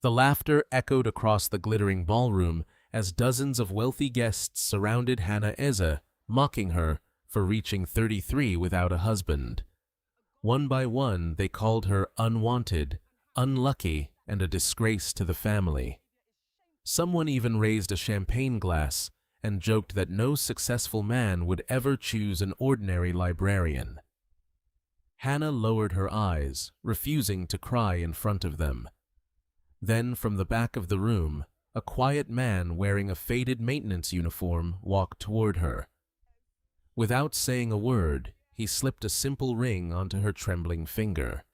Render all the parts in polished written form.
The laughter echoed across the glittering ballroom as dozens of wealthy guests surrounded Hannah Eze, mocking her for reaching 33 without a husband. One by one, they called her unwanted, unlucky, and a disgrace to the family. Someone even raised a champagne glass and joked that no successful man would ever choose an ordinary librarian. Hannah lowered her eyes, refusing to cry in front of them. Then, from the back of the room, a quiet man wearing a faded maintenance uniform walked toward her. Without saying a word, he slipped a simple ring onto her trembling finger.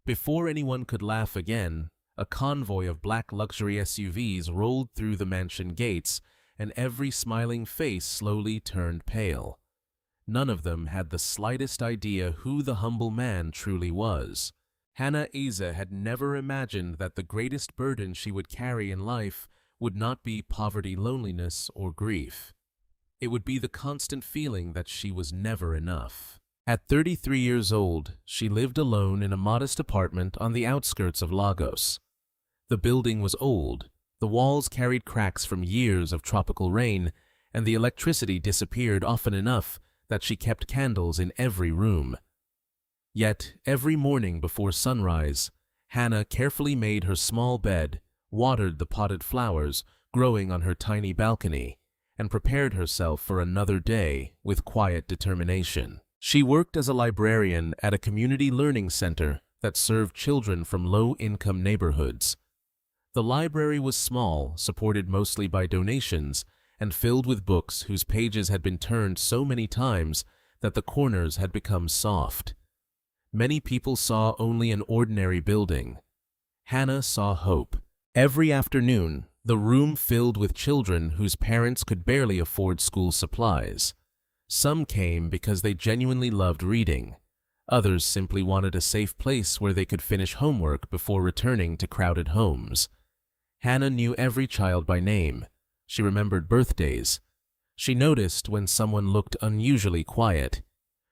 Before anyone could laugh again, a convoy of black luxury SUVs rolled through the mansion gates, and every smiling face slowly turned pale. None of them had the slightest idea who the humble man truly was. Hannah Eze had never imagined that the greatest burden she would carry in life would not be poverty, loneliness, or grief. It would be the constant feeling that she was never enough. At 33 years old, she lived alone in a modest apartment on the outskirts of Lagos. The building was old, the walls carried cracks from years of tropical rain, and the electricity disappeared often enough that she kept candles in every room. Yet, every morning before sunrise, Hannah carefully made her small bed, watered the potted flowers growing on her tiny balcony, and prepared herself for another day with quiet determination. She worked as a librarian at a community learning center that served children from low-income neighborhoods. The library was small, supported mostly by donations, and filled with books whose pages had been turned so many times that the corners had become soft. Many people saw only an ordinary building. Hannah saw hope. Every afternoon, the room filled with children whose parents could barely afford school supplies. Some came because they genuinely loved reading. Others simply wanted a safe place where they could finish homework before returning to crowded homes. Hannah knew every child by name. She remembered birthdays. She noticed when someone looked unusually quiet.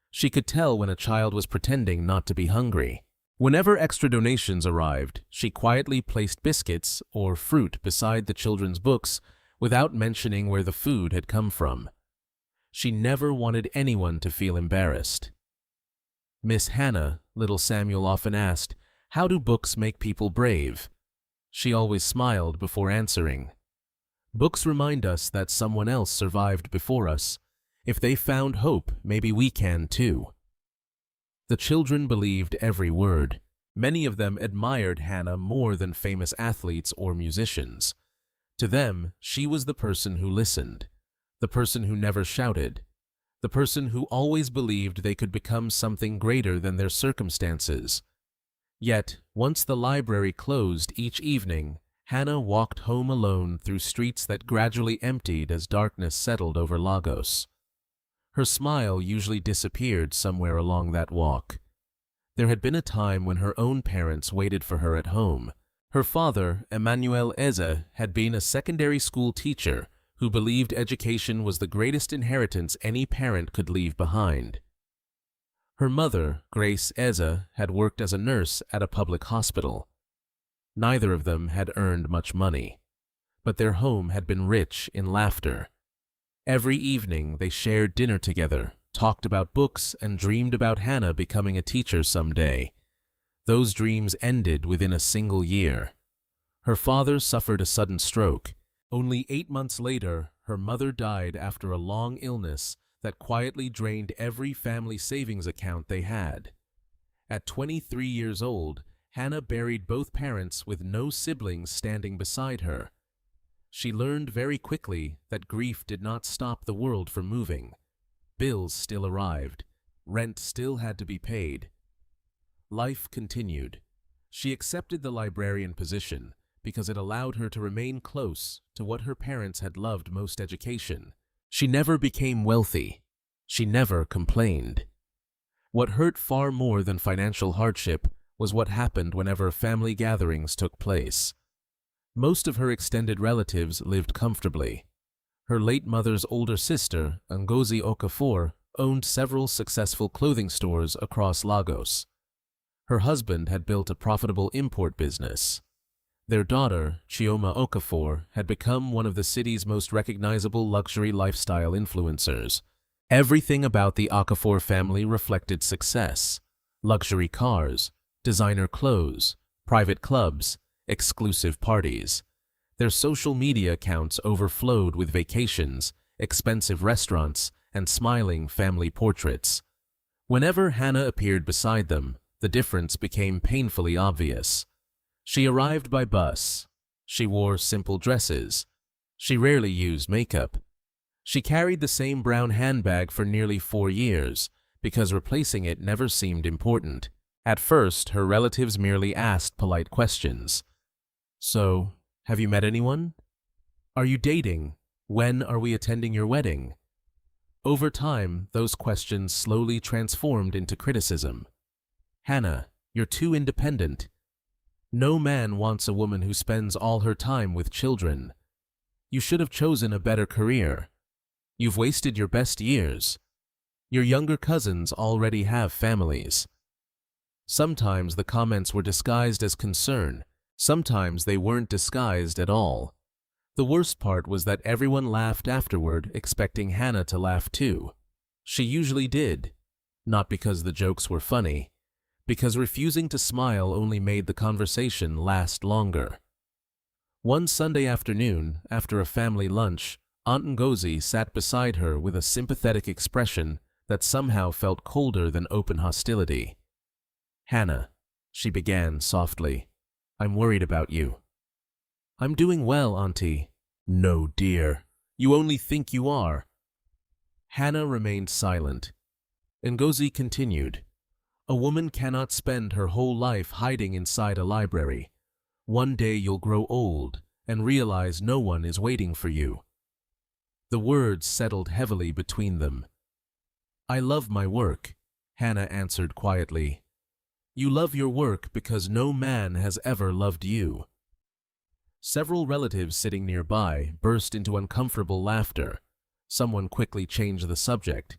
She could tell when a child was pretending not to be hungry. Whenever extra donations arrived, she quietly placed biscuits or fruit beside the children's books without mentioning where the food had come from. She never wanted anyone to feel embarrassed. "Miss Hannah," little Samuel often asked, "how do books make people brave?" She always smiled before answering. Books remind us that someone else survived before us. If they found hope, maybe we can too. The children believed every word. Many of them admired Hannah more than famous athletes or musicians. To them, she was the person who listened, the person who never shouted, the person who always believed they could become something greater than their circumstances. Yet, once the library closed each evening, Hannah walked home alone through streets that gradually emptied as darkness settled over Lagos. Her smile usually disappeared somewhere along that walk. There had been a time when her own parents waited for her at home. Her father, Hannah Eze, had been a secondary school teacher who believed education was the greatest inheritance any parent could leave behind. Her mother, Grace Eze, had worked as a nurse at a public hospital. Neither of them had earned much money, but their home had been rich in laughter. Every evening they shared dinner together, talked about books, and dreamed about Hannah becoming a teacher someday. Those dreams ended within a single year. Her father suffered a sudden stroke. Only 8 months later, her mother died after a long illness that quietly drained every family savings account they had. At 23 years old, Hannah buried both parents with no siblings standing beside her. She learned very quickly that grief did not stop the world from moving. Bills still arrived. Rent still had to be paid. Life continued. She accepted the librarian position because it allowed her to remain close to what her parents had loved most: education. She never became wealthy. She never complained. What hurt far more than financial hardship was what happened whenever family gatherings took place. Most of her extended relatives lived comfortably. Her late mother's older sister, Ngozi Okafor, owned several successful clothing stores across Lagos. Her husband had built a profitable import business. Their daughter, Chioma Okafor, had become one of the city's most recognizable luxury lifestyle influencers. Everything about the Okafor family reflected success: luxury cars, designer clothes, private clubs, exclusive parties. Their social media accounts overflowed with vacations, expensive restaurants, and smiling family portraits. Whenever Hannah appeared beside them, the difference became painfully obvious. She arrived by bus. She wore simple dresses. She rarely used makeup. She carried the same brown handbag for nearly 4 years, because replacing it never seemed important. At first, her relatives merely asked polite questions. "So, have you met anyone? Are you dating? When are we attending your wedding?" Over time, those questions slowly transformed into criticism. "Hannah, you're too independent. No man wants a woman who spends all her time with children. You should have chosen a better career. You've wasted your best years. Your younger cousins already have families." Sometimes the comments were disguised as concern. Sometimes they weren't disguised at all. The worst part was that everyone laughed afterward, expecting Hannah to laugh too. She usually did, not because the jokes were funny, because refusing to smile only made the conversation last longer. One Sunday afternoon, after a family lunch, Aunt Ngozi sat beside her with a sympathetic expression that somehow felt colder than open hostility. "Hannah," she began softly, "I'm worried about you." "I'm doing well, Auntie." "No, dear. You only think you are." Hannah remained silent. Ngozi continued, "A woman cannot spend her whole life hiding inside a library. One day you'll grow old and realize no one is waiting for you." The words settled heavily between them. "I love my work," Hannah answered quietly. "You love your work because no man has ever loved you." Several relatives sitting nearby burst into uncomfortable laughter. Someone quickly changed the subject,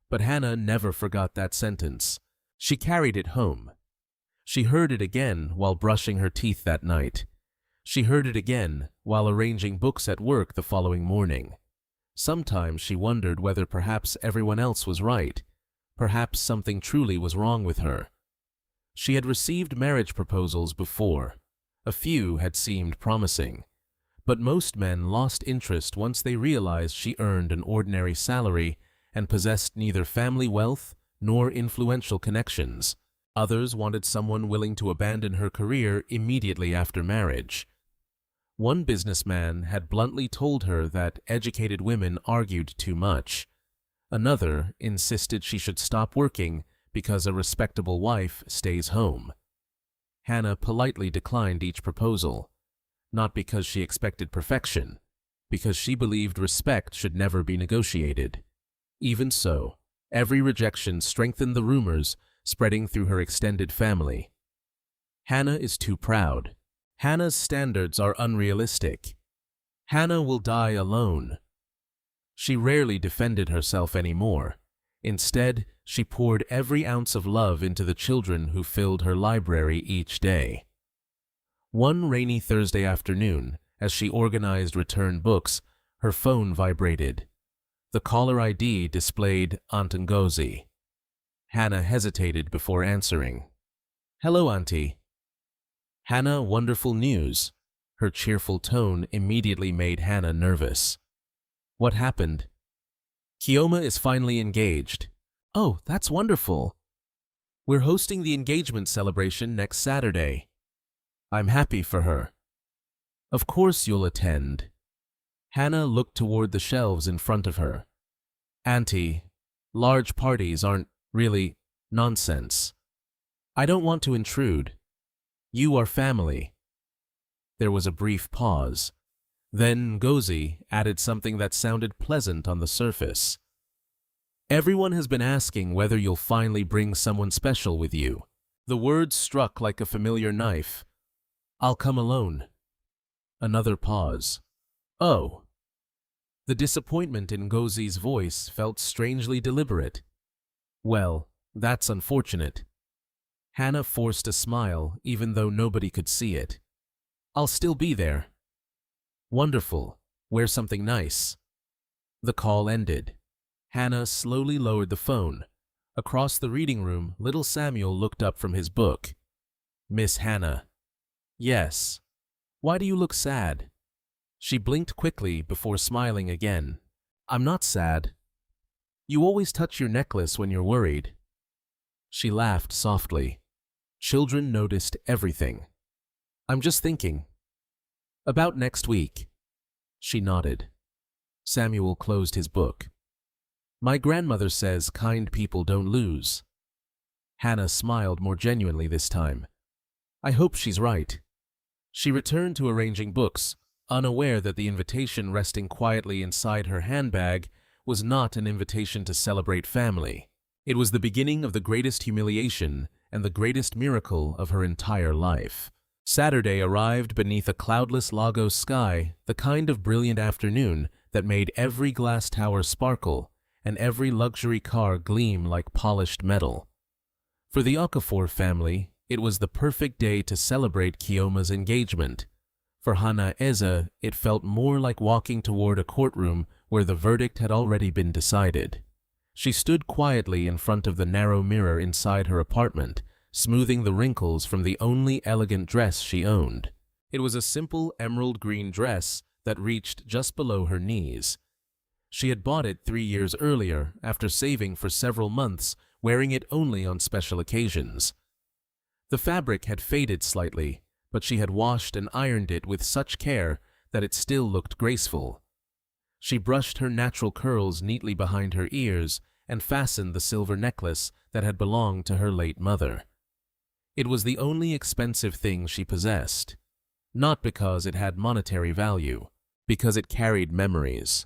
but Hannah never forgot that sentence. She carried it home. She heard it again while brushing her teeth that night. She heard it again while arranging books at work the following morning. Sometimes she wondered whether perhaps everyone else was right. Perhaps something truly was wrong with her. She had received marriage proposals before. A few had seemed promising, but most men lost interest once they realized she earned an ordinary salary and possessed neither family wealth nor influential connections. Others wanted someone willing to abandon her career immediately after marriage. One businessman had bluntly told her that educated women argued too much. Another insisted she should stop working because a respectable wife stays home. Hannah politely declined each proposal, not because she expected perfection, because she believed respect should never be negotiated. Even so, every rejection strengthened the rumors spreading through her extended family. Hannah is too proud. Hannah's standards are unrealistic. Hannah will die alone. She rarely defended herself anymore. Instead, she poured every ounce of love into the children who filled her library each day. One rainy Thursday afternoon, as she organized returned books, her phone vibrated. The caller ID displayed Aunt Ngozi. Hannah hesitated before answering. "Hello, Auntie." "Hannah, wonderful news." Her cheerful tone immediately made Hannah nervous. "What happened?" "Chioma is finally engaged." "Oh, that's wonderful." "We're hosting the engagement celebration next Saturday." "I'm happy for her." "Of course you'll attend." Hannah looked toward the shelves in front of her. "Auntie, large parties aren't really nonsense. I don't want to intrude. You are family." There was a brief pause. Then Ngozi added something that sounded pleasant on the surface. "Everyone has been asking whether you'll finally bring someone special with you." The words struck like a familiar knife. "I'll come alone." Another pause. "Oh." The disappointment in Ngozi's voice felt strangely deliberate. "Well, that's unfortunate." Hannah forced a smile, even though nobody could see it. I'll still be there. Wonderful. Wear something nice. The call ended. Hannah slowly lowered the phone. Across the reading room, little Samuel looked up from his book. Miss Hannah. Yes. Why do you look sad? She blinked quickly before smiling again. I'm not sad. You always touch your necklace when you're worried. She laughed softly. Children noticed everything. I'm just thinking. About next week. She nodded. Samuel closed his book. My grandmother says kind people don't lose. Hannah smiled more genuinely this time. I hope she's right. She returned to arranging books, unaware that the invitation resting quietly inside her handbag was not an invitation to celebrate family. It was the beginning of the greatest humiliation and the greatest miracle of her entire life. Saturday arrived beneath a cloudless Lagos sky, the kind of brilliant afternoon that made every glass tower sparkle and every luxury car gleam like polished metal. For the Okafor family, it was the perfect day to celebrate Chioma's engagement. For Hannah Eze, it felt more like walking toward a courtroom where the verdict had already been decided. She stood quietly in front of the narrow mirror inside her apartment, smoothing the wrinkles from the only elegant dress she owned. It was a simple emerald green dress that reached just below her knees. She had bought it 3 years earlier after saving for several months, wearing it only on special occasions. The fabric had faded slightly, but she had washed and ironed it with such care that it still looked graceful. She brushed her natural curls neatly behind her ears and fastened the silver necklace that had belonged to her late mother. It was the only expensive thing she possessed, not because it had monetary value, because it carried memories.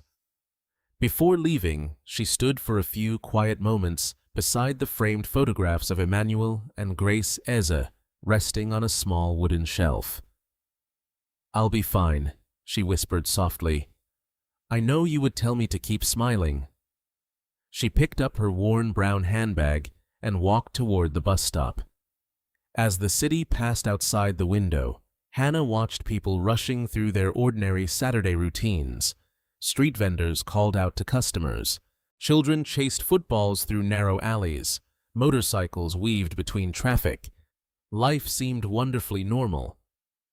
Before leaving, she stood for a few quiet moments beside the framed photographs of Emmanuel and Grace Eze, resting on a small wooden shelf. I'll be fine, she whispered softly. I know you would tell me to keep smiling. She picked up her worn brown handbag and walked toward the bus stop. As the city passed outside the window, Hannah watched people rushing through their ordinary Saturday routines. Street vendors called out to customers. Children chased footballs through narrow alleys. Motorcycles weaved between traffic. Life seemed wonderfully normal.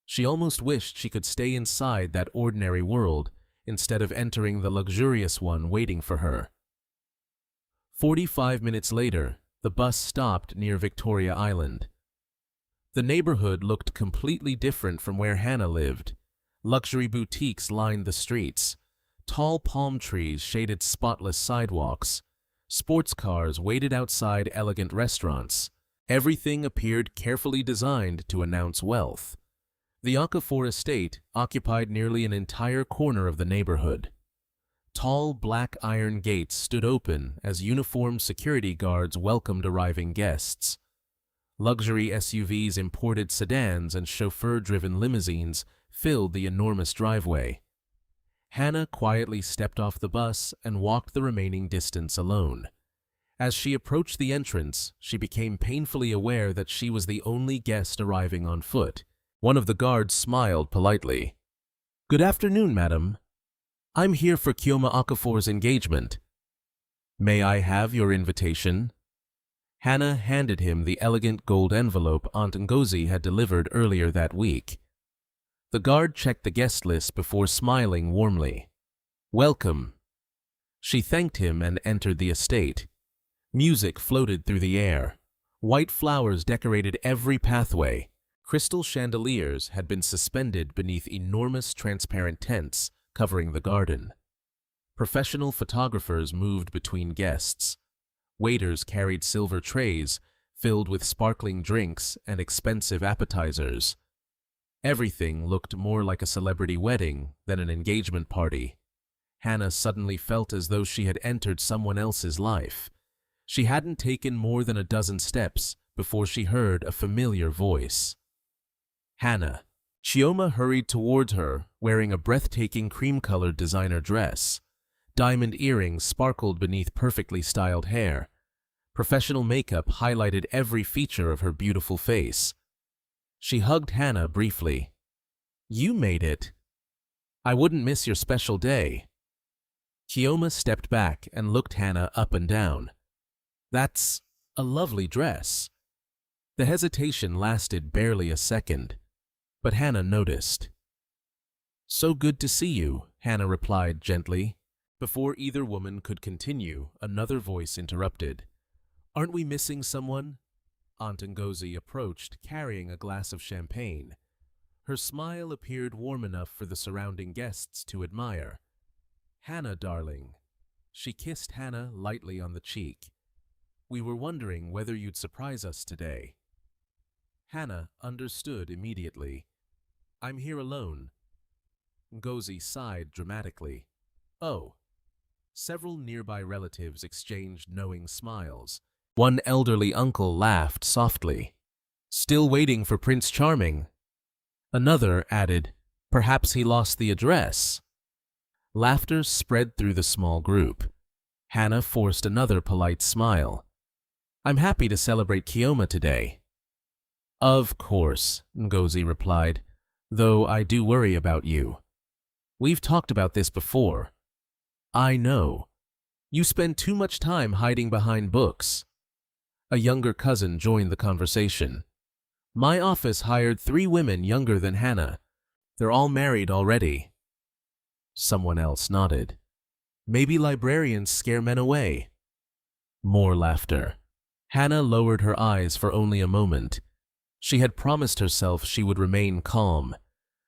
She almost wished she could stay inside that ordinary world instead of entering the luxurious one waiting for her. 45 minutes later, the bus stopped near Victoria Island. The neighborhood looked completely different from where Hannah lived. Luxury boutiques lined the streets. Tall palm trees shaded spotless sidewalks. Sports cars waited outside elegant restaurants. Everything appeared carefully designed to announce wealth. The Okafor estate occupied nearly an entire corner of the neighborhood. Tall black iron gates stood open as uniformed security guards welcomed arriving guests. Luxury SUVs, imported sedans, and chauffeur-driven limousines filled the enormous driveway. Hannah quietly stepped off the bus and walked the remaining distance alone. As she approached the entrance, she became painfully aware that she was the only guest arriving on foot. One of the guards smiled politely. Good afternoon, madam. I'm here for Chioma Okafor's engagement. May I have your invitation? Hannah handed him the elegant gold envelope Aunt Ngozi had delivered earlier that week. The guard checked the guest list before smiling warmly. Welcome. She thanked him and entered the estate. Music floated through the air. White flowers decorated every pathway. Crystal chandeliers had been suspended beneath enormous transparent tents covering the garden. Professional photographers moved between guests. Waiters carried silver trays filled with sparkling drinks and expensive appetizers. Everything looked more like a celebrity wedding than an engagement party. Hannah suddenly felt as though she had entered someone else's life. She hadn't taken more than a dozen steps before she heard a familiar voice. Hannah. Chioma hurried towards her, wearing a breathtaking cream-colored designer dress. Diamond earrings sparkled beneath perfectly styled hair. Professional makeup highlighted every feature of her beautiful face. She hugged Hannah briefly. You made it. I wouldn't miss your special day. Kioma stepped back and looked Hannah up and down. That's a lovely dress. The hesitation lasted barely a second, but Hannah noticed. So good to see you, Hannah replied gently. Before either woman could continue, another voice interrupted. Aren't we missing someone? Aunt Ngozi approached, carrying a glass of champagne. Her smile appeared warm enough for the surrounding guests to admire. Hannah, darling. She kissed Hannah lightly on the cheek. We were wondering whether you'd surprise us today. Hannah understood immediately. I'm here alone. Ngozi sighed dramatically. Oh. Several nearby relatives exchanged knowing smiles. One elderly uncle laughed softly. Still waiting for Prince Charming. Another added, perhaps he lost the address. Laughter spread through the small group. Hannah forced another polite smile. I'm happy to celebrate Kioma today. Of course, Ngozi replied, though I do worry about you. We've talked about this before. I know. You spend too much time hiding behind books. A younger cousin joined the conversation. My office hired 3 women younger than Hannah. They're all married already. Someone else nodded. Maybe librarians scare men away. More laughter. Hannah lowered her eyes for only a moment. She had promised herself she would remain calm.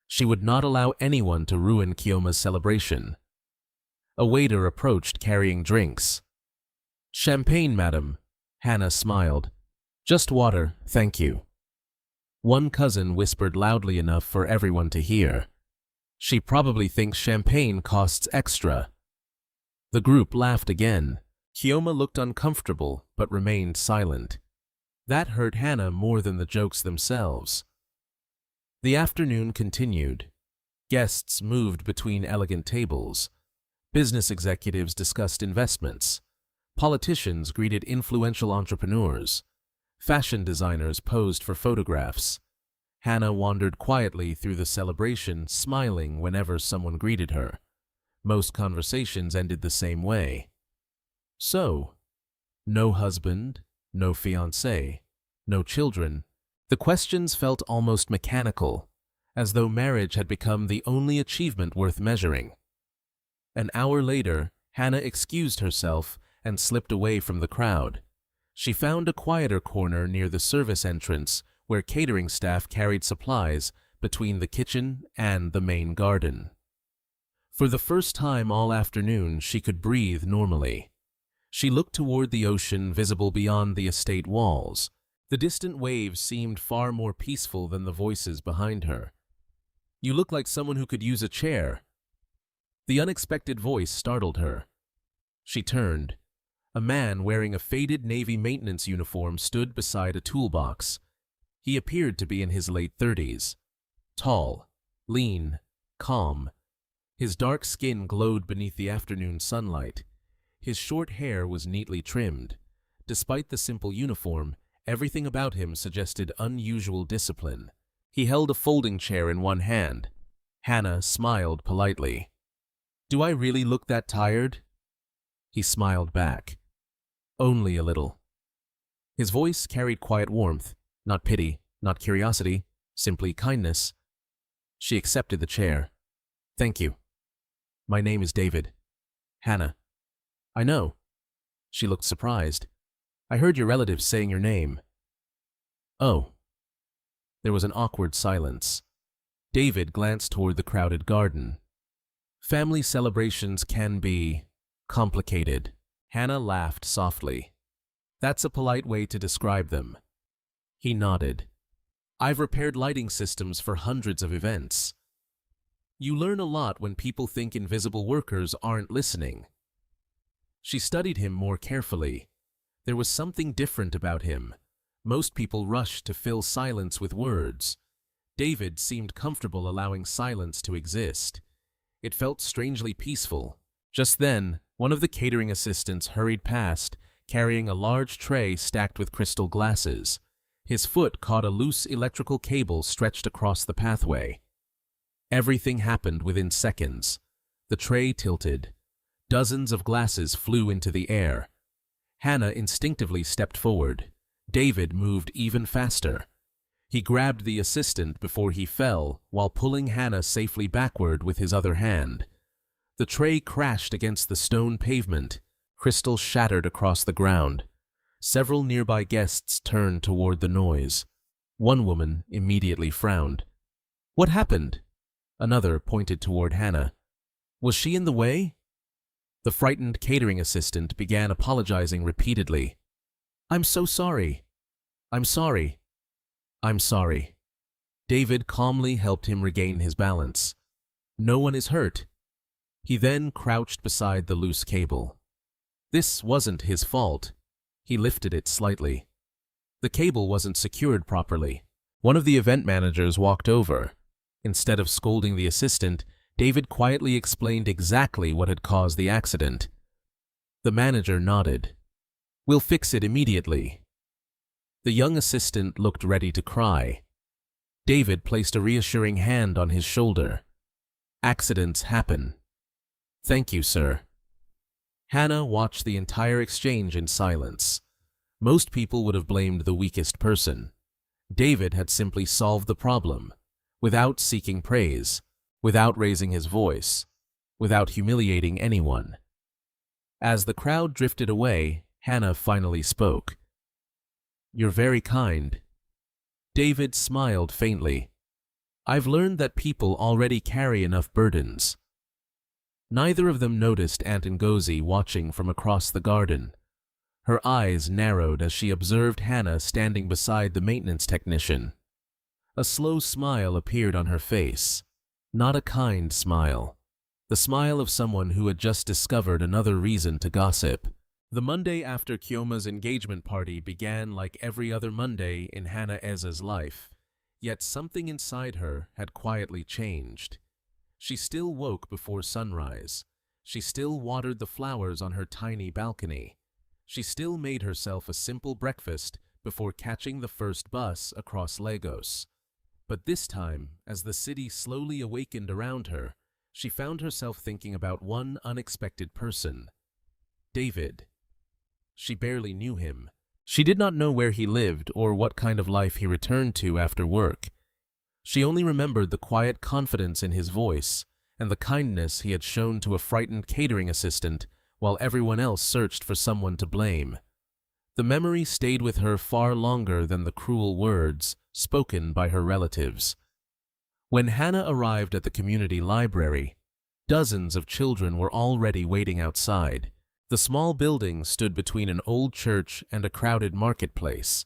She would not allow anyone to ruin Kioma's celebration. A waiter approached carrying drinks. Champagne, madam. Hannah smiled. Just water, thank you. One cousin whispered loudly enough for everyone to hear. She probably thinks champagne costs extra. The group laughed again. Kioma looked uncomfortable but remained silent. That hurt Hannah more than the jokes themselves. The afternoon continued. Guests moved between elegant tables. Business executives discussed investments. Politicians greeted influential entrepreneurs. Fashion designers posed for photographs. Hannah wandered quietly through the celebration, smiling whenever someone greeted her. Most conversations ended the same way. So, no husband, no fiancé, no children. The questions felt almost mechanical, as though marriage had become the only achievement worth measuring. An hour later, Hannah excused herself and slipped away from the crowd. She found a quieter corner near the service entrance where catering staff carried supplies between the kitchen and the main garden. For the first time all afternoon, she could breathe normally. She looked toward the ocean visible beyond the estate walls. The distant waves seemed far more peaceful than the voices behind her. You look like someone who could use a chair. The unexpected voice startled her. She turned. A man wearing a faded Navy maintenance uniform stood beside a toolbox. He appeared to be in his late 30s. Tall, lean, calm. His dark skin glowed beneath the afternoon sunlight. His short hair was neatly trimmed. Despite the simple uniform, everything about him suggested unusual discipline. He held a folding chair in one hand. Hannah smiled politely. Do I really look that tired? He smiled back. Only a little. His voice carried quiet warmth, not pity, not curiosity, simply kindness. She accepted the chair. Thank you. My name is David. Hannah. I know. She looked surprised. I heard your relatives saying your name. Oh. There was an awkward silence. David glanced toward the crowded garden. Family celebrations can be complicated. Hannah laughed softly. That's a polite way to describe them. He nodded. I've repaired lighting systems for hundreds of events. You learn a lot when people think invisible workers aren't listening. She studied him more carefully. There was something different about him. Most people rushed to fill silence with words. David seemed comfortable allowing silence to exist. It felt strangely peaceful. Just then, one of the catering assistants hurried past, carrying a large tray stacked with crystal glasses. His foot caught a loose electrical cable stretched across the pathway. Everything happened within seconds. The tray tilted. Dozens of glasses flew into the air. Hannah instinctively stepped forward. David moved even faster. He grabbed the assistant before he fell, while pulling Hannah safely backward with his other hand. The tray crashed against the stone pavement. Crystal shattered across the ground. Several nearby guests turned toward the noise. One woman immediately frowned. "What happened?" Another pointed toward Hannah. "Was she in the way?" The frightened catering assistant began apologizing repeatedly. "I'm so sorry. I'm sorry. I'm sorry." David calmly helped him regain his balance. "No one is hurt." He then crouched beside the loose cable. This wasn't his fault. He lifted it slightly. The cable wasn't secured properly. One of the event managers walked over. Instead of scolding the assistant, David quietly explained exactly what had caused the accident. The manager nodded. "We'll fix it immediately." The young assistant looked ready to cry. David placed a reassuring hand on his shoulder. "Accidents happen." "Thank you, sir." Hannah watched the entire exchange in silence. Most people would have blamed the weakest person. David had simply solved the problem, without seeking praise, without raising his voice, without humiliating anyone. As the crowd drifted away, Hannah finally spoke. "You're very kind." David smiled faintly. "I've learned that people already carry enough burdens." Neither of them noticed Aunt Ngozi watching from across the garden. Her eyes narrowed as she observed Hannah standing beside the maintenance technician. A slow smile appeared on her face. Not a kind smile. The smile of someone who had just discovered another reason to gossip. The Monday after Kyoma's engagement party began like every other Monday in Hannah Eze's life. Yet something inside her had quietly changed. She still woke before sunrise. She still watered the flowers on her tiny balcony. She still made herself a simple breakfast before catching the first bus across Lagos. But this time, as the city slowly awakened around her, she found herself thinking about one unexpected person. David. She barely knew him. She did not know where he lived or what kind of life he returned to after work. She only remembered the quiet confidence in his voice and the kindness he had shown to a frightened catering assistant while everyone else searched for someone to blame. The memory stayed with her far longer than the cruel words spoken by her relatives. When Hannah arrived at the community library, dozens of children were already waiting outside. The small building stood between an old church and a crowded marketplace.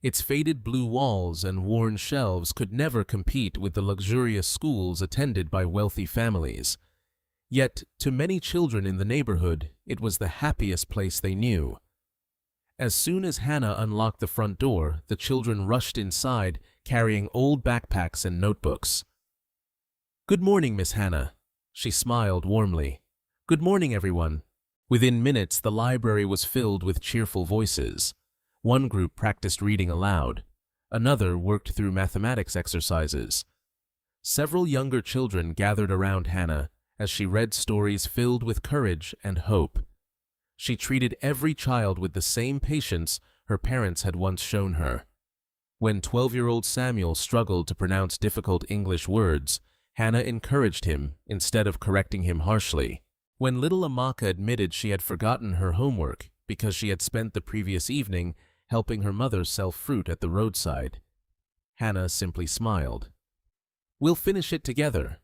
Its faded blue walls and worn shelves could never compete with the luxurious schools attended by wealthy families. Yet, to many children in the neighborhood, it was the happiest place they knew. As soon as Hannah unlocked the front door, the children rushed inside, carrying old backpacks and notebooks. "Good morning, Miss Hannah." She smiled warmly. "Good morning, everyone." Within minutes, the library was filled with cheerful voices. One group practiced reading aloud. Another worked through mathematics exercises. Several younger children gathered around Hannah as she read stories filled with courage and hope. She treated every child with the same patience her parents had once shown her. When 12-year-old Samuel struggled to pronounce difficult English words, Hannah encouraged him instead of correcting him harshly. When little Amaka admitted she had forgotten her homework because she had spent the previous evening helping her mother sell fruit at the roadside, Hannah simply smiled. "We'll finish it together."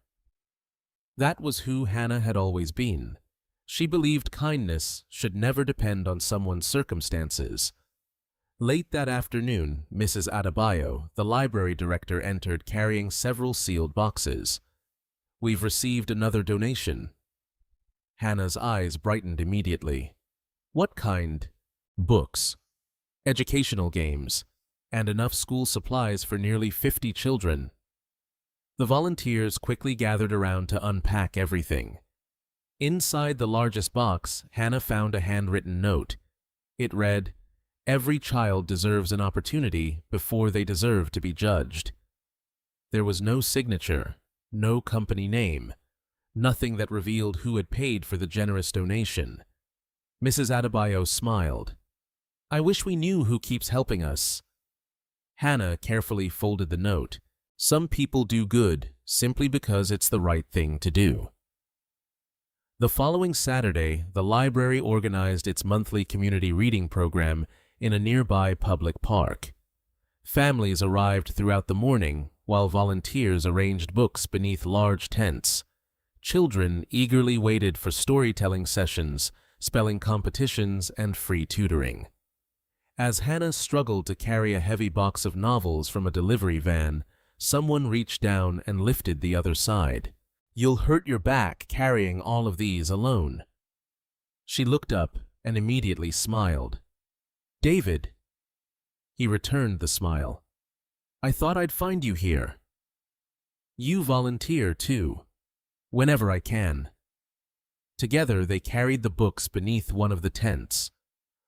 That was who Hannah had always been. She believed kindness should never depend on someone's circumstances. Late that afternoon, Mrs. Adebayo, the library director, entered carrying several sealed boxes. "We've received another donation." Hannah's eyes brightened immediately. "What kind?" "Books, educational games, and enough school supplies for nearly 50 children." The volunteers quickly gathered around to unpack everything. Inside the largest box, Hannah found a handwritten note. It read, "Every child deserves an opportunity before they deserve to be judged." There was no signature, no company name, nothing that revealed who had paid for the generous donation. Mrs. Adebayo smiled. "I wish we knew who keeps helping us." Hannah carefully folded the note. "Some people do good simply because it's the right thing to do." The following Saturday, the library organized its monthly community reading program in a nearby public park. Families arrived throughout the morning, while volunteers arranged books beneath large tents. Children eagerly waited for storytelling sessions, spelling competitions, and free tutoring. As Hannah struggled to carry a heavy box of novels from a delivery van, someone reached down and lifted the other side. "You'll hurt your back carrying all of these alone." She looked up and immediately smiled. "David." He returned the smile. "I thought I'd find you here." "You volunteer, too." "Whenever I can." Together they carried the books beneath one of the tents.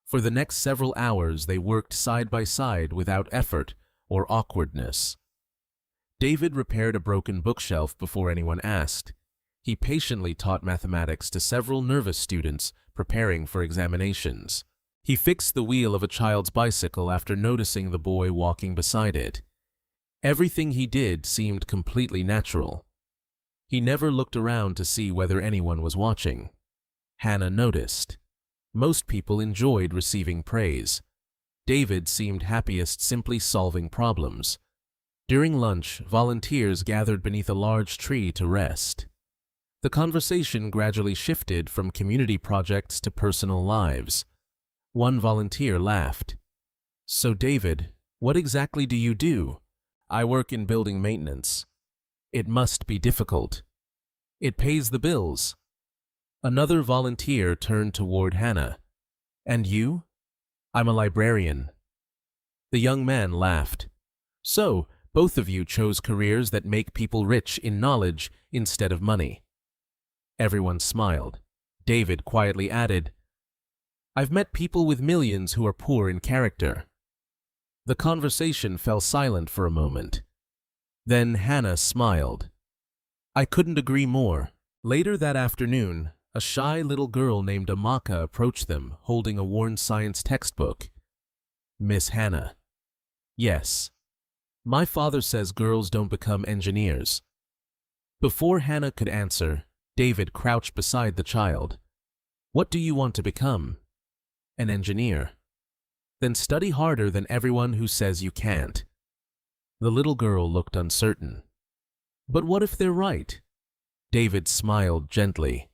For the next several hours they worked side by side without effort or awkwardness. David repaired a broken bookshelf before anyone asked. He patiently taught mathematics to several nervous students preparing for examinations. He fixed the wheel of a child's bicycle after noticing the boy walking beside it. Everything he did seemed completely natural. He never looked around to see whether anyone was watching. Hannah noticed. Most people enjoyed receiving praise. David seemed happiest simply solving problems. During lunch, volunteers gathered beneath a large tree to rest. The conversation gradually shifted from community projects to personal lives. One volunteer laughed. "So David, what exactly do you do?" "I work in building maintenance." "It must be difficult." "It pays the bills." Another volunteer turned toward Hannah. "And you?" "I'm a librarian." The young man laughed. "So, both of you chose careers that make people rich in knowledge instead of money." Everyone smiled. David quietly added, "I've met people with millions who are poor in character." The conversation fell silent for a moment. Then Hannah smiled. "I couldn't agree more." Later that afternoon, a shy little girl named Amaka approached them, holding a worn science textbook. "Miss Hannah." "Yes. My father says girls don't become engineers." Before Hannah could answer, David crouched beside the child. "What do you want to become?" "An engineer." "Then study harder than everyone who says you can't." The little girl looked uncertain. "But what if they're right?" David smiled gently.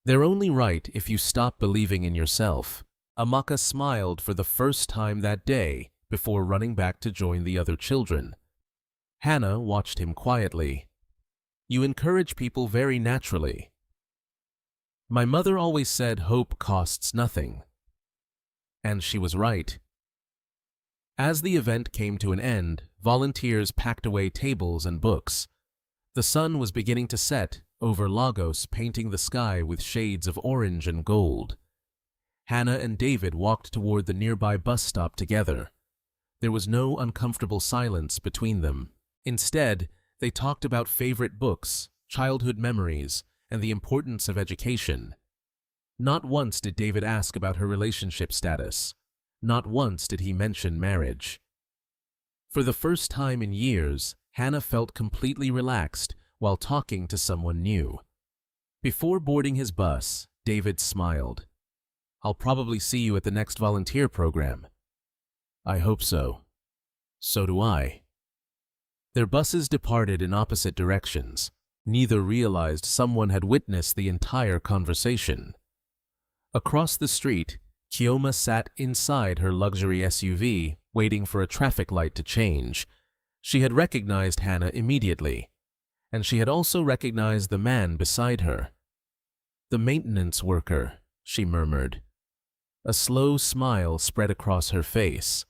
"They're only right if you stop believing in yourself." Amaka smiled for the first time that day before running back to join the other children. Hannah watched him quietly. "You encourage people very naturally." "My mother always said hope costs nothing." And she was right. As the event came to an end, volunteers packed away tables and books. The sun was beginning to set over Lagos, painting the sky with shades of orange and gold. Hannah and David walked toward the nearby bus stop together. There was no uncomfortable silence between them. Instead, they talked about favorite books, childhood memories, and the importance of education. Not once did David ask about her relationship status. Not once did he mention marriage. For the first time in years, Hannah felt completely relaxed while talking to someone new. Before boarding his bus, David smiled. "I'll probably see you at the next volunteer program." "I hope so." "So do I." Their buses departed in opposite directions. Neither realized someone had witnessed the entire conversation. Across the street, Chioma sat inside her luxury SUV, waiting for a traffic light to change. She had recognized Hannah immediately, and she had also recognized the man beside her. "The maintenance worker," she murmured. A slow smile spread across her face.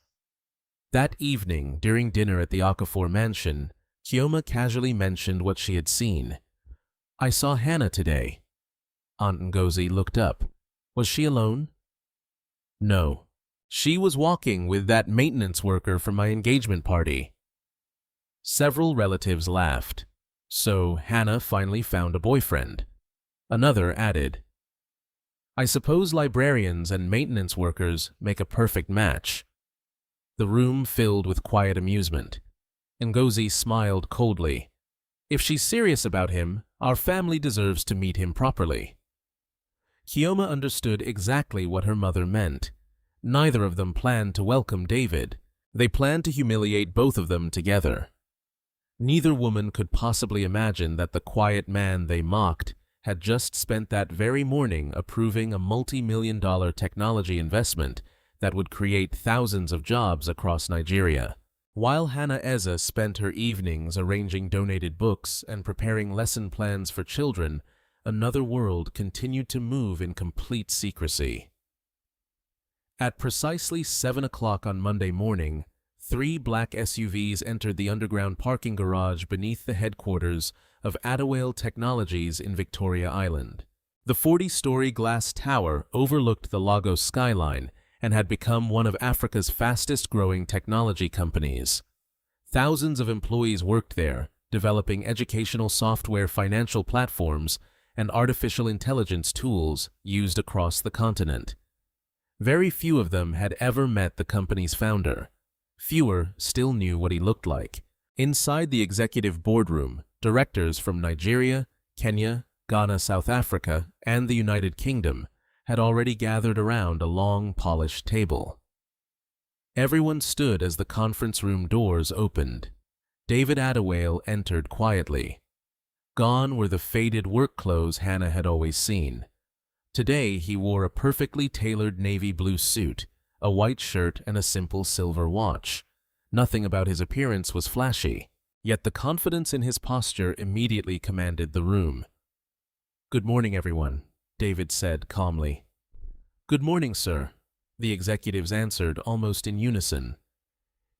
That evening, during dinner at the Okafor mansion, Chioma casually mentioned what she had seen. "I saw Hannah today." Aunt Ngozi looked up. "Was she alone?" "No. She was walking with that maintenance worker from my engagement party." Several relatives laughed. So Hannah finally found a boyfriend. Another added, I suppose librarians and maintenance workers make a perfect match. The room filled with quiet amusement. Ngozi smiled coldly. If she's serious about him, our family deserves to meet him properly. Kioma understood exactly what her mother meant. Neither of them planned to welcome David. They planned to humiliate both of them together. Neither woman could possibly imagine that the quiet man they mocked had just spent that very morning approving a multi-million-dollar technology investment that would create thousands of jobs across Nigeria. While Hannah Eze spent her evenings arranging donated books and preparing lesson plans for children, another world continued to move in complete secrecy. At precisely 7 o'clock on Monday morning, 3 black SUVs entered the underground parking garage beneath the headquarters of Adawale Technologies in Victoria Island. The 40-story glass tower overlooked the Lagos skyline and had become one of Africa's fastest-growing technology companies. Thousands of employees worked there, developing educational software, financial platforms, and artificial intelligence tools used across the continent. Very few of them had ever met the company's founder. Fewer still knew what he looked like. Inside the executive boardroom, directors from Nigeria, Kenya, Ghana, South Africa, and the United Kingdom had already gathered around a long, polished table. Everyone stood as the conference room doors opened. David Adawale entered quietly. Gone were the faded work clothes Hannah had always seen. Today he wore a perfectly tailored navy blue suit, a white shirt, and a simple silver watch. Nothing about his appearance was flashy, yet the confidence in his posture immediately commanded the room. "Good morning, everyone," David said calmly. "Good morning, sir," the executives answered almost in unison.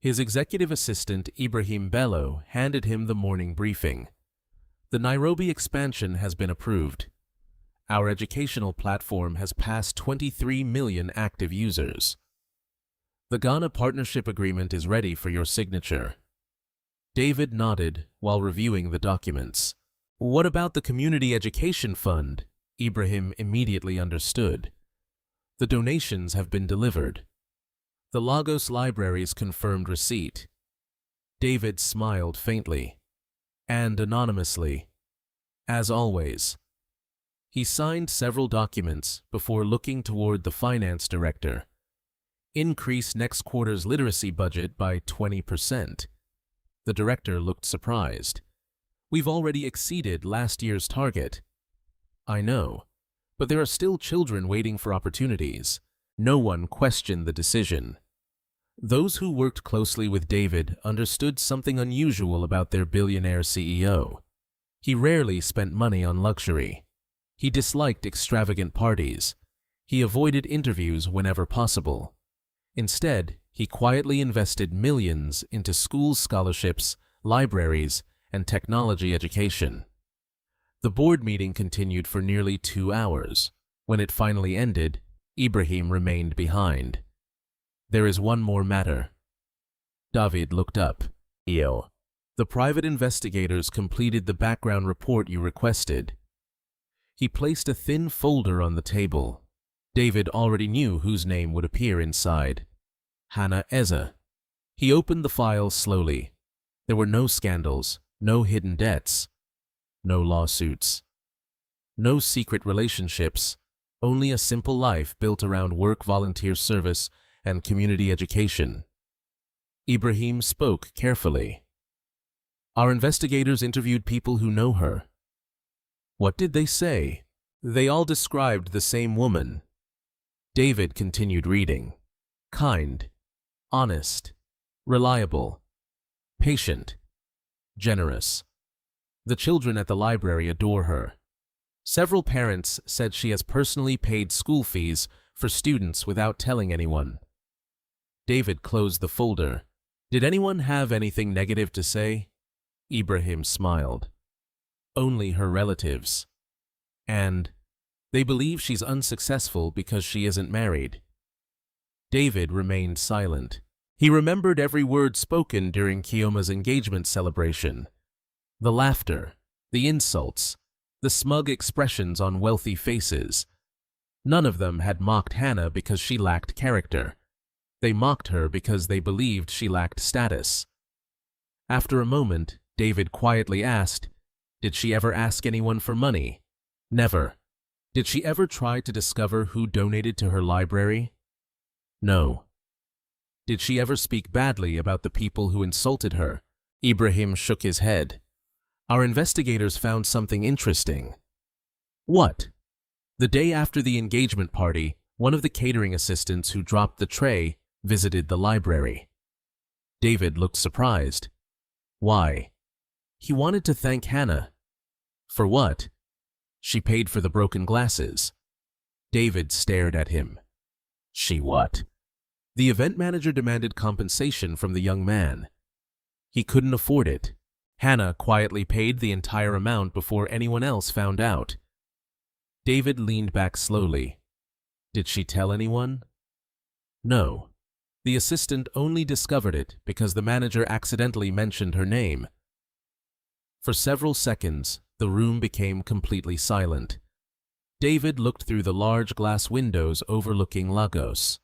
His executive assistant, Ibrahim Bello, handed him the morning briefing. "The Nairobi expansion has been approved. Our educational platform has passed 23 million active users. The Ghana Partnership Agreement is ready for your signature." David nodded while reviewing the documents. "What about the Community Education Fund?" Ibrahim immediately understood. "The donations have been delivered. The Lagos Libraries confirmed receipt." David smiled faintly. "And anonymously. As always." He signed several documents before looking toward the finance director. "Increase next quarter's literacy budget by 20%. The director looked surprised. "We've already exceeded last year's target." "I know, but there are still children waiting for opportunities." No one questioned the decision. Those who worked closely with David understood something unusual about their billionaire CEO. He rarely spent money on luxury. He disliked extravagant parties. He avoided interviews whenever possible. Instead, he quietly invested millions into school scholarships, libraries, and technology education. The board meeting continued for nearly 2 hours. When it finally ended, Ibrahim remained behind. "There is one more matter." David looked up. "Yo, the private investigators completed the background report you requested." He placed a thin folder on the table. David already knew whose name would appear inside. Hannah Eze. He opened the file slowly. There were no scandals, no hidden debts, no lawsuits, no secret relationships, only a simple life built around work, volunteer service, and community education. Ibrahim spoke carefully. "Our investigators interviewed people who know her." "What did they say?" "They all described the same woman." David continued reading. "Kind, honest, reliable, patient, generous. The children at the library adore her. Several parents said she has personally paid school fees for students without telling anyone." David closed the folder. "Did anyone have anything negative to say?" Ibrahim smiled. "Only her relatives. And they believe she's unsuccessful because she isn't married." David remained silent. He remembered every word spoken during Kioma's engagement celebration. The laughter, the insults, the smug expressions on wealthy faces. None of them had mocked Hannah because she lacked character. They mocked her because they believed she lacked status. After a moment, David quietly asked, "Did she ever ask anyone for money?" "Never." "Did she ever try to discover who donated to her library?" "No." "Did she ever speak badly about the people who insulted her?" Ibrahim shook his head. "Our investigators found something interesting." "What?" "The day after the engagement party, one of the catering assistants who dropped the tray visited the library." David looked surprised. "Why?" "He wanted to thank Hannah." "For what?" "She paid for the broken glasses." David stared at him. "She what?" "The event manager demanded compensation from the young man. He couldn't afford it. Hannah quietly paid the entire amount before anyone else found out." David leaned back slowly. "Did she tell anyone?" "No. The assistant only discovered it because the manager accidentally mentioned her name." For several seconds, the room became completely silent. David looked through the large glass windows overlooking Lagos.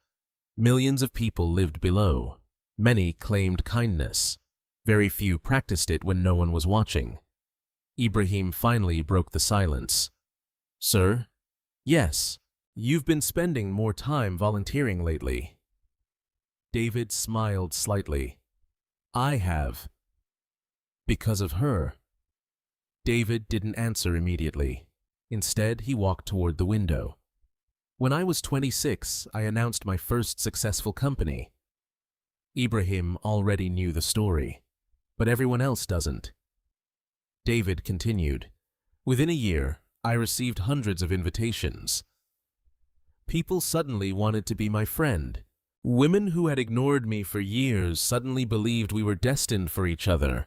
Millions of people lived below. Many claimed kindness. Very few practiced it when no one was watching. Ibrahim finally broke the silence. "Sir?" "Yes. You've been spending more time volunteering lately." David smiled slightly. "I have." "Because of her?" David didn't answer immediately. Instead, he walked toward the window. "When I was 26, I announced my first successful company." Ibrahim already knew the story, but everyone else doesn't. David continued, "Within a year, I received hundreds of invitations. People suddenly wanted to be my friend. Women who had ignored me for years suddenly believed we were destined for each other."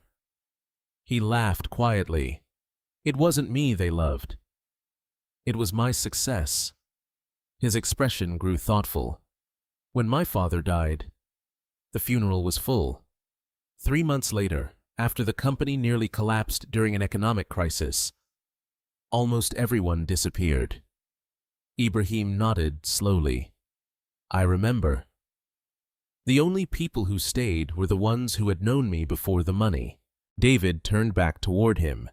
He laughed quietly. "It wasn't me they loved. It was my success." His expression grew thoughtful. "When my father died, the funeral was full. 3 months later, after the company nearly collapsed during an economic crisis, almost everyone disappeared." Ibrahim nodded slowly. "I remember." "The only people who stayed were the ones who had known me before the money." David turned back toward him.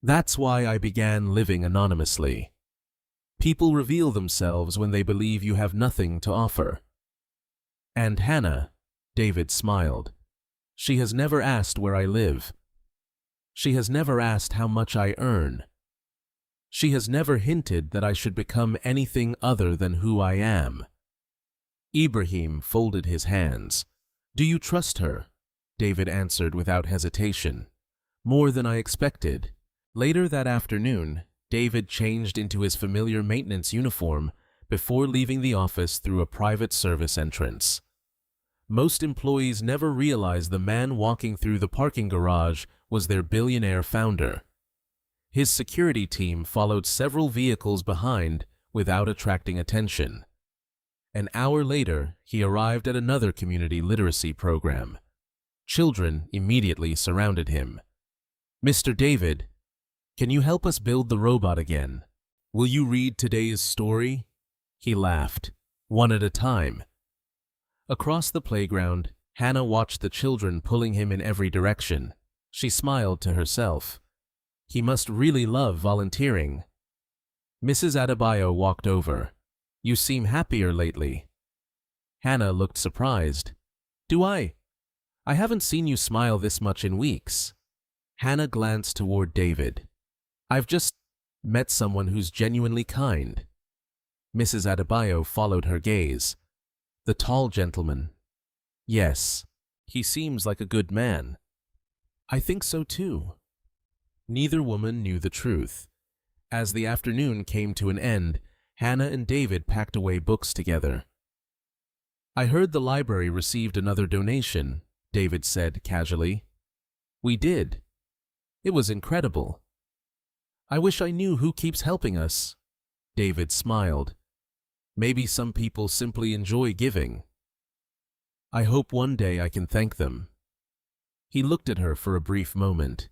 "That's why I began living anonymously. People reveal themselves when they believe you have nothing to offer." "And Hannah," David smiled, "she has never asked where I live. She has never asked how much I earn. She has never hinted that I should become anything other than who I am." Ibrahim folded his hands. "Do you trust her?" David answered without hesitation. "More than I expected." Later that afternoon, David changed into his familiar maintenance uniform before leaving the office through a private service entrance. Most employees never realized the man walking through the parking garage was their billionaire founder. His security team followed several vehicles behind without attracting attention. An hour later, he arrived at another community literacy program. Children immediately surrounded him. "Mr. David, can you help us build the robot again? Will you read today's story?" He laughed, one at a time. Across the playground, Hannah watched the children pulling him in every direction. She smiled to herself. He must really love volunteering. Mrs. Adebayo walked over. "You seem happier lately." Hannah looked surprised. "Do I? I haven't seen you smile this much in weeks." Hannah glanced toward David. "I've just met someone who's genuinely kind." Mrs. Adebayo followed her gaze. "The tall gentleman." "Yes, he seems like a good man." "I think so too." Neither woman knew the truth. As the afternoon came to an end, Hannah and David packed away books together. "I heard the library received another donation," David said casually. "We did. It was incredible." "I wish I knew who keeps helping us." David smiled. "Maybe some people simply enjoy giving. I hope one day I can thank them." He looked at her for a brief moment.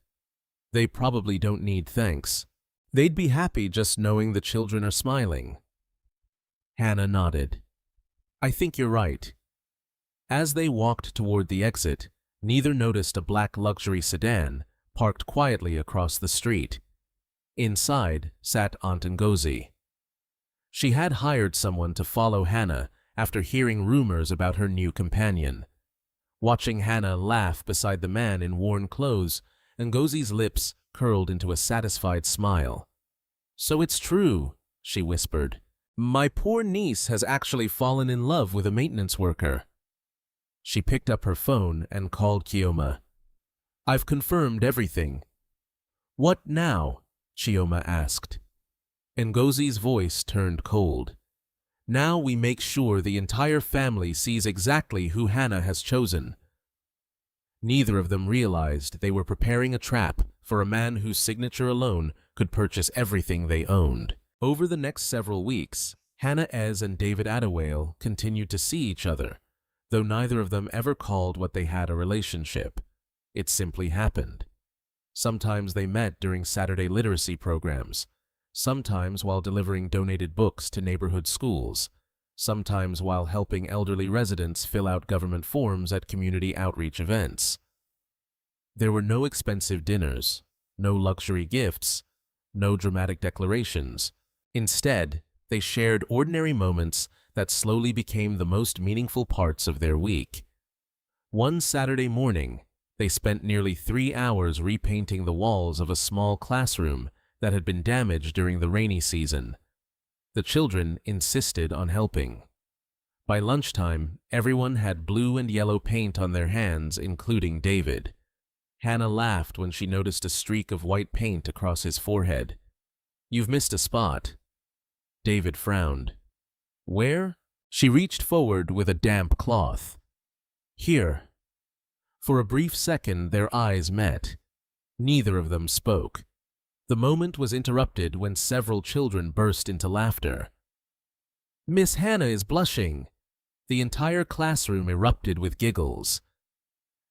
They probably don't need thanks. They'd be happy just knowing the children are smiling. Hannah nodded. I think you're right. As they walked toward the exit, neither noticed a black luxury sedan parked quietly across the street. Inside sat Aunt Ngozi. She had hired someone to follow Hannah after hearing rumors about her new companion. Watching Hannah laugh beside the man in worn clothes, Ngozi's lips curled into a satisfied smile. So it's true, she whispered. My poor niece has actually fallen in love with a maintenance worker. She picked up her phone and called Chioma. I've confirmed everything. What now? Chioma asked. Ngozi's voice turned cold. Now we make sure the entire family sees exactly who Hannah has chosen. Neither of them realized they were preparing a trap for a man whose signature alone could purchase everything they owned. Over the next several weeks, Hannah Eze and David Attawale continued to see each other, though neither of them ever called what they had a relationship. It simply happened. Sometimes they met during Saturday literacy programs, sometimes while delivering donated books to neighborhood schools, sometimes while helping elderly residents fill out government forms at community outreach events. There were no expensive dinners, no luxury gifts, no dramatic declarations. Instead, they shared ordinary moments that slowly became the most meaningful parts of their week. One Saturday morning, they spent nearly 3 hours repainting the walls of a small classroom that had been damaged during the rainy season. The children insisted on helping. By lunchtime, everyone had blue and yellow paint on their hands, including David. Hannah laughed when she noticed a streak of white paint across his forehead. You've missed a spot. David frowned. Where? She reached forward with a damp cloth. Here. For a brief second, their eyes met. Neither of them spoke. The moment was interrupted when several children burst into laughter. Miss Hannah is blushing. The entire classroom erupted with giggles.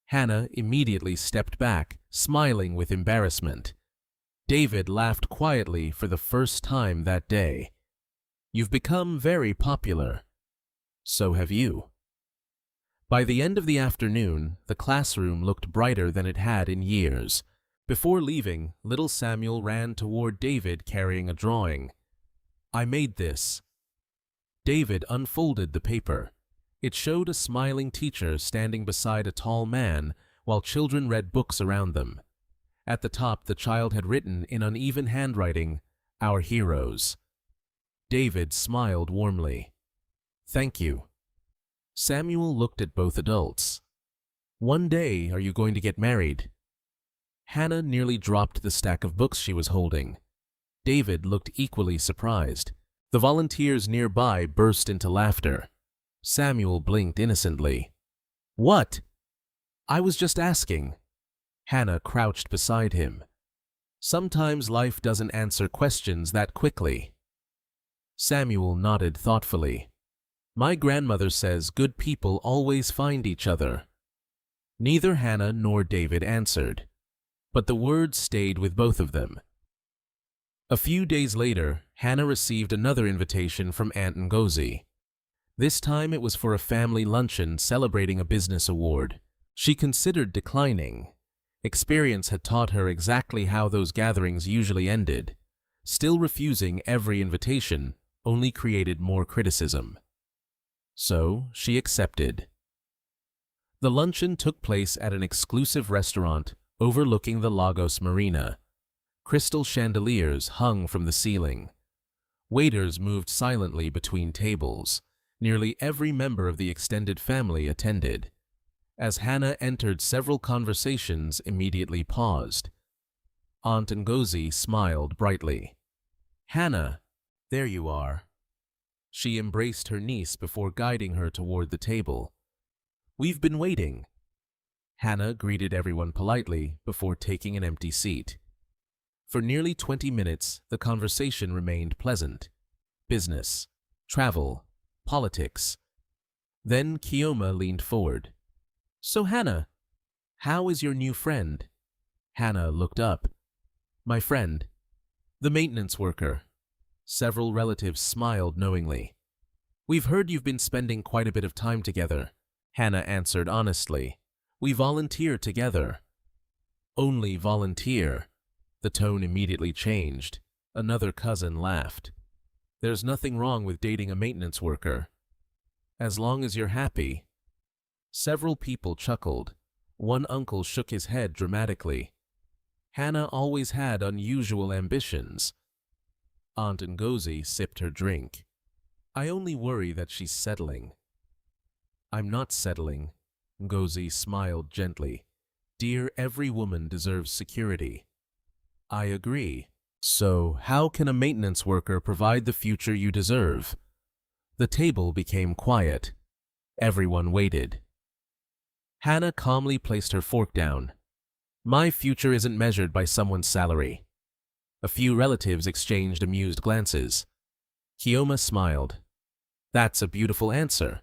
Hannah immediately stepped back, smiling with embarrassment. David laughed quietly for the first time that day. You've become very popular. So have you. By the end of the afternoon, the classroom looked brighter than it had in years. Before leaving, little Samuel ran toward David carrying a drawing. I made this. David unfolded the paper. It showed a smiling teacher standing beside a tall man while children read books around them. At the top, the child had written in uneven handwriting, Our Heroes. David smiled warmly. Thank you. Samuel looked at both adults. One day, are you going to get married? Hannah nearly dropped the stack of books she was holding. David looked equally surprised. The volunteers nearby burst into laughter. Samuel blinked innocently. What? I was just asking. Hannah crouched beside him. Sometimes life doesn't answer questions that quickly. Samuel nodded thoughtfully. My grandmother says good people always find each other. Neither Hannah nor David answered, but the words stayed with both of them. A few days later, Hannah received another invitation from Aunt Ngozi. This time it was for a family luncheon celebrating a business award. She considered declining. Experience had taught her exactly how those gatherings usually ended. Still refusing every invitation only created more criticism. So she accepted. The luncheon took place at an exclusive restaurant overlooking the Lagos Marina. Crystal chandeliers hung from the ceiling. Waiters moved silently between tables. Nearly every member of the extended family attended. As Hannah entered, several conversations immediately paused. Aunt Ngozi smiled brightly. Hannah, there you are. She embraced her niece before guiding her toward the table. We've been waiting. Hannah greeted everyone politely before taking an empty seat. For nearly 20 minutes, the conversation remained pleasant. Business, travel, politics. Then Chioma leaned forward. So Hannah, how is your new friend? Hannah looked up. My friend, the maintenance worker. Several relatives smiled knowingly. We've heard you've been spending quite a bit of time together, Hannah answered honestly. We volunteer together. Only volunteer. The tone immediately changed. Another cousin laughed. There's nothing wrong with dating a maintenance worker. As long as you're happy. Several people chuckled. One uncle shook his head dramatically. Hannah always had unusual ambitions. Aunt Ngozi sipped her drink. I only worry that she's settling. I'm not settling, Ngozi smiled gently. Dear, every woman deserves security. I agree. So, how can a maintenance worker provide the future you deserve? The table became quiet. Everyone waited. Hannah calmly placed her fork down. My future isn't measured by someone's salary. A few relatives exchanged amused glances. Kioma smiled. That's a beautiful answer,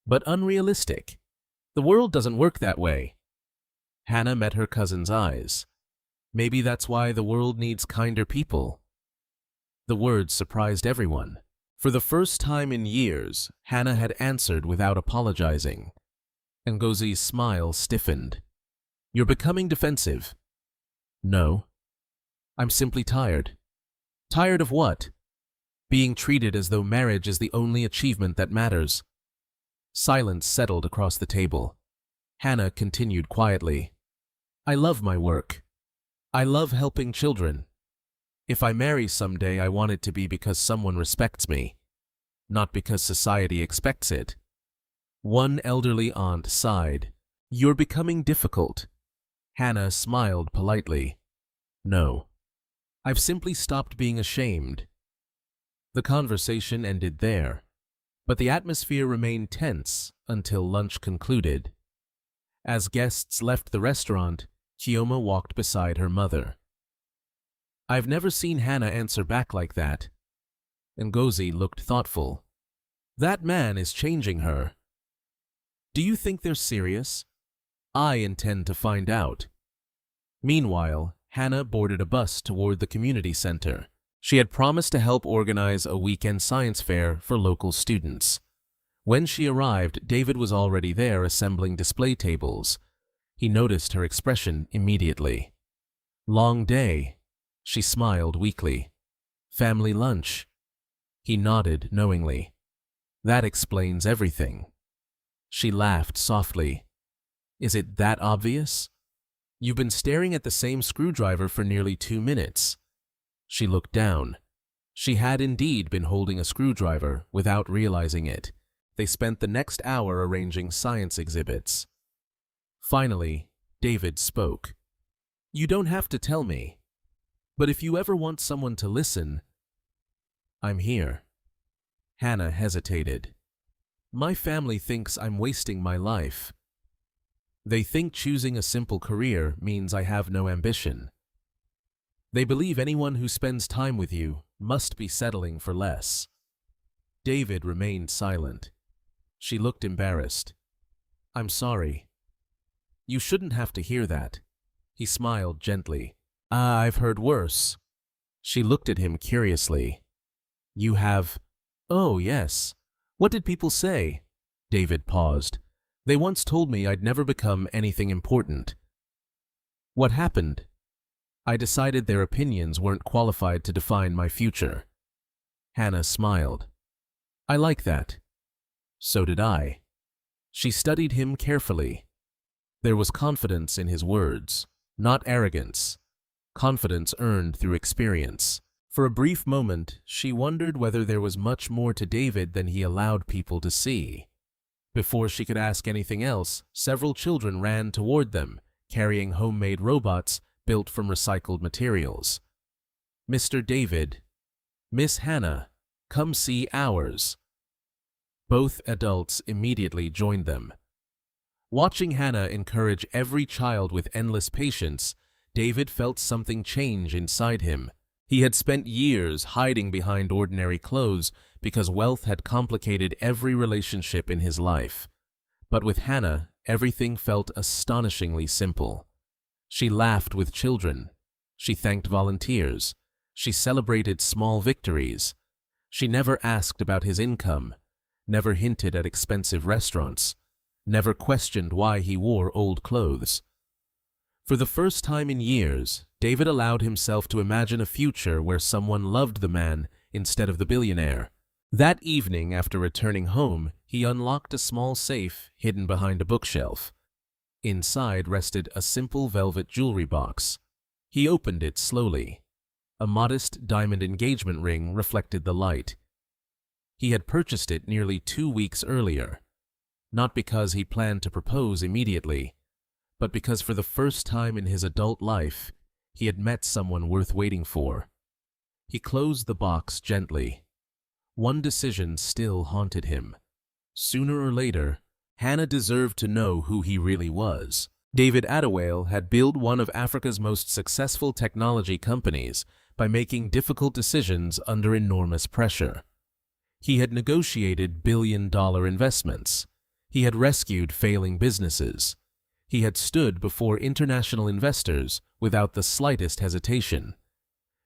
but unrealistic. The world doesn't work that way. Hannah met her cousin's eyes. Maybe that's why the world needs kinder people. The words surprised everyone. For the first time in years, Hannah had answered without apologizing. Ngozi's smile stiffened. You're becoming defensive. No. I'm simply tired. Tired of what? Being treated as though marriage is the only achievement that matters. Silence settled across the table. Hannah continued quietly. I love my work. I love helping children. If I marry someday, I want it to be because someone respects me, not because society expects it. One elderly aunt sighed. You're becoming difficult. Hannah smiled politely. No. I've simply stopped being ashamed. The conversation ended there, but the atmosphere remained tense until lunch concluded. As guests left the restaurant, Kioma walked beside her mother. I've never seen Hannah answer back like that. Ngozi looked thoughtful. That man is changing her. Do you think they're serious? I intend to find out. Meanwhile, Hannah boarded a bus toward the community center. She had promised to help organize a weekend science fair for local students. When she arrived, David was already there assembling display tables. He noticed her expression immediately. Long day. She smiled weakly. Family lunch. He nodded knowingly. That explains everything. She laughed softly. Is it that obvious? You've been staring at the same screwdriver for nearly 2 minutes. She looked down. She had indeed been holding a screwdriver without realizing it. They spent the next hour arranging science exhibits. Finally, David spoke. You don't have to tell me, but if you ever want someone to listen, I'm here. Hannah hesitated. My family thinks I'm wasting my life. They think choosing a simple career means I have no ambition. They believe anyone who spends time with you must be settling for less. David remained silent. She looked embarrassed. I'm sorry. You shouldn't have to hear that. He smiled gently. I've heard worse. She looked at him curiously. You have? Oh, yes. What did people say? David paused. They once told me I'd never become anything important. What happened? I decided their opinions weren't qualified to define my future. Hannah smiled. I like that. So did I. She studied him carefully. There was confidence in his words, not arrogance. Confidence earned through experience. For a brief moment, she wondered whether there was much more to David than he allowed people to see. Before she could ask anything else, several children ran toward them, carrying homemade robots built from recycled materials. Mr. David, Miss Hannah, come see ours. Both adults immediately joined them. Watching Hannah encourage every child with endless patience, David felt something change inside him. He had spent years hiding behind ordinary clothes because wealth had complicated every relationship in his life. But with Hannah, everything felt astonishingly simple. She laughed with children. She thanked volunteers. She celebrated small victories. She never asked about his income, never hinted at expensive restaurants, never questioned why he wore old clothes. For the first time in years, David allowed himself to imagine a future where someone loved the man instead of the billionaire. That evening, after returning home, he unlocked a small safe hidden behind a bookshelf. Inside rested a simple velvet jewelry box. He opened it slowly. A modest diamond engagement ring reflected the light. He had purchased it nearly 2 weeks earlier, not because he planned to propose immediately, but because for the first time in his adult life, he had met someone worth waiting for. He closed the box gently. One decision still haunted him. Sooner or later, Hannah deserved to know who he really was. David Attawale had built one of Africa's most successful technology companies by making difficult decisions under enormous pressure. He had negotiated billion-dollar investments. He had rescued failing businesses. He had stood before international investors without the slightest hesitation.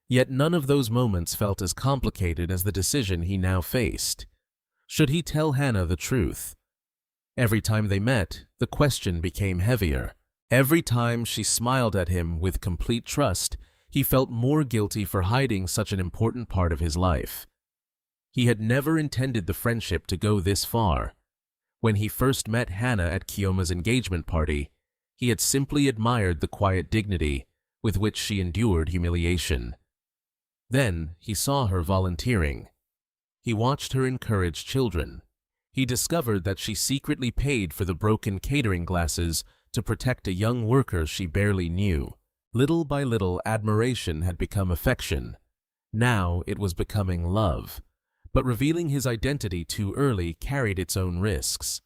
Yet none of those moments felt as complicated as the decision he now faced. Should he tell Hannah the truth? Every time they met, the question became heavier. Every time she smiled at him with complete trust, he felt more guilty for hiding such an important part of his life. He had never intended the friendship to go this far. When he first met Hannah at Kioma's engagement party, he had simply admired the quiet dignity with which she endured humiliation. Then he saw her volunteering. He watched her encourage children. He discovered that she secretly paid for the broken catering glasses to protect a young worker she barely knew. Little by little, admiration had become affection. Now it was becoming love. But revealing his identity too early carried its own risks.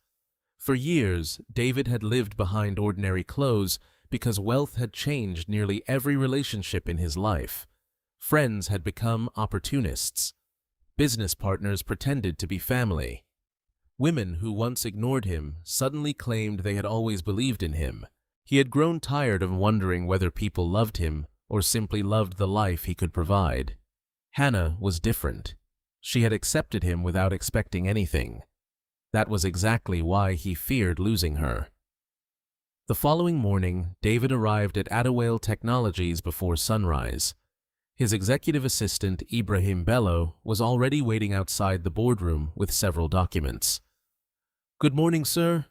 For years, David had lived behind ordinary clothes because wealth had changed nearly every relationship in his life. Friends had become opportunists. Business partners pretended to be family. Women who once ignored him suddenly claimed they had always believed in him. He had grown tired of wondering whether people loved him or simply loved the life he could provide. Hannah was different. She had accepted him without expecting anything. That was exactly why he feared losing her. The following morning, David arrived at Attawale Technologies before sunrise. His executive assistant, Ibrahim Bello, was already waiting outside the boardroom with several documents. "Good morning, sir."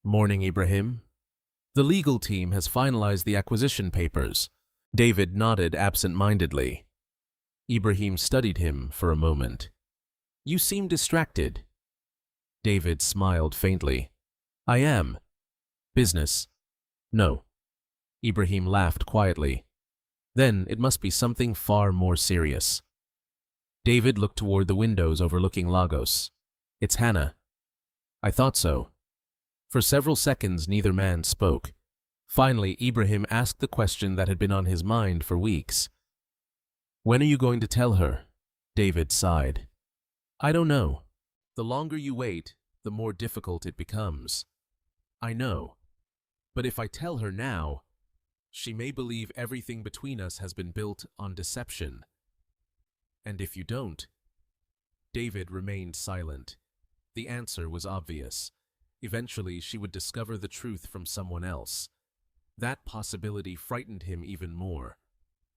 "Morning, Ibrahim." "The legal team has finalized the acquisition papers." David nodded absent-mindedly. Ibrahim studied him for a moment. "You seem distracted." David smiled faintly. "I am." "Business?" "No." Ibrahim laughed quietly. "Then it must be something far more serious." David looked toward the windows overlooking Lagos. "It's Hannah." "I thought so." For several seconds, neither man spoke. Finally, Ibrahim asked the question that had been on his mind for weeks. "When are you going to tell her?" David sighed. "I don't know. The longer you wait, the more difficult it becomes." "I know. But if I tell her now, she may believe everything between us has been built on deception." "And if you don't?" David remained silent. The answer was obvious. Eventually, she would discover the truth from someone else. That possibility frightened him even more.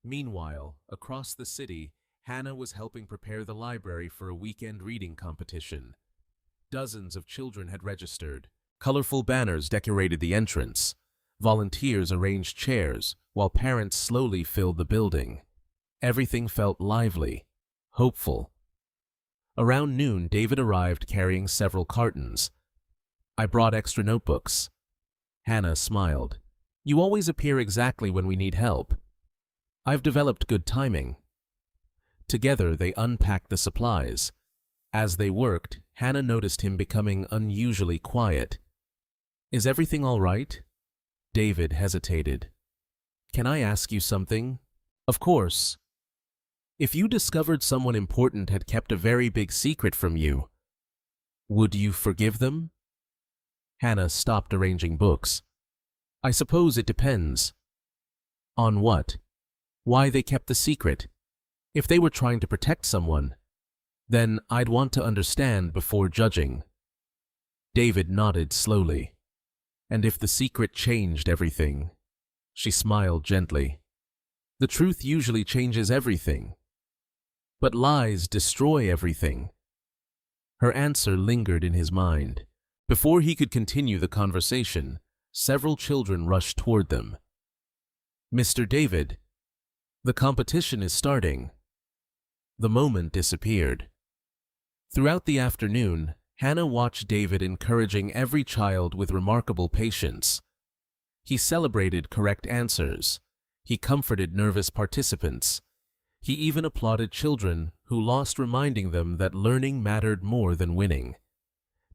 Meanwhile, across the city, Hannah was helping prepare the library for a weekend reading competition. Dozens of children had registered. Colorful banners decorated the entrance. Volunteers arranged chairs, while parents slowly filled the building. Everything felt lively, hopeful. Around noon, David arrived carrying several cartons. "I brought extra notebooks." Hannah smiled. "You always appear exactly when we need help." "I've developed good timing." Together, they unpacked the supplies. As they worked, Hannah noticed him becoming unusually quiet. "Is everything all right?" David hesitated. "Can I ask you something?" "Of course." "If you discovered someone important had kept a very big secret from you, would you forgive them?" Hannah stopped arranging books. "I suppose it depends." "On what?" Why they kept the secret? If they were trying to protect someone, then I'd want to understand before judging. David nodded slowly. And if the secret changed everything? She smiled gently. The truth usually changes everything. But lies destroy everything. Her answer lingered in his mind. Before he could continue the conversation, several children rushed toward them. Mr. David, the competition is starting. The moment disappeared. Throughout the afternoon, Hannah watched David encouraging every child with remarkable patience. He celebrated correct answers. He comforted nervous participants. He even applauded children who lost, reminding them that learning mattered more than winning.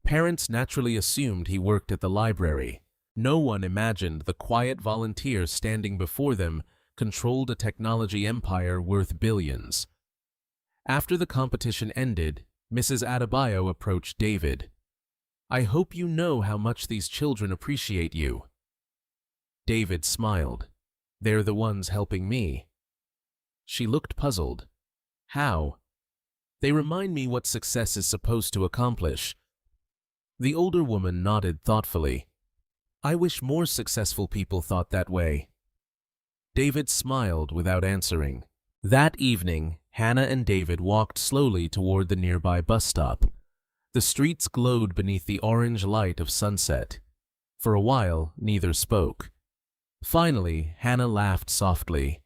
Parents naturally assumed he worked at the library. No one imagined the quiet volunteer standing before them controlled a technology empire worth billions. After the competition ended, Mrs. Adebayo approached David. I hope you know how much these children appreciate you. David smiled. They're the ones helping me. She looked puzzled. How? They remind me what success is supposed to accomplish. The older woman nodded thoughtfully. I wish more successful people thought that way. David smiled without answering. That evening, Hannah and David walked slowly toward the nearby bus stop. The streets glowed beneath the orange light of sunset. For a while, neither spoke. Finally, Hannah laughed softly.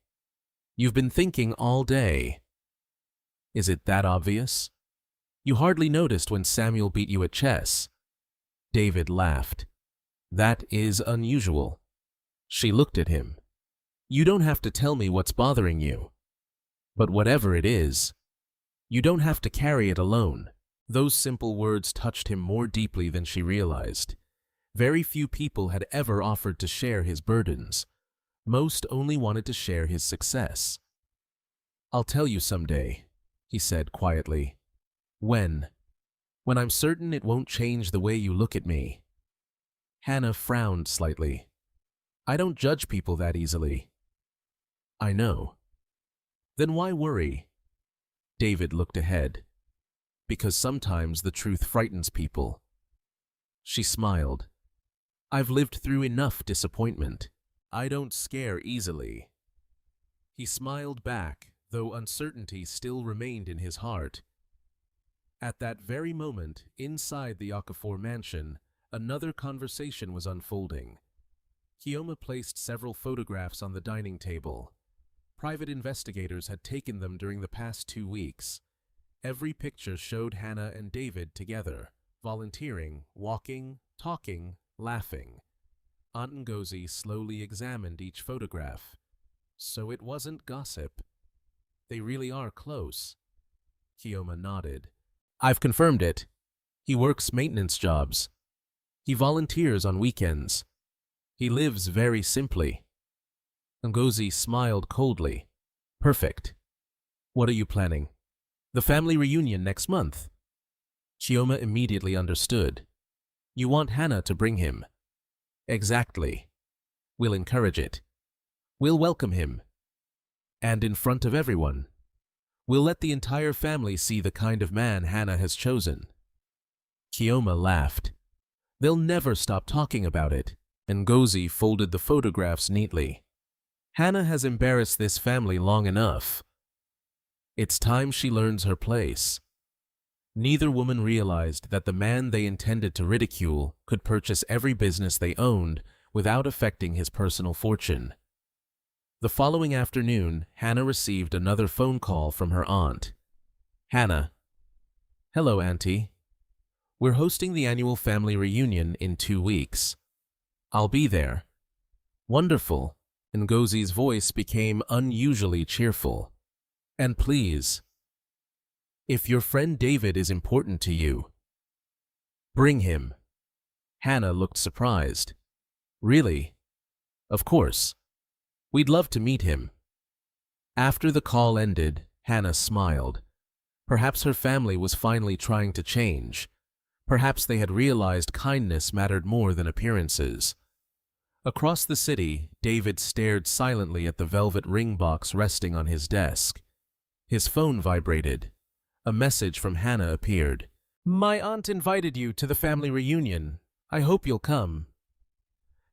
You've been thinking all day. Is it that obvious? You hardly noticed when Samuel beat you at chess. David laughed. That is unusual. She looked at him. You don't have to tell me what's bothering you. But whatever it is, you don't have to carry it alone. Those simple words touched him more deeply than she realized. Very few people had ever offered to share his burdens. Most only wanted to share his success. I'll tell you someday, he said quietly. When? When I'm certain it won't change the way you look at me. Hannah frowned slightly. I don't judge people that easily. I know. Then why worry? David looked ahead. Because sometimes the truth frightens people. She smiled. I've lived through enough disappointment. I don't scare easily. He smiled back, though uncertainty still remained in his heart. At that very moment, inside the Okafor mansion, another conversation was unfolding. Kioma placed several photographs on the dining table. Private investigators had taken them during the past 2 weeks. Every picture showed Hannah and David together, volunteering, walking, talking, laughing. Aunt Ngozi slowly examined each photograph. So it wasn't gossip. They really are close. Kioma nodded. I've confirmed it. He works maintenance jobs. He volunteers on weekends. He lives very simply. Ngozi smiled coldly. Perfect. What are you planning? The family reunion next month. Chioma immediately understood. You want Hannah to bring him. Exactly. We'll encourage it. We'll welcome him. And in front of everyone. We'll let the entire family see the kind of man Hannah has chosen. Kioma laughed. They'll never stop talking about it. Ngozi folded the photographs neatly. Hannah has embarrassed this family long enough. It's time she learns her place. Neither woman realized that the man they intended to ridicule could purchase every business they owned without affecting his personal fortune. The following afternoon, Hannah received another phone call from her aunt. Hannah. Hello, Auntie. We're hosting the annual family reunion in 2 weeks. I'll be there. Wonderful. Ngozi's voice became unusually cheerful. And please, if your friend David is important to you, bring him. Hannah looked surprised. Really? Of course. We'd love to meet him. After the call ended, Hannah smiled. Perhaps her family was finally trying to change. Perhaps they had realized kindness mattered more than appearances. Across the city, David stared silently at the velvet ring box resting on his desk. His phone vibrated. A message from Hannah appeared. "My aunt invited you to the family reunion. I hope you'll come."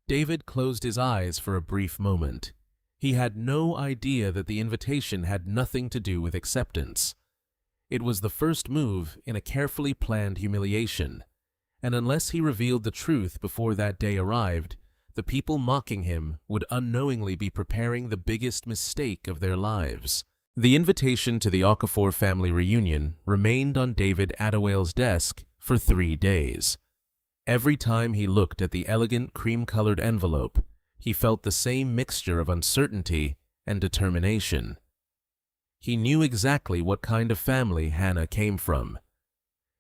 David closed his eyes for a brief moment. He had no idea that the invitation had nothing to do with acceptance. It was the first move in a carefully planned humiliation, and unless he revealed the truth before that day arrived, the people mocking him would unknowingly be preparing the biggest mistake of their lives. The invitation to the Okafor family reunion remained on David Attawale's desk for 3 days. Every time he looked at the elegant cream-colored envelope, he felt the same mixture of uncertainty and determination. He knew exactly what kind of family Hannah came from.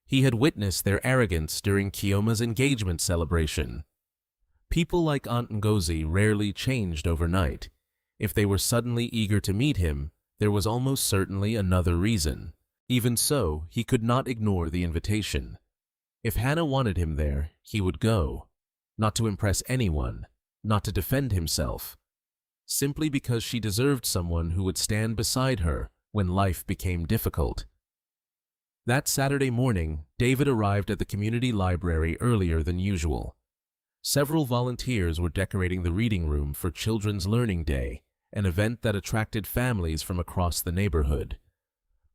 He had witnessed their arrogance during Kioma's engagement celebration. People like Aunt Ngozi rarely changed overnight. If they were suddenly eager to meet him, there was almost certainly another reason. Even so, he could not ignore the invitation. If Hannah wanted him there, he would go. Not to impress anyone, not to defend himself. Simply because she deserved someone who would stand beside her when life became difficult. That Saturday morning, David arrived at the community library earlier than usual. Several volunteers were decorating the reading room for Children's Learning Day, an event that attracted families from across the neighborhood.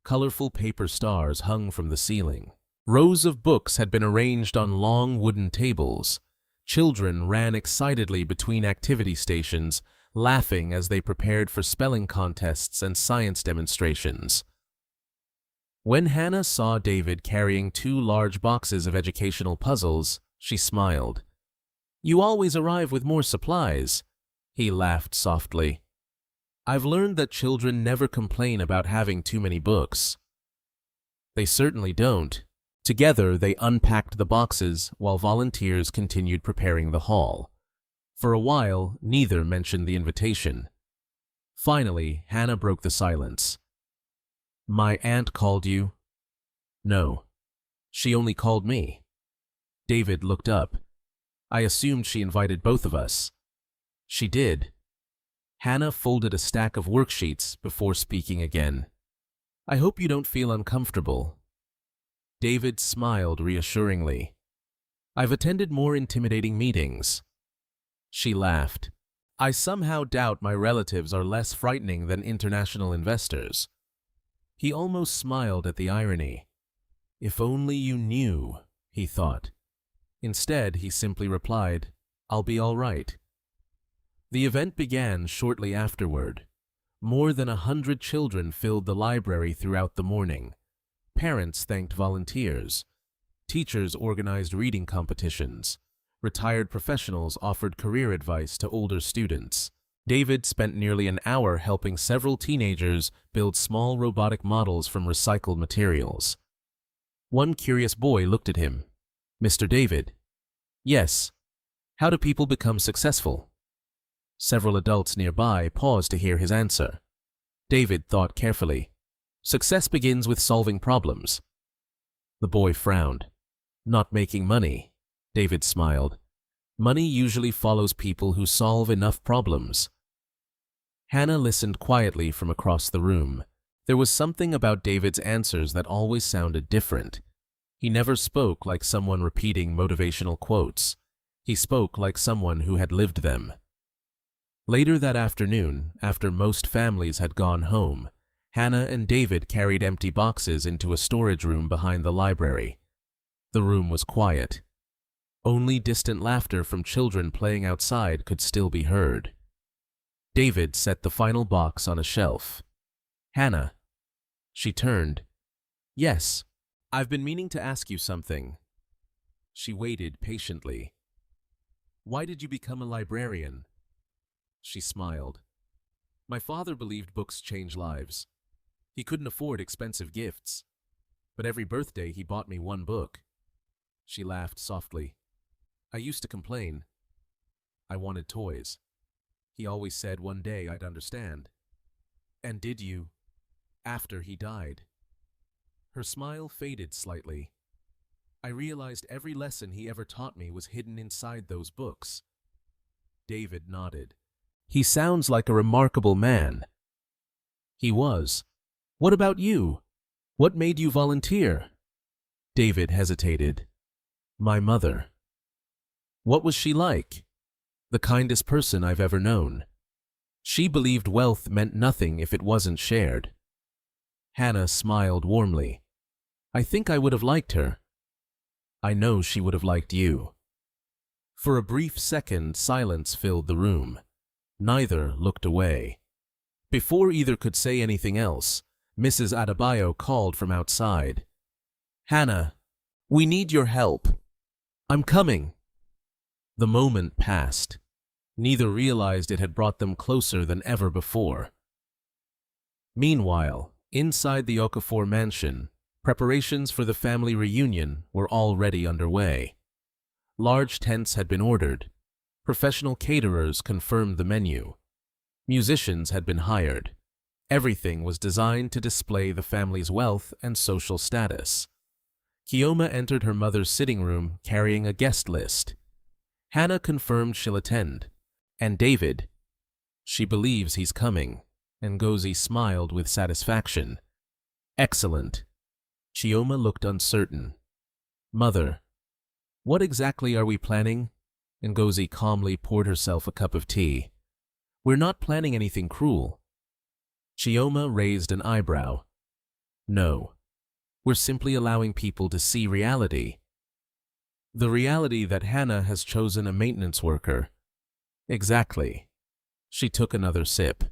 Colorful paper stars hung from the ceiling. Rows of books had been arranged on long wooden tables. Children ran excitedly between activity stations, laughing as they prepared for spelling contests and science demonstrations. When Hannah saw David carrying 2 large boxes of educational puzzles, she smiled. "You always arrive with more supplies." He laughed softly. "I've learned that children never complain about having too many books." They certainly don't. Together, they unpacked the boxes while volunteers continued preparing the hall. For a while, neither mentioned the invitation. Finally, Hannah broke the silence. "My aunt called you?" "No. She only called me." David looked up. "I assumed she invited both of us." "She did." Hannah folded a stack of worksheets before speaking again. "I hope you don't feel uncomfortable." David smiled reassuringly. "I've attended more intimidating meetings." She laughed. "I somehow doubt my relatives are less frightening than international investors." He almost smiled at the irony. "If only you knew," he thought. Instead, he simply replied, "I'll be all right." The event began shortly afterward. More than 100 children filled the library throughout the morning. Parents thanked volunteers. Teachers organized reading competitions. Retired professionals offered career advice to older students. David spent nearly an hour helping several teenagers build small robotic models from recycled materials. One curious boy looked at him. "Mr. David." "Yes. How do people become successful?" Several adults nearby paused to hear his answer. David thought carefully. "Success begins with solving problems." The boy frowned. "Not making money." David smiled. "Money usually follows people who solve enough problems." Hannah listened quietly from across the room. There was something about David's answers that always sounded different. He never spoke like someone repeating motivational quotes. He spoke like someone who had lived them. Later that afternoon, after most families had gone home, Hannah and David carried empty boxes into a storage room behind the library. The room was quiet. Only distant laughter from children playing outside could still be heard. David set the final box on a shelf. "Hannah." She turned. "Yes. I've been meaning to ask you something." She waited patiently. "Why did you become a librarian?" She smiled. "My father believed books change lives. He couldn't afford expensive gifts, but every birthday he bought me one book." She laughed softly. "I used to complain. I wanted toys. He always said one day I'd understand." "And did you?" "After he died." Her smile faded slightly. "I realized every lesson he ever taught me was hidden inside those books." David nodded. He sounds like a remarkable man. He was. What about you? What made you volunteer? David hesitated. My mother. What was she like? The kindest person I've ever known. She believed wealth meant nothing if it wasn't shared. Hannah smiled warmly. I think I would have liked her. I know she would have liked you. For a brief second, silence filled the room. Neither looked away. Before either could say anything else, Mrs. Adebayo called from outside. Hannah, we need your help. I'm coming. The moment passed. Neither realized it had brought them closer than ever before. Meanwhile, inside the Okafor mansion, preparations for the family reunion were already underway. Large tents had been ordered. Professional caterers confirmed the menu. Musicians had been hired. Everything was designed to display the family's wealth and social status. Kioma entered her mother's sitting room carrying a guest list. Hannah confirmed she'll attend. And David, she believes he's coming. Ngozi smiled with satisfaction. Excellent. Chioma looked uncertain. Mother, what exactly are we planning? Ngozi calmly poured herself a cup of tea. We're not planning anything cruel. Chioma raised an eyebrow. No. We're simply allowing people to see reality. The reality that Hannah has chosen a maintenance worker. Exactly. She took another sip.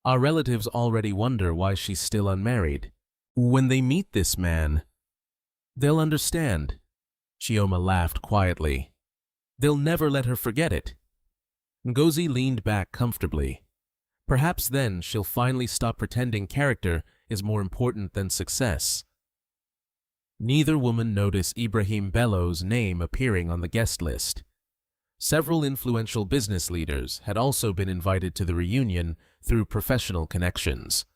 Our relatives already wonder why she's still unmarried. When they meet this man, they'll understand. Chioma laughed quietly. They'll never let her forget it. Ngozi leaned back comfortably. Perhaps then she'll finally stop pretending character is more important than success. Neither woman noticed Ibrahim Bello's name appearing on the guest list. Several influential business leaders had also been invited to the reunion through professional connections.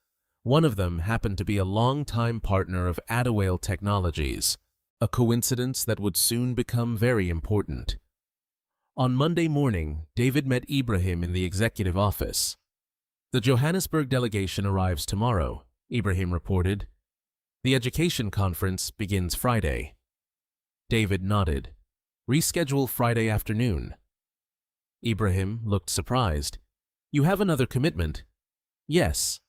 One of them happened to be a longtime partner of Adawale Technologies, a coincidence that would soon become very important. On Monday morning, David met Ibrahim in the executive office. The Johannesburg delegation arrives tomorrow, Ibrahim reported. The education conference begins Friday. David nodded. Reschedule Friday afternoon. Ibrahim looked surprised. You have another commitment? Yes.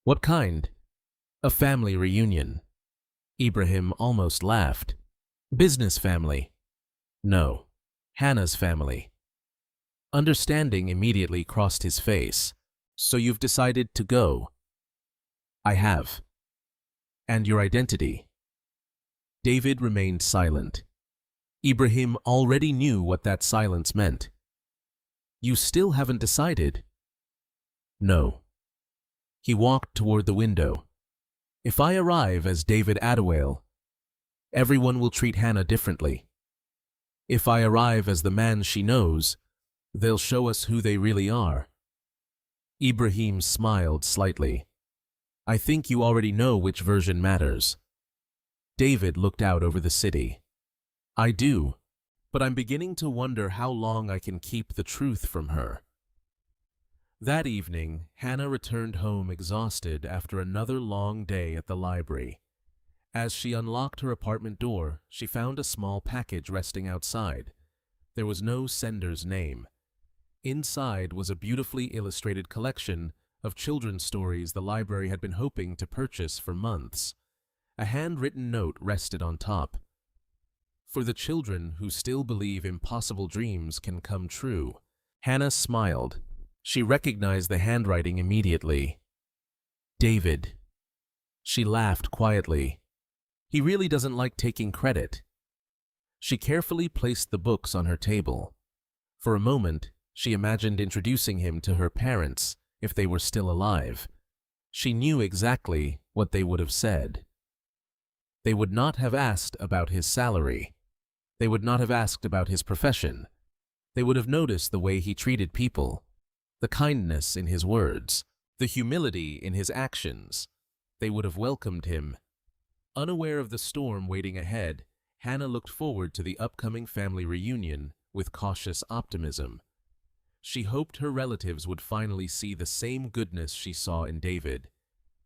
What kind? A family reunion. Ibrahim almost laughed. Business family. No. Hannah's family. Understanding immediately crossed his face. So you've decided to go? I have. And your identity? David remained silent. Ibrahim already knew what that silence meant. You still haven't decided? No. He walked toward the window. If I arrive as David Adawale, everyone will treat Hannah differently. If I arrive as the man she knows, they'll show us who they really are. Ibrahim smiled slightly. I think you already know which version matters. David looked out over the city. I do, but I'm beginning to wonder how long I can keep the truth from her. That evening, Hannah returned home exhausted after another long day at the library. As she unlocked her apartment door, she found a small package resting outside. There was no sender's name. Inside was a beautifully illustrated collection of children's stories the library had been hoping to purchase for months. A handwritten note rested on top. For the children who still believe impossible dreams can come true. Hannah smiled. She recognized the handwriting immediately. David. She laughed quietly. He really doesn't like taking credit. She carefully placed the books on her table. For a moment, she imagined introducing him to her parents if they were still alive. She knew exactly what they would have said. They would not have asked about his salary. They would not have asked about his profession. They would have noticed the way he treated people, the kindness in his words, the humility in his actions. They would have welcomed him. Unaware of the storm waiting ahead, Hannah looked forward to the upcoming family reunion with cautious optimism. She hoped her relatives would finally see the same goodness she saw in David.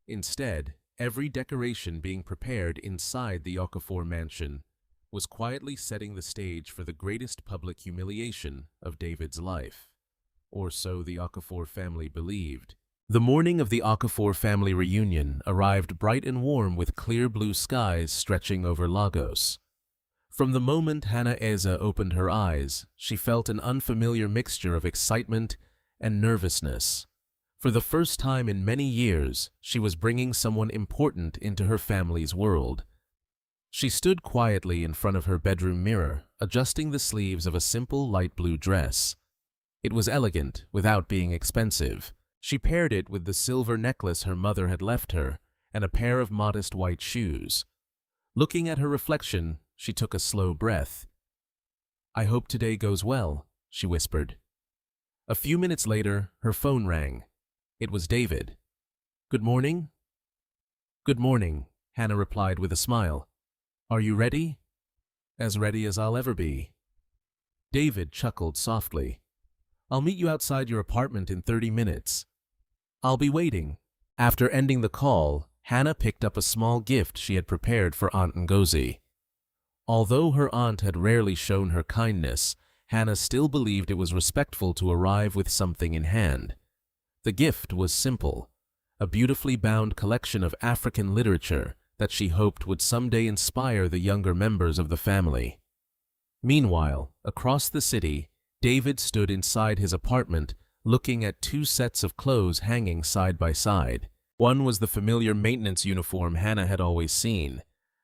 Instead, every decoration being prepared inside the Okafor mansion was quietly setting the stage for the greatest public humiliation of David's life. Or so the Okafor family believed. The morning of the Okafor family reunion arrived bright and warm with clear blue skies stretching over Lagos. From the moment Hannah Eze opened her eyes, she felt an unfamiliar mixture of excitement and nervousness. For the first time in many years, she was bringing someone important into her family's world. She stood quietly in front of her bedroom mirror, adjusting the sleeves of a simple light blue dress. It was elegant without being expensive. She paired it with the silver necklace her mother had left her and a pair of modest white shoes. Looking at her reflection, she took a slow breath. "I hope today goes well," she whispered. A few minutes later, her phone rang. It was David. "Good morning?" "Good morning," Hannah replied with a smile. "Are you ready?" "As ready as I'll ever be." David chuckled softly. "I'll meet you outside your apartment in 30 minutes. I'll be waiting." After ending the call, Hannah picked up a small gift she had prepared for Aunt Ngozi. Although her aunt had rarely shown her kindness, Hannah still believed it was respectful to arrive with something in hand. The gift was simple, a beautifully bound collection of African literature that she hoped would someday inspire the younger members of the family. Meanwhile, across the city, David stood inside his apartment looking at two sets of clothes hanging side by side. One was the familiar maintenance uniform Hannah had always seen.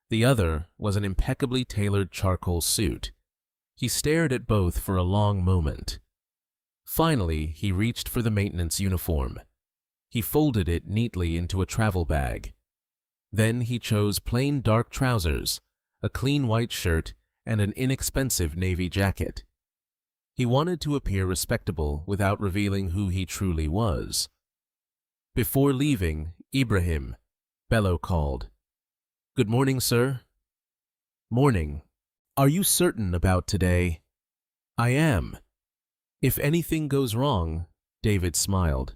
The other was an impeccably tailored charcoal suit. He stared at both for a long moment. Finally, he reached for the maintenance uniform. He folded it neatly into a travel bag. Then he chose plain dark trousers, a clean white shirt, and an inexpensive navy jacket. He wanted to appear respectable without revealing who he truly was. Before leaving, Ibrahim, Bello called. "Good morning, sir." "Morning. Are you certain about today?" "I am." "If anything goes wrong," David smiled,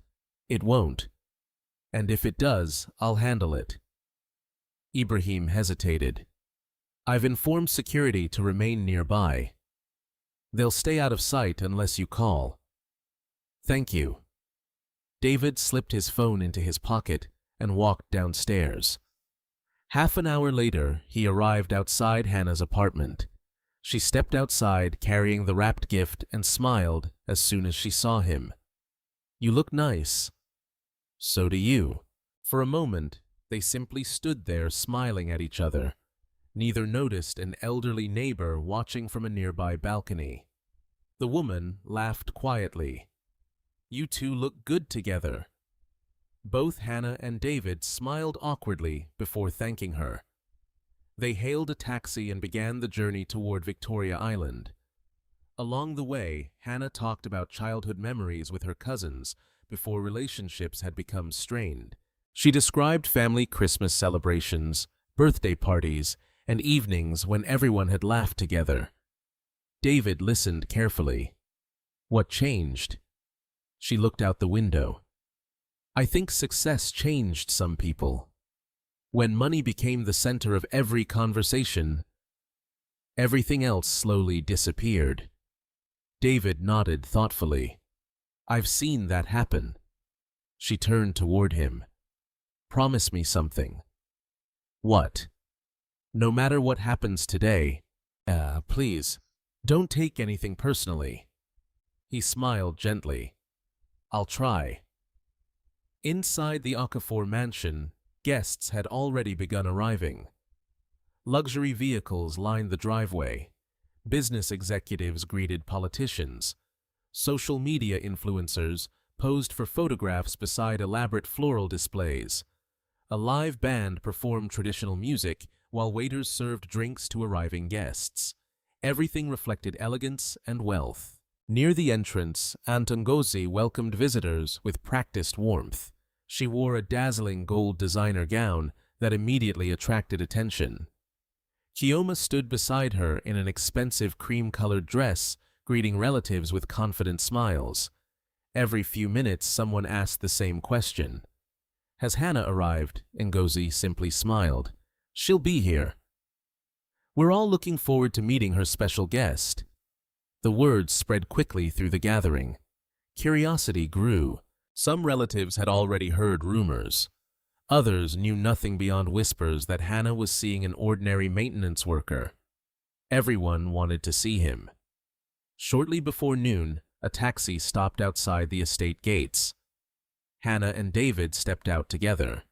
"it won't. And if it does, I'll handle it." Ibrahim hesitated. "I've informed security to remain nearby. They'll stay out of sight unless you call." "Thank you." David slipped his phone into his pocket and walked downstairs. Half an hour later, he arrived outside Hannah's apartment. She stepped outside carrying the wrapped gift and smiled as soon as she saw him. "You look nice." "So do you." For a moment, they simply stood there smiling at each other. Neither noticed an elderly neighbor watching from a nearby balcony. The woman laughed quietly. "You two look good together." Both Hannah and David smiled awkwardly before thanking her. They hailed a taxi and began the journey toward Victoria Island. Along the way, Hannah talked about childhood memories with her cousins before relationships had become strained. She described family Christmas celebrations, birthday parties, and evenings when everyone had laughed together. David listened carefully. "What changed?" She looked out the window. "I think success changed some people. When money became the center of every conversation, everything else slowly disappeared." David nodded thoughtfully. "I've seen that happen." She turned toward him. "Promise me something." "What?" "No matter what happens today, please, don't take anything personally." He smiled gently. "I'll try." Inside the Okafor mansion, guests had already begun arriving. Luxury vehicles lined the driveway. Business executives greeted politicians. Social media influencers posed for photographs beside elaborate floral displays. A live band performed traditional music while waiters served drinks to arriving guests. Everything reflected elegance and wealth. Near the entrance, Aunt Ngozi welcomed visitors with practiced warmth. She wore a dazzling gold designer gown that immediately attracted attention. Chioma stood beside her in an expensive cream-colored dress, greeting relatives with confident smiles. Every few minutes someone asked the same question. Has Hannah arrived? Ngozi simply smiled. She'll be here. We're all looking forward to meeting her special guest. The word spread quickly through the gathering. Curiosity grew. Some relatives had already heard rumors. Others knew nothing beyond whispers that Hannah was seeing an ordinary maintenance worker. Everyone wanted to see him. Shortly before noon, a taxi stopped outside the estate gates. Hannah and David stepped out together.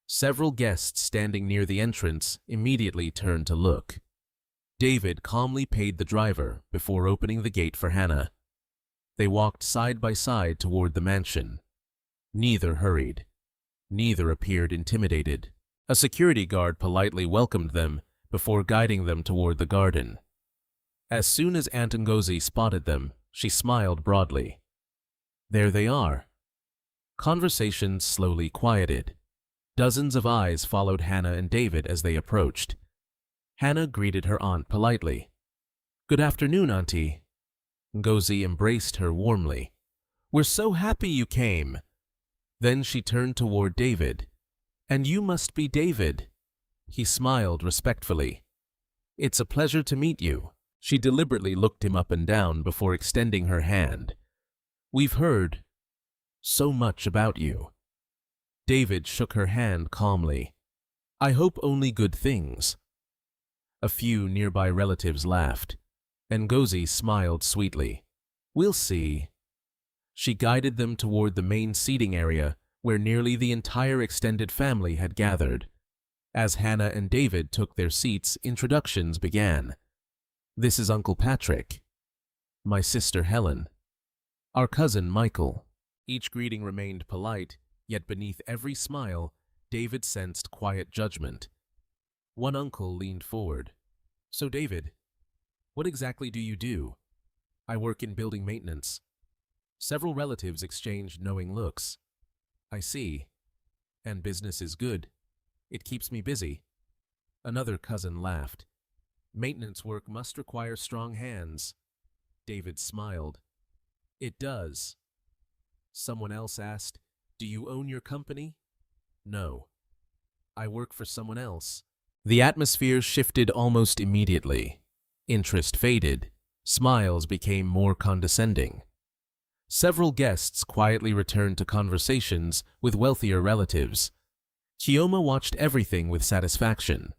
Several guests standing near the entrance immediately turned to look. David calmly paid the driver before opening the gate for Hannah. They walked side by side toward the mansion. Neither hurried. Neither appeared intimidated. A security guard politely welcomed them before guiding them toward the garden. As soon as Aunt Ngozi spotted them, she smiled broadly. There they are. Conversations slowly quieted. Dozens of eyes followed Hannah and David as they approached. Hannah greeted her aunt politely. Good afternoon, Auntie. Ngozi embraced her warmly. We're so happy you came. Then she turned toward David. And you must be David. He smiled respectfully. It's a pleasure to meet you. She deliberately looked him up and down before extending her hand. We've heard so much about you. David shook her hand calmly. I hope only good things. A few nearby relatives laughed. Ngozi smiled sweetly. We'll see. She guided them toward the main seating area where nearly the entire extended family had gathered. As Hannah and David took their seats, introductions began. This is Uncle Patrick. My sister Helen. Our cousin Michael. Each greeting remained polite, yet beneath every smile, David sensed quiet judgment. One uncle leaned forward. So David, what exactly do you do? I work in building maintenance. Several relatives exchanged knowing looks. I see. And business is good. It keeps me busy. Another cousin laughed. Maintenance work must require strong hands. David smiled. It does. Someone else asked, do you own your company? No. I work for someone else. The atmosphere shifted almost immediately. Interest faded. Smiles became more condescending. Several guests quietly returned to conversations with wealthier relatives. Chioma watched everything with satisfaction.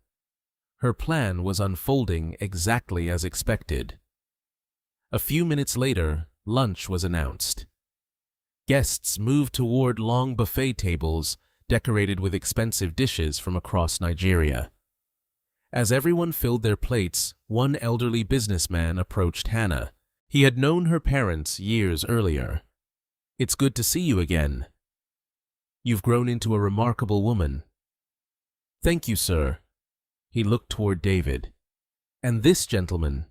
Her plan was unfolding exactly as expected. A few minutes later, lunch was announced. Guests moved toward long buffet tables decorated with expensive dishes from across Nigeria. As everyone filled their plates, one elderly businessman approached Hannah. He had known her parents years earlier. It's good to see you again. You've grown into a remarkable woman. Thank you, sir. He looked toward David. And this gentleman?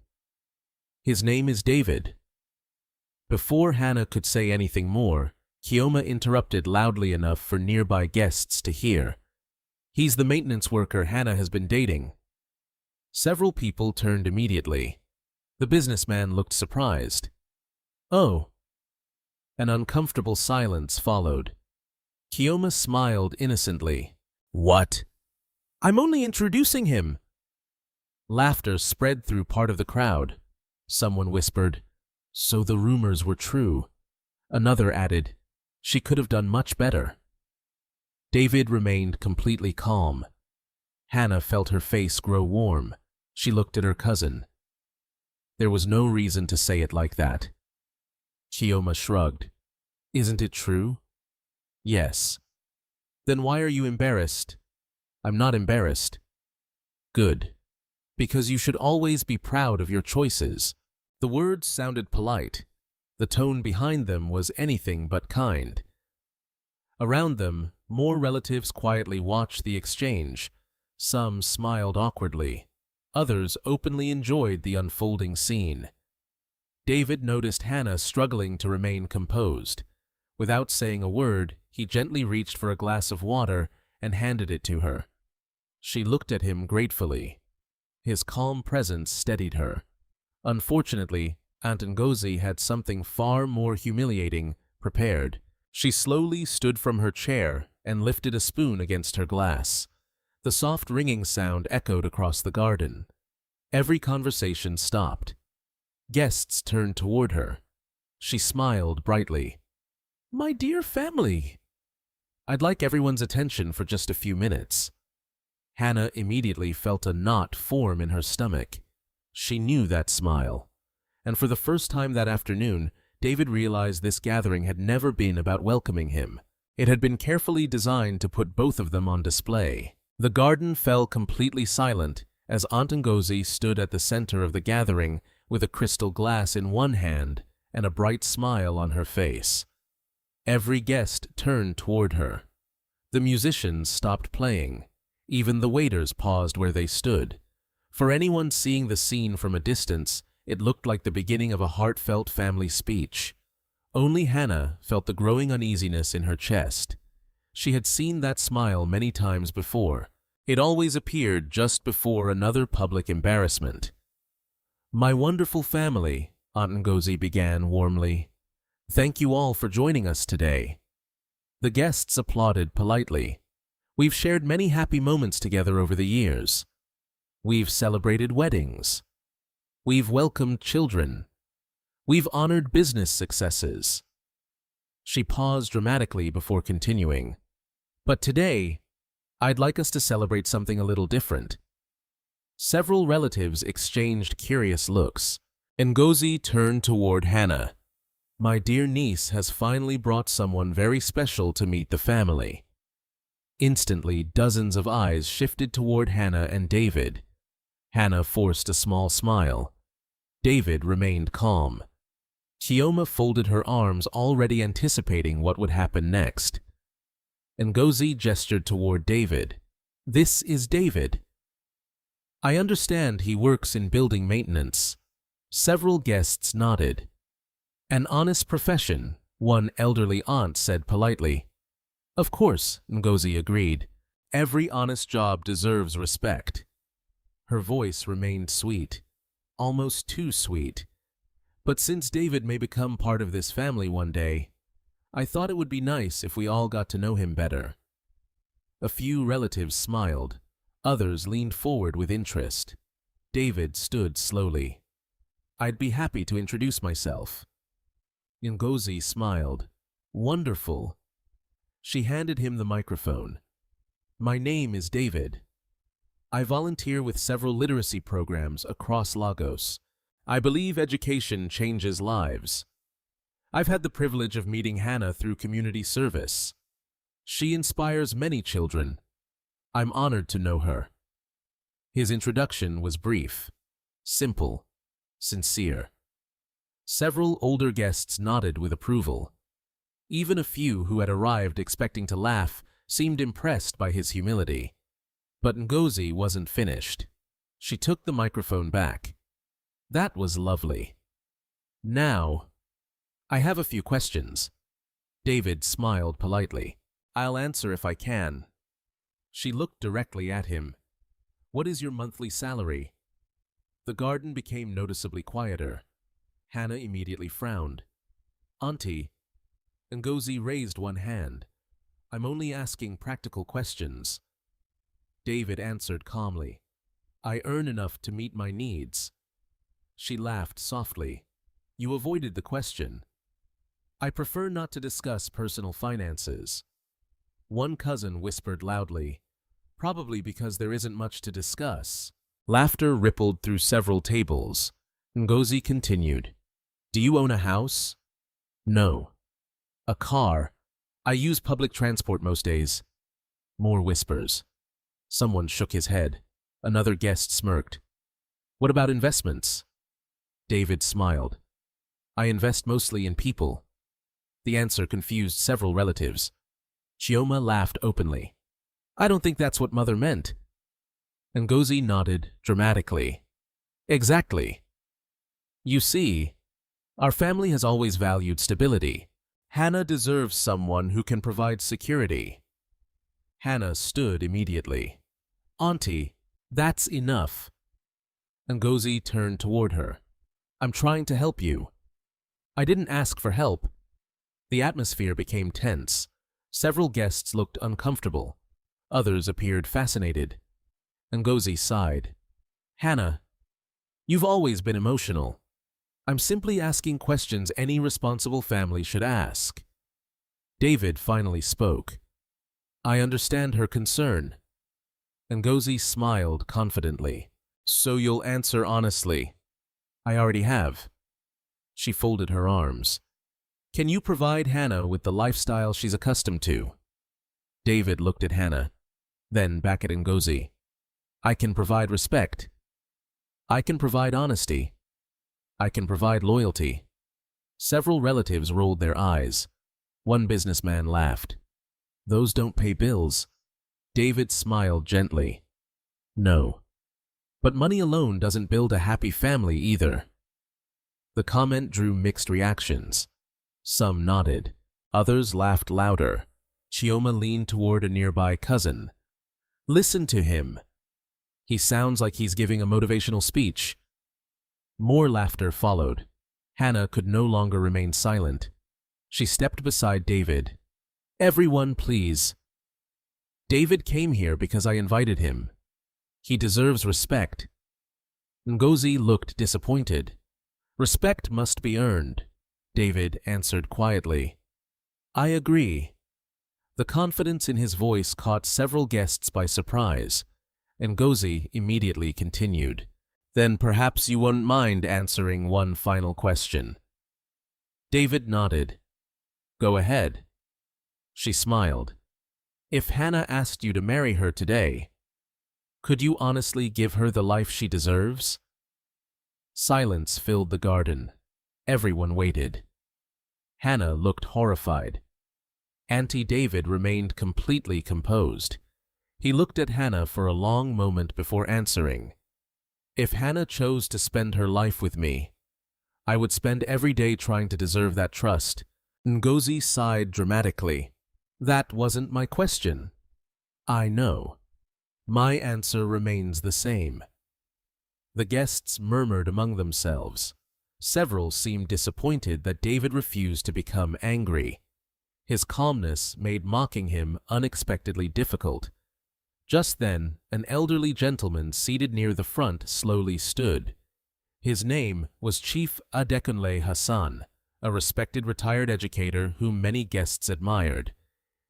His name is David. Before Hannah could say anything more, Chioma interrupted loudly enough for nearby guests to hear. He's the maintenance worker Hannah has been dating. Several people turned immediately. The businessman looked surprised. Oh. An uncomfortable silence followed. Chioma smiled innocently. What? I'm only introducing him. Laughter spread through part of the crowd. Someone whispered, so the rumors were true. Another added, she could have done much better. David remained completely calm. Hannah felt her face grow warm. She looked at her cousin. There was no reason to say it like that. Chioma shrugged. Isn't it true? Yes. Then why are you embarrassed? I'm not embarrassed. Good. Because you should always be proud of your choices. The words sounded polite. The tone behind them was anything but kind. Around them, more relatives quietly watched the exchange. Some smiled awkwardly. Others openly enjoyed the unfolding scene. David noticed Hannah struggling to remain composed. Without saying a word, he gently reached for a glass of water and handed it to her. She looked at him gratefully. His calm presence steadied her. Unfortunately, Aunt Ngozi had something far more humiliating prepared. She slowly stood from her chair and lifted a spoon against her glass. The soft ringing sound echoed across the garden. Every conversation stopped. Guests turned toward her. She smiled brightly. "My dear family, I'd like everyone's attention for just a few minutes." Hannah immediately felt a knot form in her stomach. She knew that smile. And for the first time that afternoon, David realized this gathering had never been about welcoming him. It had been carefully designed to put both of them on display. The garden fell completely silent as Aunt Ngozi stood at the center of the gathering with a crystal glass in one hand and a bright smile on her face. Every guest turned toward her. The musicians stopped playing. Even the waiters paused where they stood. For anyone seeing the scene from a distance, it looked like the beginning of a heartfelt family speech. Only Hannah felt the growing uneasiness in her chest. She had seen that smile many times before. It always appeared just before another public embarrassment. "My wonderful family," Aunt Ngozi began warmly. "Thank you all for joining us today." The guests applauded politely. "We've shared many happy moments together over the years. We've celebrated weddings. We've welcomed children. We've honored business successes." She paused dramatically before continuing. "But today, I'd like us to celebrate something a little different." Several relatives exchanged curious looks. Ngozi turned toward Hannah. "My dear niece has finally brought someone very special to meet the family." Instantly, dozens of eyes shifted toward Hannah and David. Hannah forced a small smile. David remained calm. Chioma folded her arms, already anticipating what would happen next. Ngozi gestured toward David. "This is David. I understand he works in building maintenance." Several guests nodded. "An honest profession," one elderly aunt said politely. "Of course," Ngozi agreed. "Every honest job deserves respect." Her voice remained sweet, almost too sweet. "But since David may become part of this family one day, I thought it would be nice if we all got to know him better." A few relatives smiled. Others leaned forward with interest. David stood slowly. "I'd be happy to introduce myself." Ngozi smiled. "Wonderful." She handed him the microphone. "My name is David. I volunteer with several literacy programs across Lagos. I believe education changes lives. I've had the privilege of meeting Hannah through community service. She inspires many children. I'm honored to know her." His introduction was brief, simple, sincere. Several older guests nodded with approval. Even a few who had arrived expecting to laugh seemed impressed by his humility. But Ngozi wasn't finished. She took the microphone back. "That was lovely. Now, I have a few questions." David smiled politely. "I'll answer if I can." She looked directly at him. "What is your monthly salary?" The garden became noticeably quieter. Hannah immediately frowned. "Auntie," Ngozi raised one hand. "I'm only asking practical questions." David answered calmly. "I earn enough to meet my needs." She laughed softly. "You avoided the question." "I prefer not to discuss personal finances." One cousin whispered loudly, "Probably because there isn't much to discuss." Laughter rippled through several tables. Ngozi continued. "Do you own a house?" "No." "A car?" "I use public transport most days." More whispers. Someone shook his head. Another guest smirked. "What about investments?" David smiled. "I invest mostly in people." The answer confused several relatives. Chioma laughed openly. "I don't think that's what Mother meant." Ngozi nodded dramatically. "Exactly. You see, our family has always valued stability. Hannah deserves someone who can provide security." Hannah stood immediately. "Auntie, that's enough." Ngozi turned toward her. "I'm trying to help you." "I didn't ask for help." The atmosphere became tense. Several guests looked uncomfortable. Others appeared fascinated. Ngozi sighed. Hannah, you've always been emotional. I'm simply asking questions any responsible family should ask. David finally spoke. I understand her concern. Ngozi smiled confidently. So you'll answer honestly. I already have. She folded her arms. Can you provide Hannah with the lifestyle she's accustomed to? David looked at Hannah, then back at Ngozi. I can provide respect. I can provide honesty. I can provide loyalty. Several relatives rolled their eyes. One businessman laughed. Those don't pay bills. David smiled gently. No. But money alone doesn't build a happy family either. The comment drew mixed reactions. Some nodded. Others laughed louder. Chioma leaned toward a nearby cousin. Listen to him. He sounds like he's giving a motivational speech. More laughter followed. Hannah could no longer remain silent. She stepped beside David. Everyone, please. David came here because I invited him. He deserves respect. Ngozi looked disappointed. Respect must be earned, David answered quietly. I agree. The confidence in his voice caught several guests by surprise. Ngozi immediately continued. Then perhaps you won't mind answering one final question. David nodded. Go ahead. She smiled. If Hannah asked you to marry her today, could you honestly give her the life she deserves? Silence filled the garden. Everyone waited. Hannah looked horrified. Auntie David remained completely composed. He looked at Hannah for a long moment before answering. If Hannah chose to spend her life with me, I would spend every day trying to deserve that trust. Ngozi sighed dramatically. That wasn't my question. I know. My answer remains the same. The guests murmured among themselves. Several seemed disappointed that David refused to become angry. His calmness made mocking him unexpectedly difficult. Just then, an elderly gentleman seated near the front slowly stood. His name was Chief Adekunle Hassan, a respected retired educator whom many guests admired.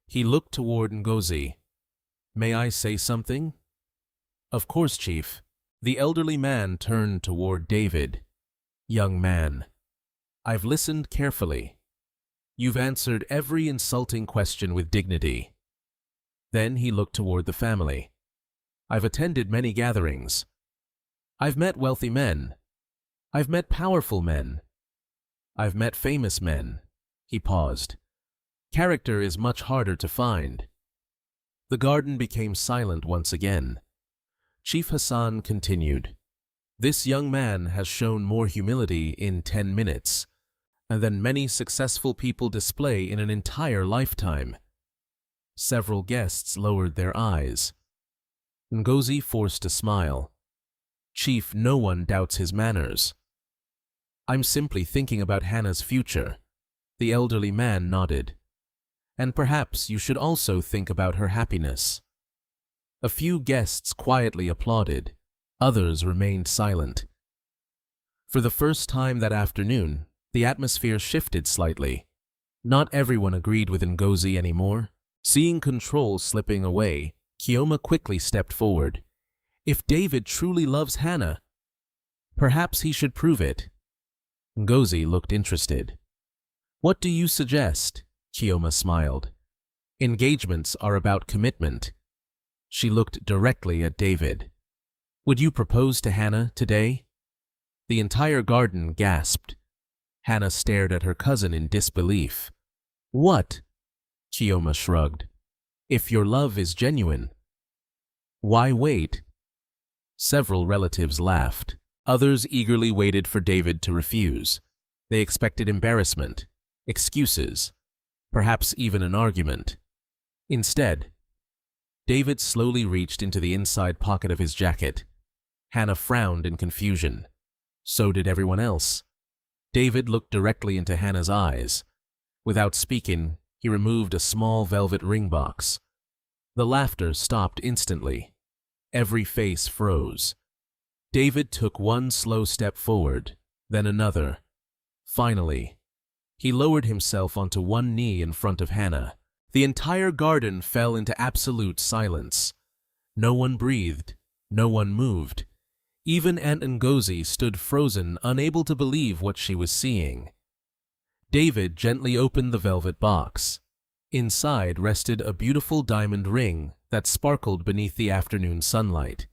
He looked toward Ngozi. May I say something? Of course, Chief. The elderly man turned toward David. Young man, I've listened carefully. You've answered every insulting question with dignity. Then he looked toward the family. I've attended many gatherings. I've met wealthy men. I've met powerful men. I've met famous men. He paused. Character is much harder to find. The garden became silent once again. Chief Hassan continued. This young man has shown more humility in 10 minutes than many successful people display in an entire lifetime. Several guests lowered their eyes. Ngozi forced a smile. Chief, no one doubts his manners. I'm simply thinking about Hannah's future. The elderly man nodded. And perhaps you should also think about her happiness. A few guests quietly applauded. Others remained silent. For the first time that afternoon, the atmosphere shifted slightly. Not everyone agreed with Ngozi anymore. Seeing control slipping away, Chioma quickly stepped forward. If David truly loves Hannah, perhaps he should prove it. Ngozi looked interested. What do you suggest? Chioma smiled. Engagements are about commitment. She looked directly at David. Would you propose to Hannah today? The entire garden gasped. Hannah stared at her cousin in disbelief. What? Chioma shrugged. If your love is genuine. Why wait? Several relatives laughed. Others eagerly waited for David to refuse. They expected embarrassment, excuses, perhaps even an argument. Instead, David slowly reached into the inside pocket of his jacket. Hannah frowned in confusion. So did everyone else. David looked directly into Hannah's eyes. Without speaking, he removed a small velvet ring box. The laughter stopped instantly. Every face froze. David took one slow step forward, then another. Finally, he lowered himself onto one knee in front of Hannah. The entire garden fell into absolute silence. No one breathed. No one moved. Even Aunt Ngozi stood frozen, unable to believe what she was seeing. David gently opened the velvet box. Inside rested a beautiful diamond ring that sparkled beneath the afternoon sunlight.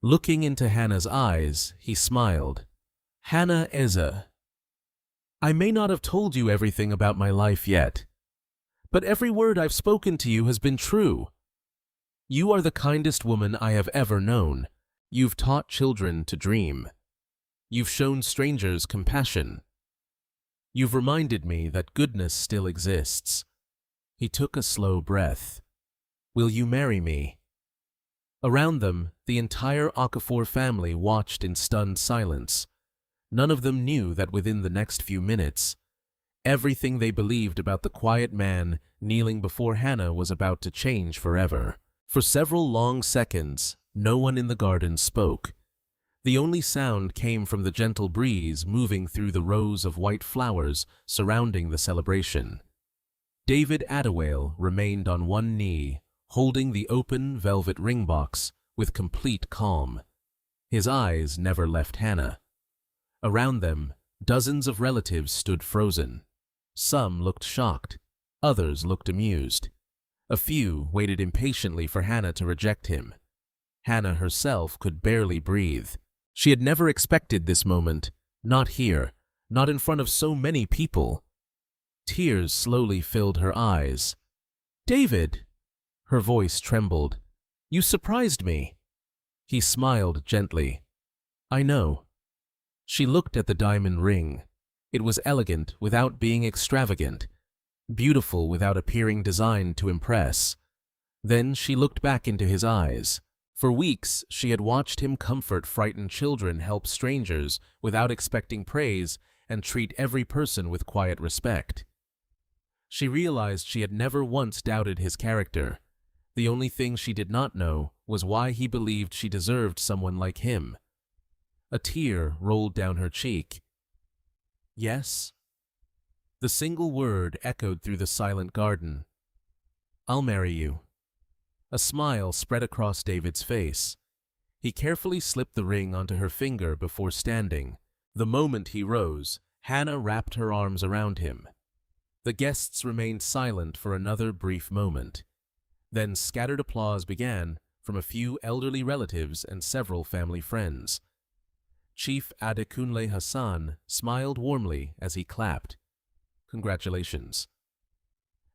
Looking into Hannah's eyes, he smiled. "Hannah Eze, I may not have told you everything about my life yet, but every word I've spoken to you has been true. You are the kindest woman I have ever known. You've taught children to dream. You've shown strangers compassion. You've reminded me that goodness still exists." He took a slow breath. "Will you marry me?" Around them, the entire Okafor family watched in stunned silence. None of them knew that within the next few minutes, everything they believed about the quiet man kneeling before Hannah was about to change forever. For several long seconds, no one in the garden spoke. The only sound came from the gentle breeze moving through the rows of white flowers surrounding the celebration. David Attawale remained on one knee, holding the open velvet ring box with complete calm. His eyes never left Hannah. Around them, dozens of relatives stood frozen. Some looked shocked, others looked amused. A few waited impatiently for Hannah to reject him. Hannah herself could barely breathe. She had never expected this moment, not here, not in front of so many people. Tears slowly filled her eyes. "David!" Her voice trembled. "You surprised me." He smiled gently. "I know." She looked at the diamond ring. It was elegant without being extravagant, beautiful without appearing designed to impress. Then she looked back into his eyes. For weeks, she had watched him comfort frightened children, help strangers without expecting praise, and treat every person with quiet respect. She realized she had never once doubted his character. The only thing she did not know was why he believed she deserved someone like him. A tear rolled down her cheek. "Yes?" The single word echoed through the silent garden. "I'll marry you." A smile spread across David's face. He carefully slipped the ring onto her finger before standing. The moment he rose, Hannah wrapped her arms around him. The guests remained silent for another brief moment. Then scattered applause began from a few elderly relatives and several family friends. Chief Adekunle Hassan smiled warmly as he clapped. "Congratulations."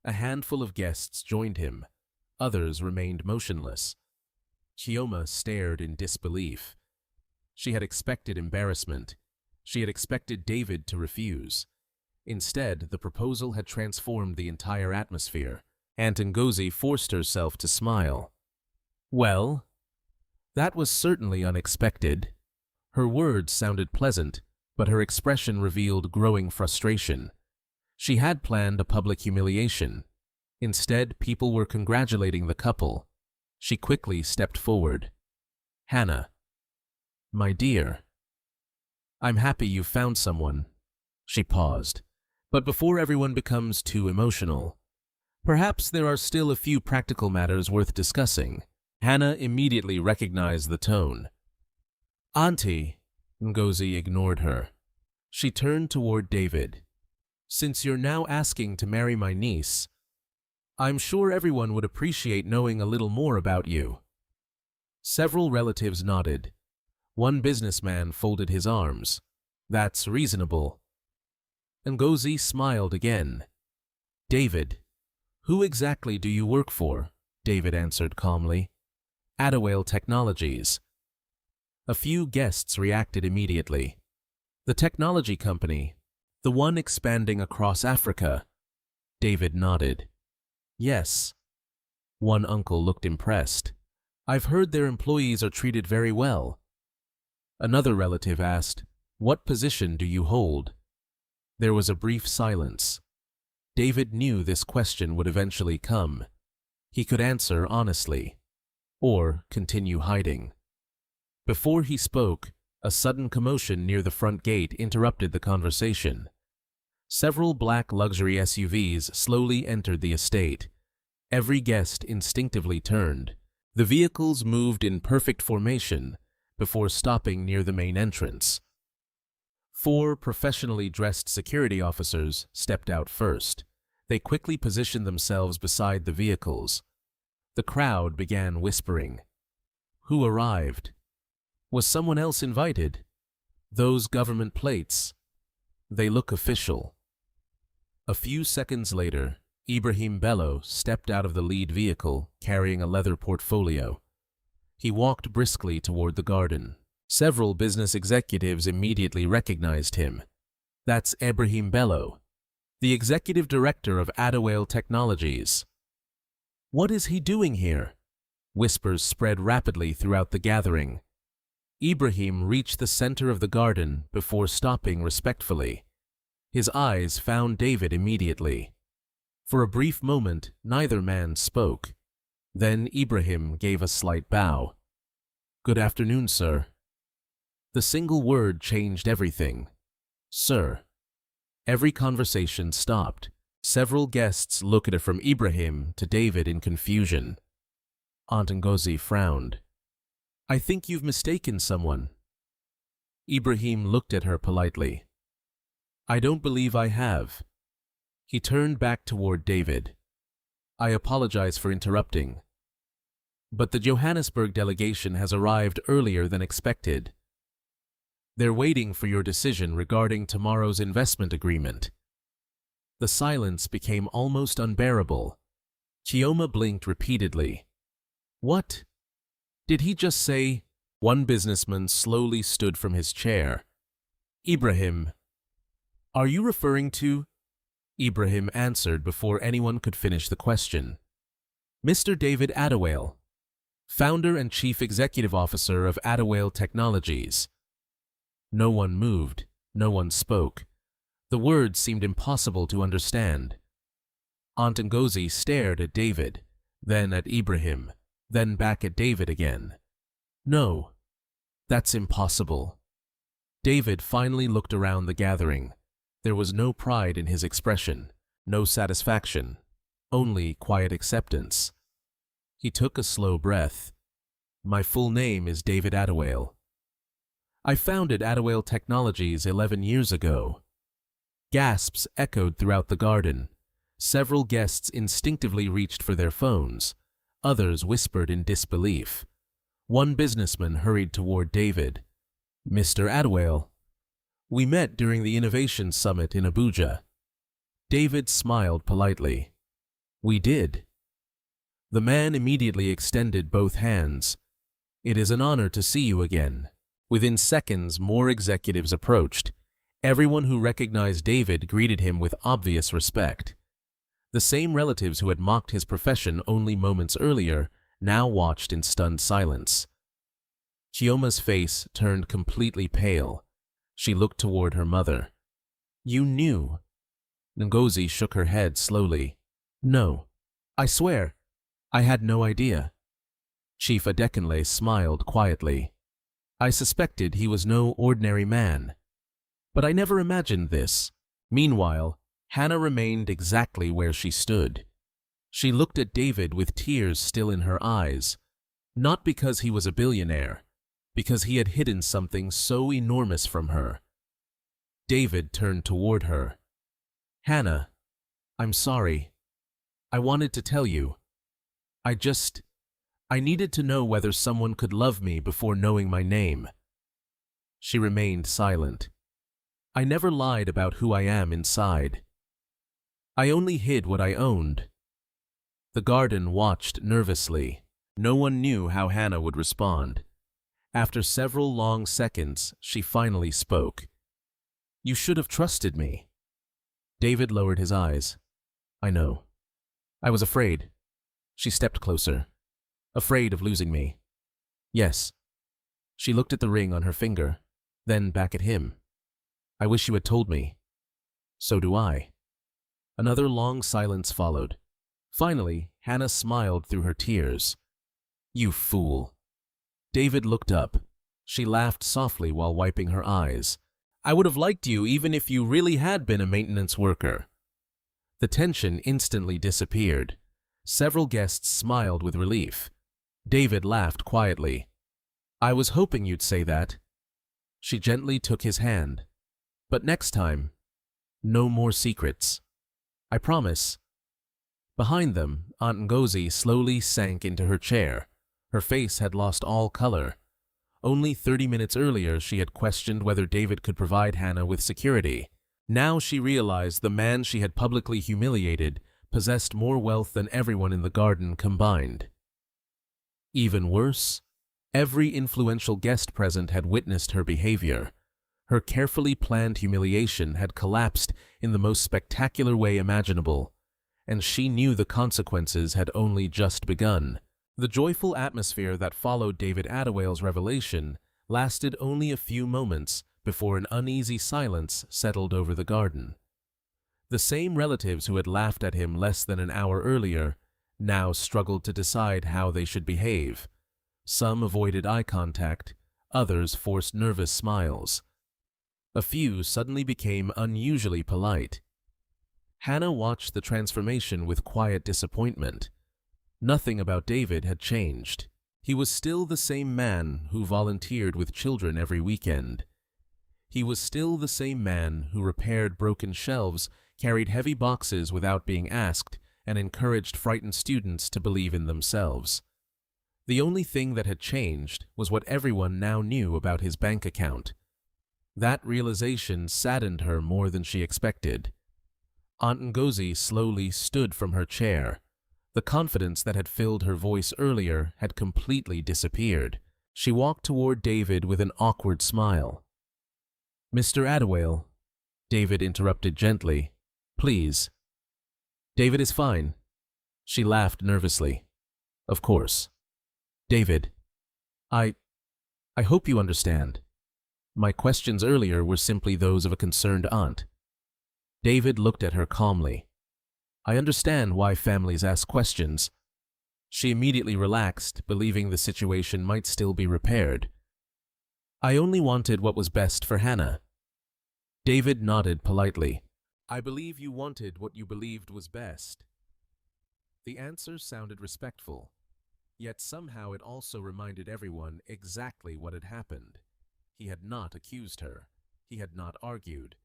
A handful of guests joined him. Others remained motionless. Chioma stared in disbelief. She had expected embarrassment. She had expected David to refuse. Instead, the proposal had transformed the entire atmosphere. Aunt Ngozi forced herself to smile. "Well, that was certainly unexpected." Her words sounded pleasant, but her expression revealed growing frustration. She had planned a public humiliation. Instead, people were congratulating the couple. She quickly stepped forward. "Hannah, my dear, I'm happy you found someone." She paused. "But before everyone becomes too emotional, perhaps there are still a few practical matters worth discussing." Hannah immediately recognized the tone. "Auntie," Ngozi ignored her. She turned toward David. "Since you're now asking to marry my niece, I'm sure everyone would appreciate knowing a little more about you." Several relatives nodded. One businessman folded his arms. "That's reasonable." Ngozi smiled again. "David, who exactly do you work for?" David answered calmly. "Attawale Technologies." A few guests reacted immediately. "The technology company, the one expanding across Africa?" David nodded. "Yes." One uncle looked impressed. "I've heard their employees are treated very well." Another relative asked, "What position do you hold?" There was a brief silence. David knew this question would eventually come. He could answer honestly, or continue hiding. Before he spoke, a sudden commotion near the front gate interrupted the conversation. Several black luxury SUVs slowly entered the estate. Every guest instinctively turned. The vehicles moved in perfect formation before stopping near the main entrance. 4 professionally dressed security officers stepped out first. They quickly positioned themselves beside the vehicles. The crowd began whispering. Who arrived? Was someone else invited? Those government plates. They look official. A few seconds later, Ibrahim Bello stepped out of the lead vehicle carrying a leather portfolio. He walked briskly toward the garden. Several business executives immediately recognized him. That's Ibrahim Bello, the executive director of Adawale Technologies. What is he doing here? Whispers spread rapidly throughout the gathering. Ibrahim reached the center of the garden before stopping respectfully. His eyes found David immediately. For a brief moment, neither man spoke. Then Ibrahim gave a slight bow. Good afternoon, sir. The single word changed everything. Sir. Every conversation stopped. Several guests looked from Ibrahim to David in confusion. Aunt Ngozi frowned. I think you've mistaken someone. Ibrahim looked at her politely. I don't believe I have. He turned back toward David. I apologize for interrupting. But the Johannesburg delegation has arrived earlier than expected. They're waiting for your decision regarding tomorrow's investment agreement. The silence became almost unbearable. Chioma blinked repeatedly. What? Did he just say? One businessman slowly stood from his chair. Ibrahim. Are you referring to? Ibrahim answered before anyone could finish the question. Mr. David Adawale, founder and chief executive officer of Adawale Technologies. No one moved, no one spoke. The words seemed impossible to understand. Aunt Ngozi stared at David, then at Ibrahim, then back at David again. No, that's impossible. David finally looked around the gathering. There was no pride in his expression, no satisfaction, only quiet acceptance. He took a slow breath. My full name is David Adawale. I founded Adawale Technologies 11 years ago. Gasps echoed throughout the garden. Several guests instinctively reached for their phones. Others whispered in disbelief. One businessman hurried toward David. Mr. Adawale. We met during the Innovation Summit in Abuja. David smiled politely. We did. The man immediately extended both hands. It is an honor to see you again. Within seconds, more executives approached. Everyone who recognized David greeted him with obvious respect. The same relatives who had mocked his profession only moments earlier now watched in stunned silence. Chioma's face turned completely pale. She looked toward her mother. You knew. Ngozi shook her head slowly. No. I swear. I had no idea. Chief Adekunle smiled quietly. I suspected he was no ordinary man. But I never imagined this. Meanwhile, Hannah remained exactly where she stood. She looked at David with tears still in her eyes. Not because he was a billionaire, because he had hidden something so enormous from her. David turned toward her. Hannah, I'm sorry. I wanted to tell you. I needed to know whether someone could love me before knowing my name. She remained silent. I never lied about who I am inside. I only hid what I owned. The garden watched nervously. No one knew how Hannah would respond. After several long seconds, she finally spoke. You should have trusted me. David lowered his eyes. I know. I was afraid. She stepped closer. Afraid of losing me. Yes. She looked at the ring on her finger, then back at him. I wish you had told me. So do I. Another long silence followed. Finally, Hannah smiled through her tears. "You fool." David looked up. She laughed softly while wiping her eyes. "I would have liked you even if you really had been a maintenance worker." The tension instantly disappeared. Several guests smiled with relief. David laughed quietly. "I was hoping you'd say that." She gently took his hand. "But next time, no more secrets. I promise." Behind them, Aunt Ngozi slowly sank into her chair. Her face had lost all color. Only 30 minutes earlier she had questioned whether David could provide Hannah with security. Now she realized the man she had publicly humiliated possessed more wealth than everyone in the garden combined. Even worse, every influential guest present had witnessed her behavior. Her carefully planned humiliation had collapsed in the most spectacular way imaginable, and she knew the consequences had only just begun. The joyful atmosphere that followed David Attawale's revelation lasted only a few moments before an uneasy silence settled over the garden. The same relatives who had laughed at him less than an hour earlier now struggled to decide how they should behave. Some avoided eye contact, others forced nervous smiles. A few suddenly became unusually polite. Hannah watched the transformation with quiet disappointment. Nothing about David had changed. He was still the same man who volunteered with children every weekend. He was still the same man who repaired broken shelves, carried heavy boxes without being asked, and encouraged frightened students to believe in themselves. The only thing that had changed was what everyone now knew about his bank account. That realization saddened her more than she expected. Aunt Ngozi slowly stood from her chair. The confidence that had filled her voice earlier had completely disappeared. She walked toward David with an awkward smile. "Mr. Attawale," David interrupted gently, "please." "David is fine." She laughed nervously. "Of course." "David, I hope you understand. My questions earlier were simply those of a concerned aunt." David looked at her calmly. "I understand why families ask questions." She immediately relaxed, believing the situation might still be repaired. "I only wanted what was best for Hannah." David nodded politely. "I believe you wanted what you believed was best." The answer sounded respectful, yet somehow it also reminded everyone exactly what had happened. He had not accused her. He had not argued.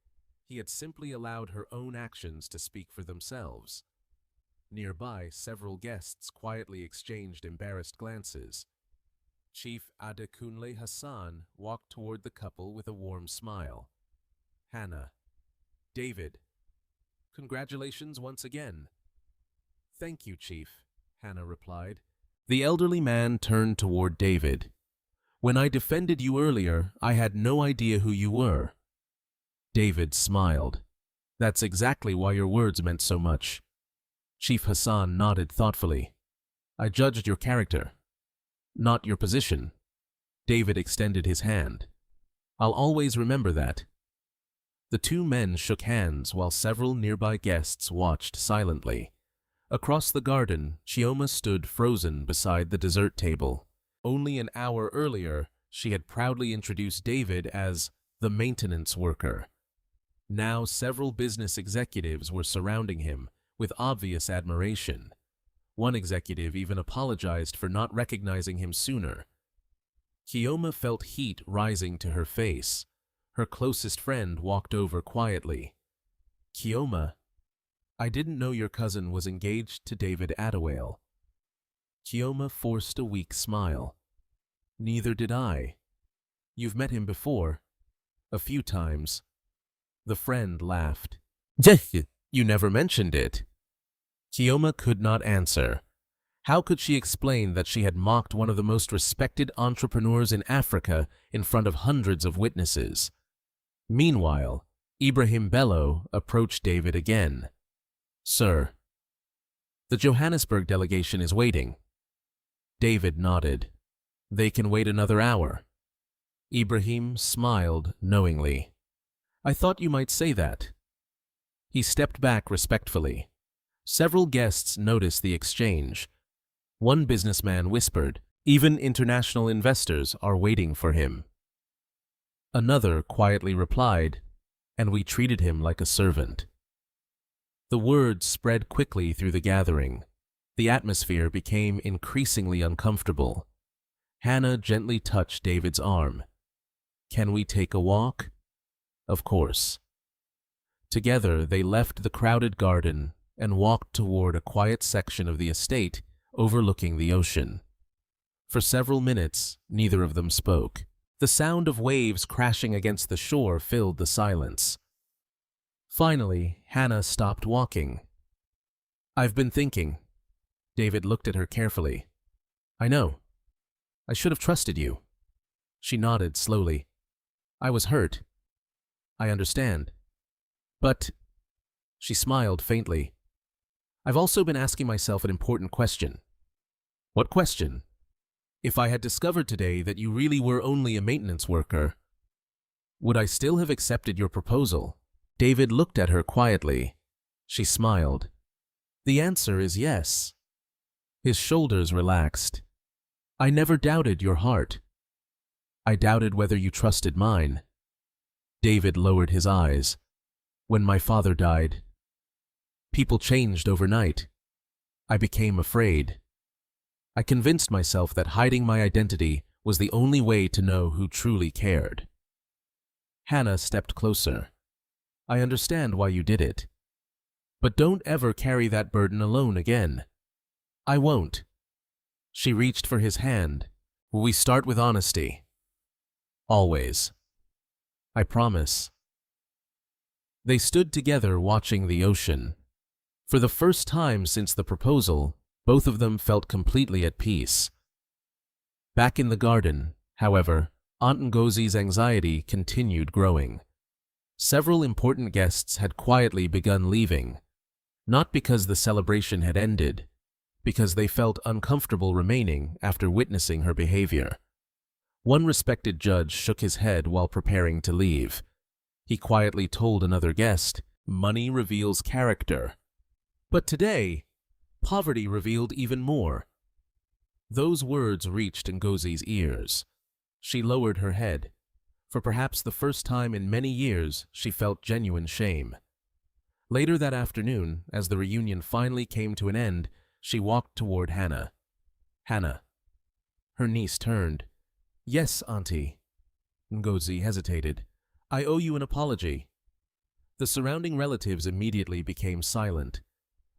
He had simply allowed her own actions to speak for themselves. Nearby, several guests quietly exchanged embarrassed glances. Chief Adekunle Hassan walked toward the couple with a warm smile. "Hannah, David, congratulations once again." "Thank you, Chief," Hannah replied. The elderly man turned toward David. "When I defended you earlier, I had no idea who you were." David smiled. "That's exactly why your words meant so much." Chief Hassan nodded thoughtfully. "I judged your character, not your position." David extended his hand. "I'll always remember that." The two men shook hands while several nearby guests watched silently. Across the garden, Chioma stood frozen beside the dessert table. Only an hour earlier, she had proudly introduced David as the maintenance worker. Now several business executives were surrounding him with obvious admiration. One executive even apologized for not recognizing him sooner. Chioma felt heat rising to her face. Her closest friend walked over quietly. "Chioma, I didn't know your cousin was engaged to David Attawale." Chioma forced a weak smile. "Neither did I. You've met him before." "A few times." The friend laughed. "You never mentioned it." Chioma could not answer. How could she explain that she had mocked one of the most respected entrepreneurs in Africa in front of hundreds of witnesses? Meanwhile, Ibrahim Bello approached David again. "Sir, the Johannesburg delegation is waiting." David nodded. "They can wait another hour." Ibrahim smiled knowingly. "I thought you might say that." He stepped back respectfully. Several guests noticed the exchange. One businessman whispered, "Even international investors are waiting for him." Another quietly replied, "And we treated him like a servant." The word spread quickly through the gathering. The atmosphere became increasingly uncomfortable. Hannah gently touched David's arm. "Can we take a walk?" "Of course." Together they left the crowded garden and walked toward a quiet section of the estate overlooking the ocean. For several minutes, neither of them spoke. The sound of waves crashing against the shore filled the silence. Finally, Hannah stopped walking. "I've been thinking." David looked at her carefully. "I know. I should have trusted you." She nodded slowly. "I was hurt. I understand. But," she smiled faintly, "I've also been asking myself an important question." "What question?" "If I had discovered today that you really were only a maintenance worker, would I still have accepted your proposal?" David looked at her quietly. She smiled. "The answer is yes." His shoulders relaxed. "I never doubted your heart. I doubted whether you trusted mine." David lowered his eyes. "When my father died, people changed overnight. I became afraid. I convinced myself that hiding my identity was the only way to know who truly cared." Hannah stepped closer. "I understand why you did it. But don't ever carry that burden alone again." "I won't." She reached for his hand. "We start with honesty." "Always." "I promise." They stood together watching the ocean. For the first time since the proposal, both of them felt completely at peace. Back in the garden, however, Aunt Ngozi's anxiety continued growing. Several important guests had quietly begun leaving, not because the celebration had ended, because they felt uncomfortable remaining after witnessing her behavior. One respected judge shook his head while preparing to leave. He quietly told another guest, "Money reveals character." But today, poverty revealed even more. Those words reached Ngozi's ears. She lowered her head. For perhaps the first time in many years, she felt genuine shame. Later that afternoon, as the reunion finally came to an end, she walked toward Hannah. "Hannah." Her niece turned. "Yes, Auntie." Ngozi hesitated. "I owe you an apology." The surrounding relatives immediately became silent.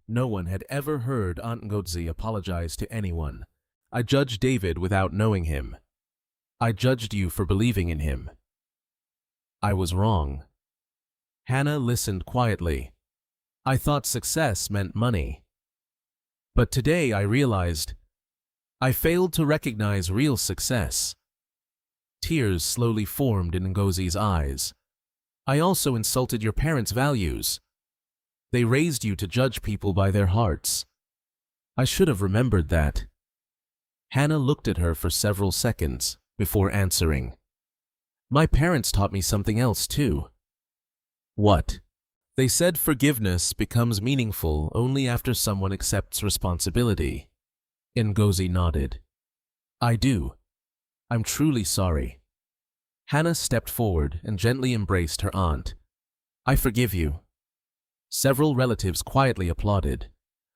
No one had ever heard Aunt Ngozi apologize to anyone. "I judged David without knowing him. I judged you for believing in him. I was wrong." Hannah listened quietly. "I thought success meant money. But today I realized I failed to recognize real success." Tears slowly formed in Ngozi's eyes. "I also insulted your parents' values. They raised you to judge people by their hearts. I should have remembered that." Hannah looked at her for several seconds before answering. "My parents taught me something else too." "What?" "They said forgiveness becomes meaningful only after someone accepts responsibility." Ngozi nodded. "I do. I'm truly sorry." Hannah stepped forward and gently embraced her aunt. "I forgive you." Several relatives quietly applauded.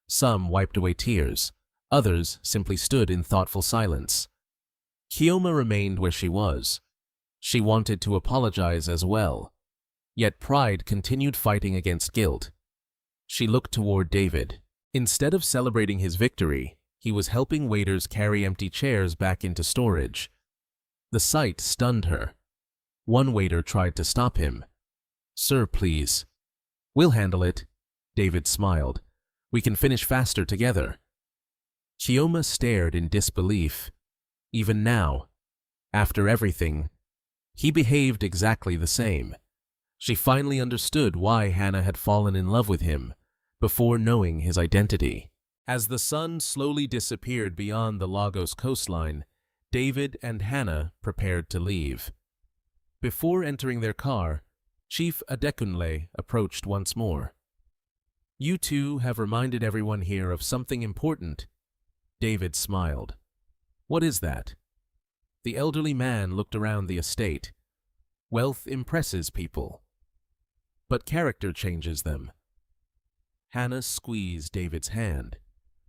Some wiped away tears. Others simply stood in thoughtful silence. Kioma remained where she was. She wanted to apologize as well. Yet pride continued fighting against guilt. She looked toward David. Instead of celebrating his victory, he was helping waiters carry empty chairs back into storage. The sight stunned her. One waiter tried to stop him. "Sir, please." "We'll handle it." David smiled. "We can finish faster together." Kioma stared in disbelief. Even now, after everything, he behaved exactly the same. She finally understood why Hannah had fallen in love with him before knowing his identity. As the sun slowly disappeared beyond the Lagos coastline, David and Hannah prepared to leave. Before entering their car, Chief Adekunle approached once more. You two have reminded everyone here of something important. David smiled. What is that? The elderly man looked around the estate. Wealth impresses people, but character changes them. Hannah squeezed David's hand.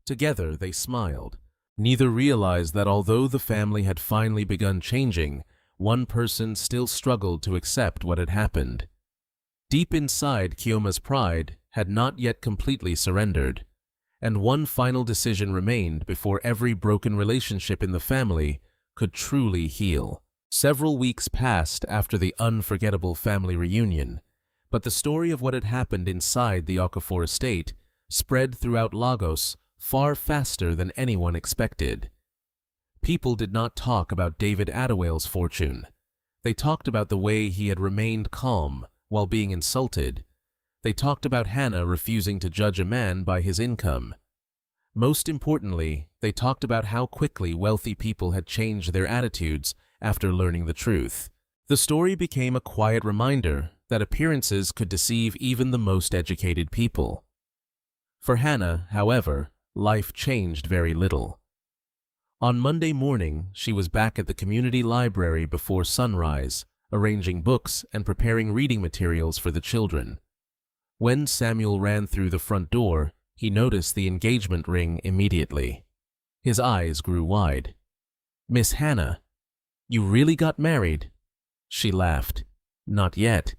Together they smiled. Neither realized that although the family had finally begun changing, one person still struggled to accept what had happened. Deep inside, Kioma's pride had not yet completely surrendered, and one final decision remained before every broken relationship in the family could truly heal. Several weeks passed after the unforgettable family reunion, but the story of what had happened inside the Okafor estate spread throughout Lagos far faster than anyone expected. People did not talk about David Adewale's fortune. They talked about the way he had remained calm while being insulted. They talked about Hannah refusing to judge a man by his income. Most importantly, they talked about how quickly wealthy people had changed their attitudes after learning the truth. The story became a quiet reminder that appearances could deceive even the most educated people. For Hannah, however, life changed very little. On Monday morning, she was back at the community library before sunrise, arranging books and preparing reading materials for the children. When Samuel ran through the front door, he noticed the engagement ring immediately. His eyes grew wide. "Miss Hannah, you really got married?" She laughed. "Not yet."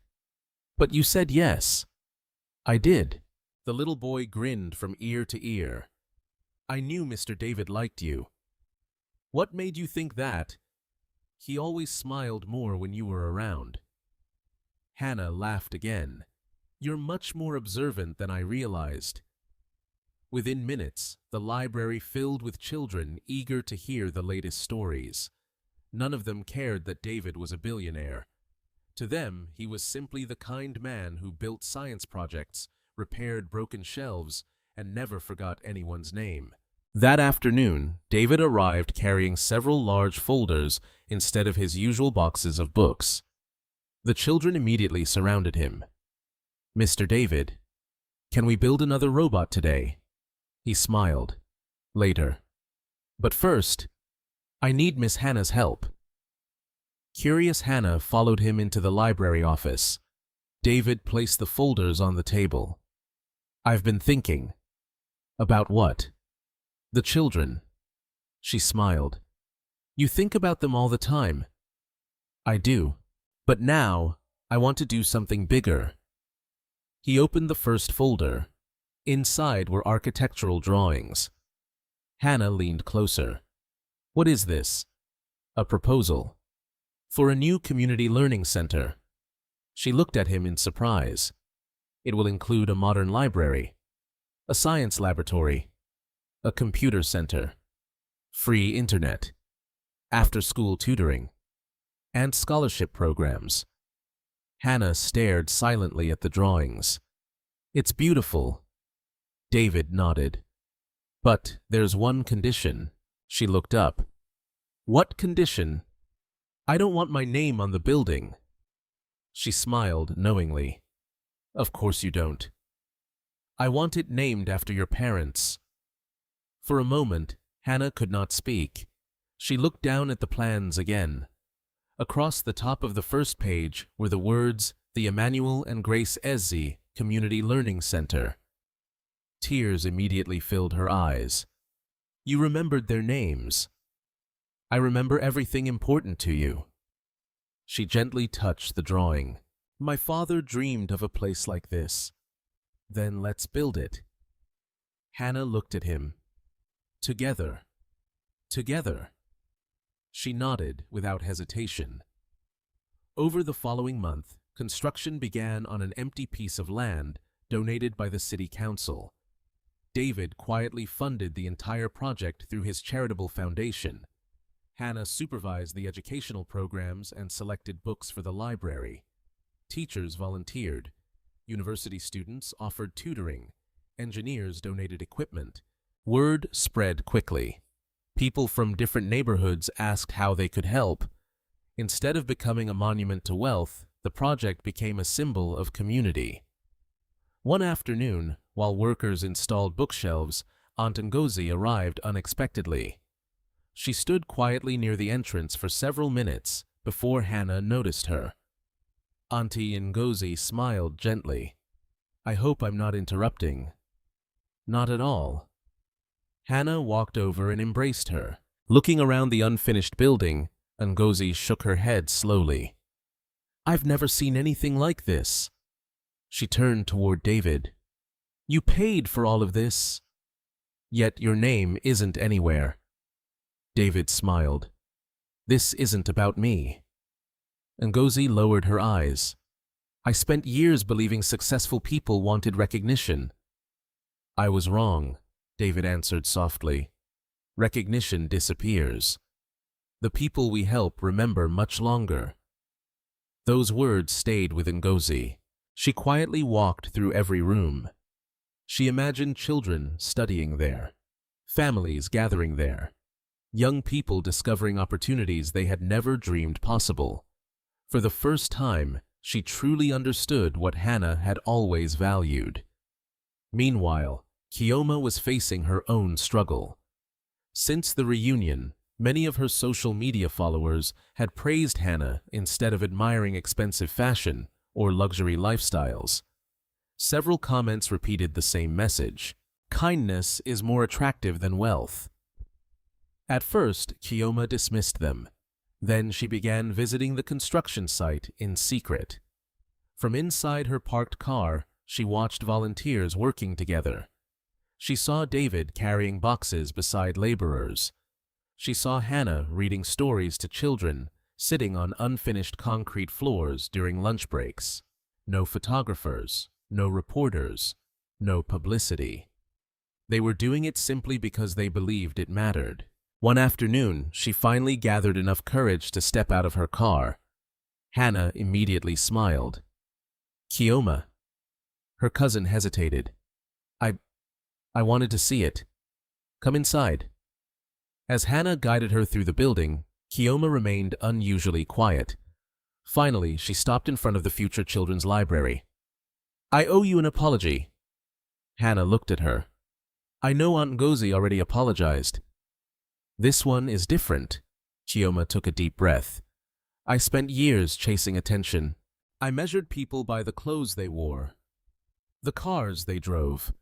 "But you said yes." "I did." The little boy grinned from ear to ear. "I knew Mr. David liked you." "What made you think that?" "He always smiled more when you were around." Hannah laughed again. "You're much more observant than I realized." Within minutes, the library filled with children eager to hear the latest stories. None of them cared that David was a billionaire. To them, he was simply the kind man who built science projects, repaired broken shelves, and never forgot anyone's name. That afternoon, David arrived carrying several large folders instead of his usual boxes of books. The children immediately surrounded him. "Mr. David, can we build another robot today?" He smiled. "Later. But first, I need Miss Hannah's help." Curious Hannah followed him into the library office. David placed the folders on the table. "I've been thinking." "About what?" "The children." She smiled. "You think about them all the time." "I do. But now, I want to do something bigger." He opened the first folder. Inside were architectural drawings. Hannah leaned closer. "What is this?" "A proposal. For a new community learning center." She looked at him in surprise. "It will include a modern library, a science laboratory, a computer center, free internet, after-school tutoring, and scholarship programs." Hannah stared silently at the drawings. "It's beautiful." David nodded. "But there's one condition." She looked up. "What condition?" "I don't want my name on the building." She smiled knowingly. "Of course you don't." "I want it named after your parents." For a moment, Hannah could not speak. She looked down at the plans again. Across the top of the first page were the words, "The Emmanuel and Grace Eze Community Learning Center." Tears immediately filled her eyes. "You remembered their names." "I remember everything important to you." She gently touched the drawing. "My father dreamed of a place like this." "Then let's build it." Hannah looked at him. "Together." "Together." She nodded without hesitation. Over the following month, construction began on an empty piece of land donated by the city council. David quietly funded the entire project through his charitable foundation. Hannah supervised the educational programs and selected books for the library. Teachers volunteered. University students offered tutoring. Engineers donated equipment. Word spread quickly. People from different neighborhoods asked how they could help. Instead of becoming a monument to wealth, the project became a symbol of community. One afternoon, While workers installed bookshelves, Aunt Ngozi arrived unexpectedly. She stood quietly near the entrance for several minutes before Hannah noticed her. Auntie Ngozi smiled gently. "I hope I'm not interrupting." "Not at all." Hannah walked over and embraced her. Looking around the unfinished building, Ngozi shook her head slowly. "I've never seen anything like this." She turned toward David. "You paid for all of this. Yet your name isn't anywhere." David smiled. "This isn't about me." Ngozi lowered her eyes. "I spent years believing successful people wanted recognition." "I was wrong," David answered softly. "Recognition disappears. The people we help remember much longer." Those words stayed with Ngozi. She quietly walked through every room. She imagined children studying there, families gathering there, young people discovering opportunities they had never dreamed possible. For the first time, she truly understood what Hannah had always valued. Meanwhile, Kioma was facing her own struggle. Since the reunion, many of her social media followers had praised Hannah instead of admiring expensive fashion or luxury lifestyles. Several comments repeated the same message: kindness is more attractive than wealth. At first, Kioma dismissed them. Then she began visiting the construction site in secret. From inside her parked car, she watched volunteers working together. She saw David carrying boxes beside laborers. She saw Hannah reading stories to children, sitting on unfinished concrete floors during lunch breaks. No photographers, no reporters, no publicity. They were doing it simply because they believed it mattered. One afternoon, she finally gathered enough courage to step out of her car. Hannah immediately smiled. "Kioma." Her cousin hesitated. I wanted to see it. Come inside." As Hannah guided her through the building, Kioma remained unusually quiet. Finally, she stopped in front of the Future Children's Library. "I owe you an apology." Hannah looked at her. "I know Aunt Ngozi already apologized." "This one is different." Kioma took a deep breath. "I spent years chasing attention. I measured people by the clothes they wore, the cars they drove,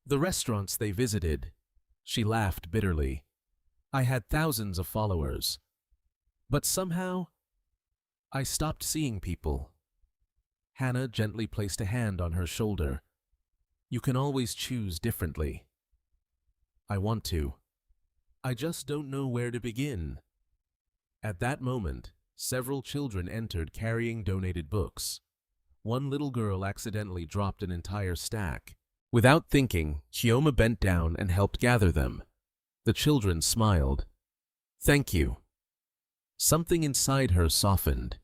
the restaurants they visited." She laughed bitterly. "I had thousands of followers. But somehow, I stopped seeing people." Hannah gently placed a hand on her shoulder. "You can always choose differently." "I want to. I just don't know where to begin." At that moment, several children entered carrying donated books. One little girl accidentally dropped an entire stack. Without thinking, Kioma bent down and helped gather them. The children smiled. "Thank you." Something inside her softened.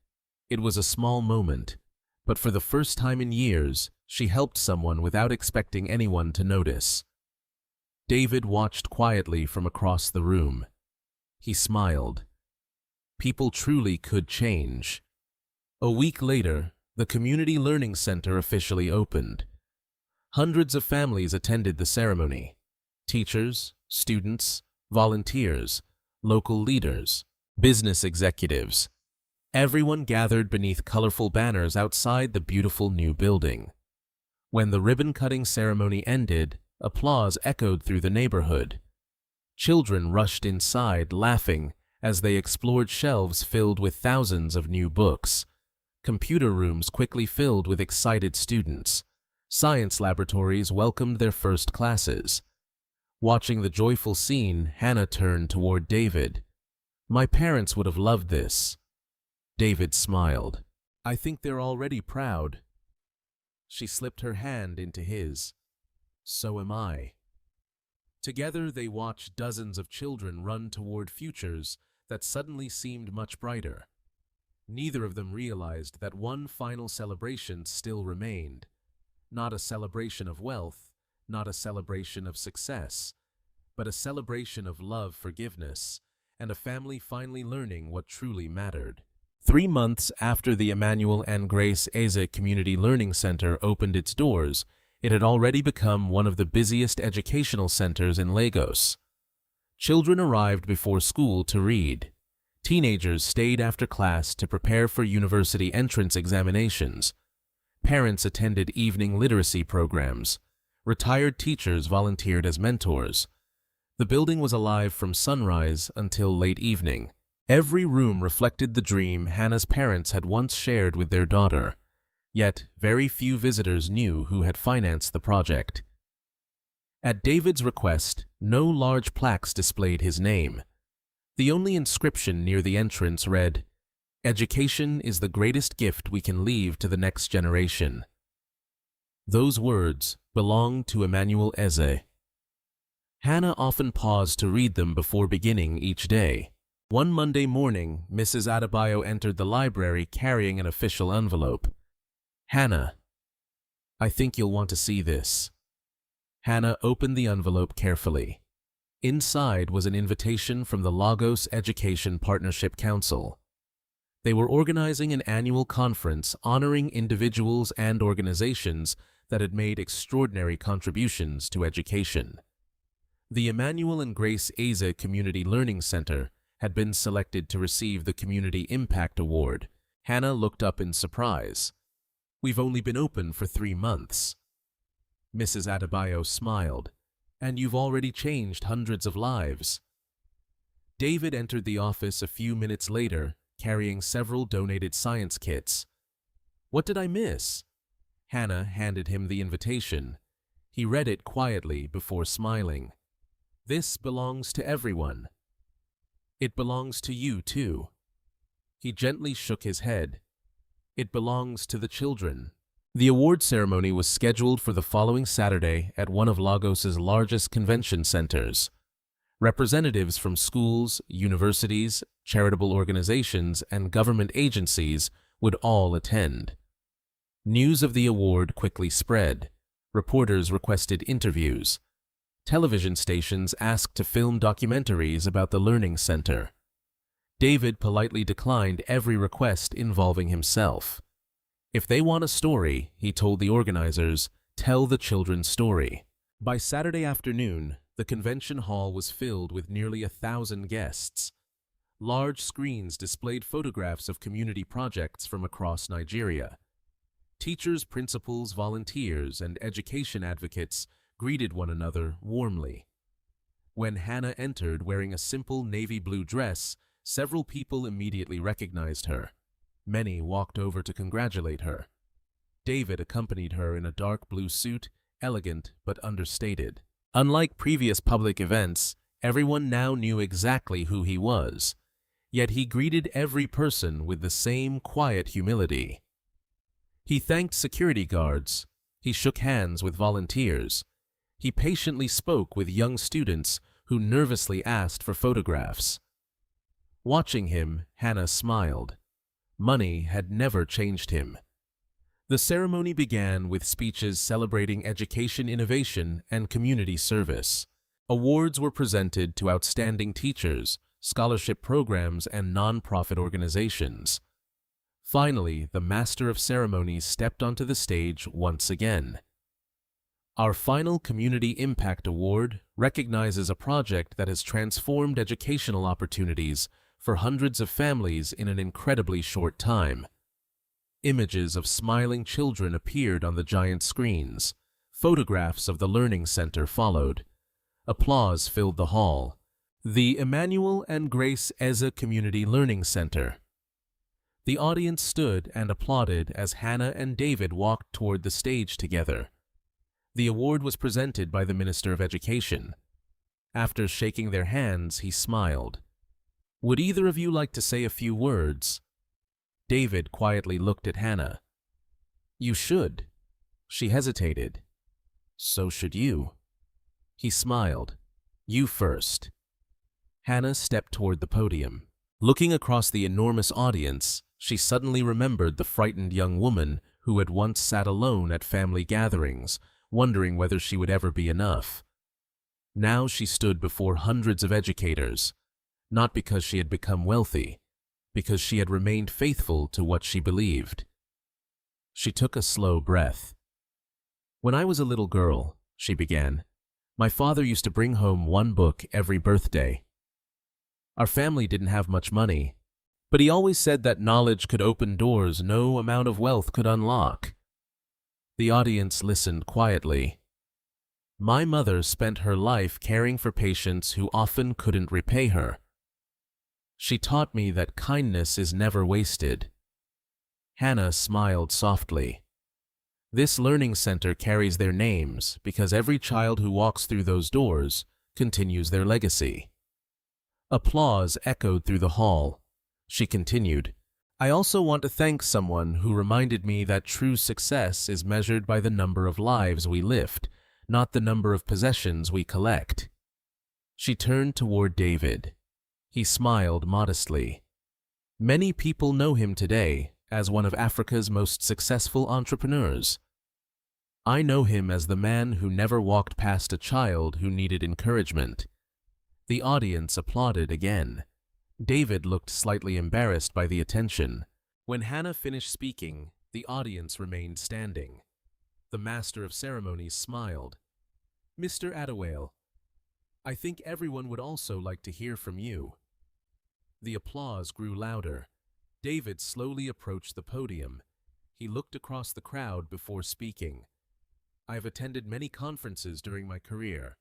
It was a small moment, but for the first time in years, she helped someone without expecting anyone to notice. David watched quietly from across the room. He smiled. People truly could change. A week later, the Community Learning Center officially opened. Hundreds of families attended the ceremony. Teachers, students, volunteers, local leaders, business executives. Everyone gathered beneath colorful banners outside the beautiful new building. When the ribbon-cutting ceremony ended, applause echoed through the neighborhood. Children rushed inside, laughing, as they explored shelves filled with thousands of new books. Computer rooms quickly filled with excited students. Science laboratories welcomed their first classes. Watching the joyful scene, Hannah turned toward David. "My parents would have loved this." David smiled. "I think they're already proud." She slipped her hand into his. "So am I." Together they watched dozens of children run toward futures that suddenly seemed much brighter. Neither of them realized that one final celebration still remained. Not a celebration of wealth, not a celebration of success, but a celebration of love, forgiveness, and a family finally learning what truly mattered. 3 months after the Emmanuel and Grace Eze Community Learning Center opened its doors, It had already become one of the busiest educational centers in Lagos. Children arrived before school to read. Teenagers stayed after class to prepare for university entrance examinations. Parents attended evening literacy programs. Retired teachers volunteered as mentors. The building was alive from sunrise until late evening. Every room reflected the dream Hannah's parents had once shared with their daughter. Yet, very few visitors knew who had financed the project. At David's request, no large plaques displayed his name. The only inscription near the entrance read, "Education is the greatest gift we can leave to the next generation." Those words belonged to Hannah Eze. Hannah often paused to read them before beginning each day. One Monday morning, Mrs. Adebayo entered the library carrying an official envelope. "Hannah, I think you'll want to see this." Hannah opened the envelope carefully. Inside was an invitation from the Lagos Education Partnership Council. They were organizing an annual conference honoring individuals and organizations that had made extraordinary contributions to education. The Emmanuel and Grace Eze Community Learning Center had been selected to receive the Community Impact Award. Hannah looked up in surprise. "We've only been open for 3 months." Mrs. Adebayo smiled. "And you've already changed hundreds of lives." David entered the office a few minutes later, carrying several donated science kits. "What did I miss?" Hannah handed him the invitation. He read it quietly before smiling. "This belongs to everyone. It belongs to you, too." He gently shook his head. "It belongs to the children." The award ceremony was scheduled for the following Saturday at one of Lagos's largest convention centers. Representatives from schools, universities, charitable organizations, and government agencies would all attend. News of the award quickly spread. Reporters requested interviews. Television stations asked to film documentaries about the Learning Center. David politely declined every request involving himself. If they want a story, he told the organizers, tell the children's story. By Saturday afternoon, the convention hall was filled with nearly 1,000 guests. Large screens displayed photographs of community projects from across Nigeria. Teachers, principals, volunteers, and education advocates greeted one another warmly. When Hannah entered wearing a simple navy blue dress, several people immediately recognized her. Many walked over to congratulate her. David accompanied her in a dark blue suit, elegant but understated. Unlike previous public events, everyone now knew exactly who he was. Yet he greeted every person with the same quiet humility. He thanked security guards. He shook hands with volunteers. He patiently spoke with young students who nervously asked for photographs. Watching him, Hannah smiled. Money had never changed him. The ceremony began with speeches celebrating education innovation and community service. Awards were presented to outstanding teachers, scholarship programs, and non-profit organizations. Finally, the master of ceremonies stepped onto the stage once again. Our final Community Impact Award recognizes a project that has transformed educational opportunities for hundreds of families in an incredibly short time. Images of smiling children appeared on the giant screens. Photographs of the Learning Center followed. Applause filled the hall. The Emmanuel and Grace Eze Community Learning Center. The audience stood and applauded as Hannah and David walked toward the stage together. The award was presented by the Minister of Education. After shaking their hands, he smiled. "Would either of you like to say a few words?" David quietly looked at Hannah. "You should." She hesitated. "So should you." He smiled. "You first." Hannah stepped toward the podium. Looking across the enormous audience, she suddenly remembered the frightened young woman who had once sat alone at family gatherings, wondering whether she would ever be enough. Now she stood before hundreds of educators, not because she had become wealthy, because she had remained faithful to what she believed. She took a slow breath. When I was a little girl, she began, my father used to bring home one book every birthday. Our family didn't have much money, but he always said that knowledge could open doors no amount of wealth could unlock. The audience listened quietly. My mother spent her life caring for patients who often couldn't repay her. She taught me that kindness is never wasted. Hannah smiled softly. This learning center carries their names because every child who walks through those doors continues their legacy. Applause echoed through the hall. She continued, I also want to thank someone who reminded me that true success is measured by the number of lives we lift, not the number of possessions we collect. She turned toward David. He smiled modestly. Many people know him today as one of Africa's most successful entrepreneurs. I know him as the man who never walked past a child who needed encouragement. The audience applauded again. David looked slightly embarrassed by the attention. When Hannah finished speaking, the audience remained standing. The master of ceremonies smiled. Mr. Adewale, I think everyone would also like to hear from you. The applause grew louder. David slowly approached the podium. He looked across the crowd before speaking. I've attended many conferences during my career.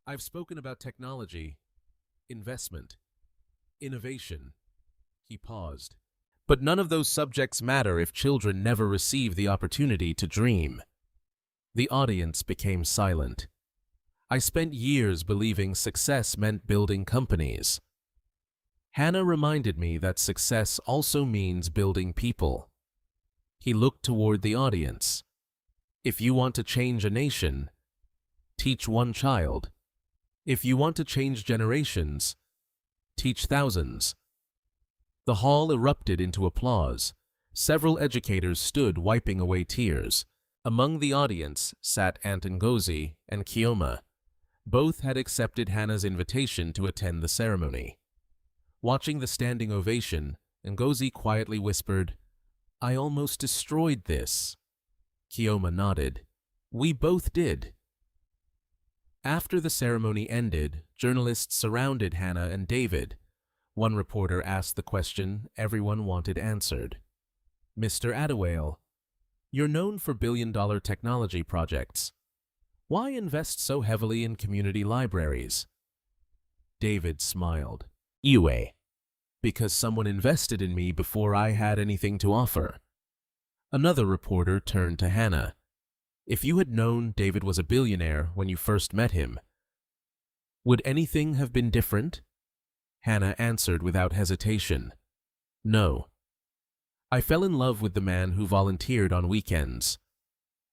I've spoken about technology, investment, innovation. He paused. But none of those subjects matter if children never receive the opportunity to dream. The audience became silent. I spent years believing success meant building companies. Hannah reminded me that success also means building people. He looked toward the audience. If you want to change a nation, teach one child. If you want to change generations, teach thousands. The hall erupted into applause. Several educators stood wiping away tears. Among the audience sat Aunt Ngozi and Kioma. Both had accepted Hannah's invitation to attend the ceremony. Watching the standing ovation, Ngozi quietly whispered, I almost destroyed this. Kioma nodded. We both did. After the ceremony ended, journalists surrounded Hannah and David. One reporter asked the question everyone wanted answered. Mr. Adewale, you're known for billion-dollar technology projects. Why invest so heavily in community libraries? David smiled. Iwe, because someone invested in me before I had anything to offer. Another reporter turned to Hannah. If you had known David was a billionaire when you first met him, would anything have been different? Hannah answered without hesitation. No. I fell in love with the man who volunteered on weekends.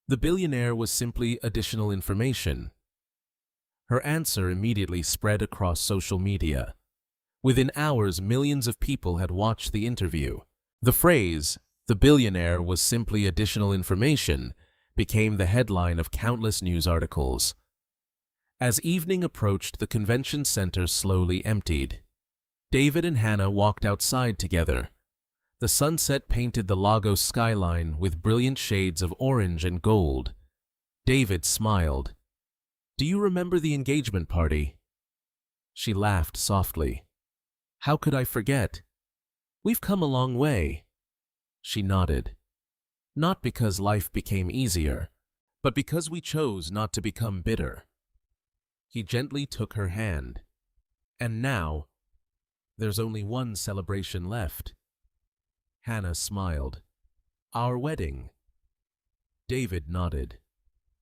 The billionaire was simply additional information. Her answer immediately spread across social media. Within hours, millions of people had watched the interview. The phrase, the billionaire was simply additional information, became the headline of countless news articles. As evening approached, the convention center slowly emptied. David and Hannah walked outside together. The sunset painted the Lagos skyline with brilliant shades of orange and gold. David smiled. Do you remember the engagement party? She laughed softly. How could I forget? We've come a long way. She nodded. Not because life became easier, but because we chose not to become bitter. He gently took her hand. And now, there's only one celebration left. Hannah smiled. Our wedding. David nodded.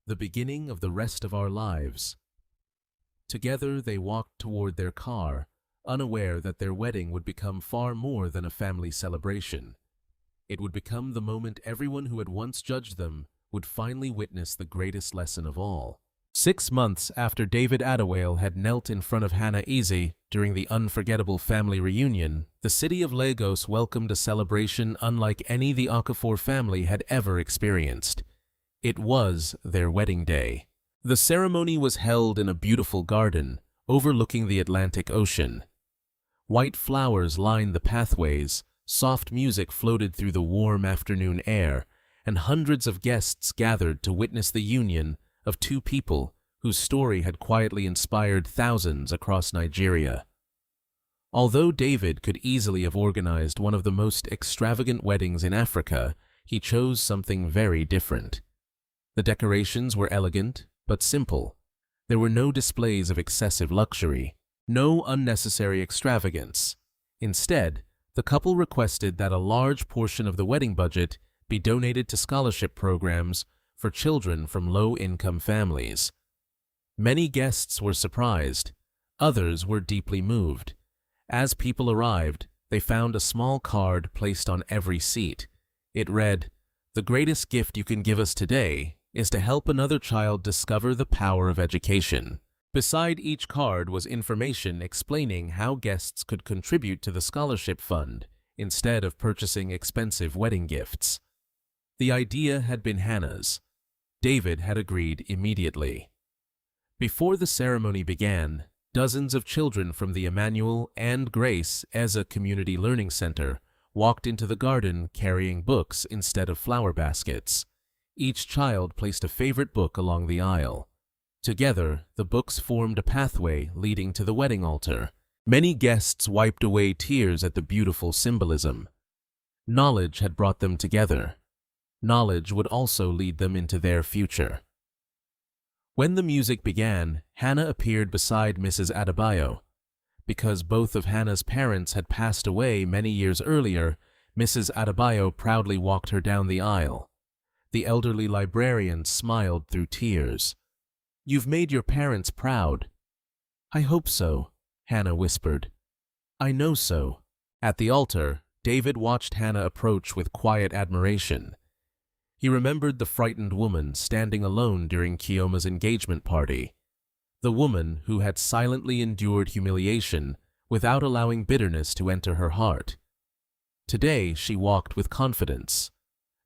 The beginning of the rest of our lives. Together they walked toward their car, unaware that their wedding would become far more than a family celebration. It would become the moment everyone who had once judged them would finally witness the greatest lesson of all. 6 months after David Adewale had knelt in front of Hannah Eze during the unforgettable family reunion, the city of Lagos welcomed a celebration unlike any the Okafor family had ever experienced. It was their wedding day. The ceremony was held in a beautiful garden overlooking the Atlantic Ocean. White flowers lined the pathways, soft music floated through the warm afternoon air, and hundreds of guests gathered to witness the union of two people whose story had quietly inspired thousands across Nigeria. Although David could easily have organized one of the most extravagant weddings in Africa, he chose something very different. The decorations were elegant, but simple. There were no displays of excessive luxury, no unnecessary extravagance. Instead, the couple requested that a large portion of the wedding budget be donated to scholarship programs for children from low-income families. Many guests were surprised. Others were deeply moved. As people arrived, they found a small card placed on every seat. It read, "The greatest gift you can give us today is to help another child discover the power of education." Beside each card was information explaining how guests could contribute to the scholarship fund instead of purchasing expensive wedding gifts. The idea had been Hannah's. David had agreed immediately. Before the ceremony began, dozens of children from the Emmanuel and Grace Eze Community Learning Center walked into the garden carrying books instead of flower baskets. Each child placed a favorite book along the aisle. Together, the books formed a pathway leading to the wedding altar. Many guests wiped away tears at the beautiful symbolism. Knowledge had brought them together. Knowledge would also lead them into their future. When the music began, Hannah appeared beside Mrs. Adebayo. Because both of Hannah's parents had passed away many years earlier, Mrs. Adebayo proudly walked her down the aisle. The elderly librarian smiled through tears. "You've made your parents proud." "I hope so," Hannah whispered. "I know so." At the altar, David watched Hannah approach with quiet admiration. He remembered the frightened woman standing alone during Kioma's engagement party, the woman who had silently endured humiliation without allowing bitterness to enter her heart. Today she walked with confidence,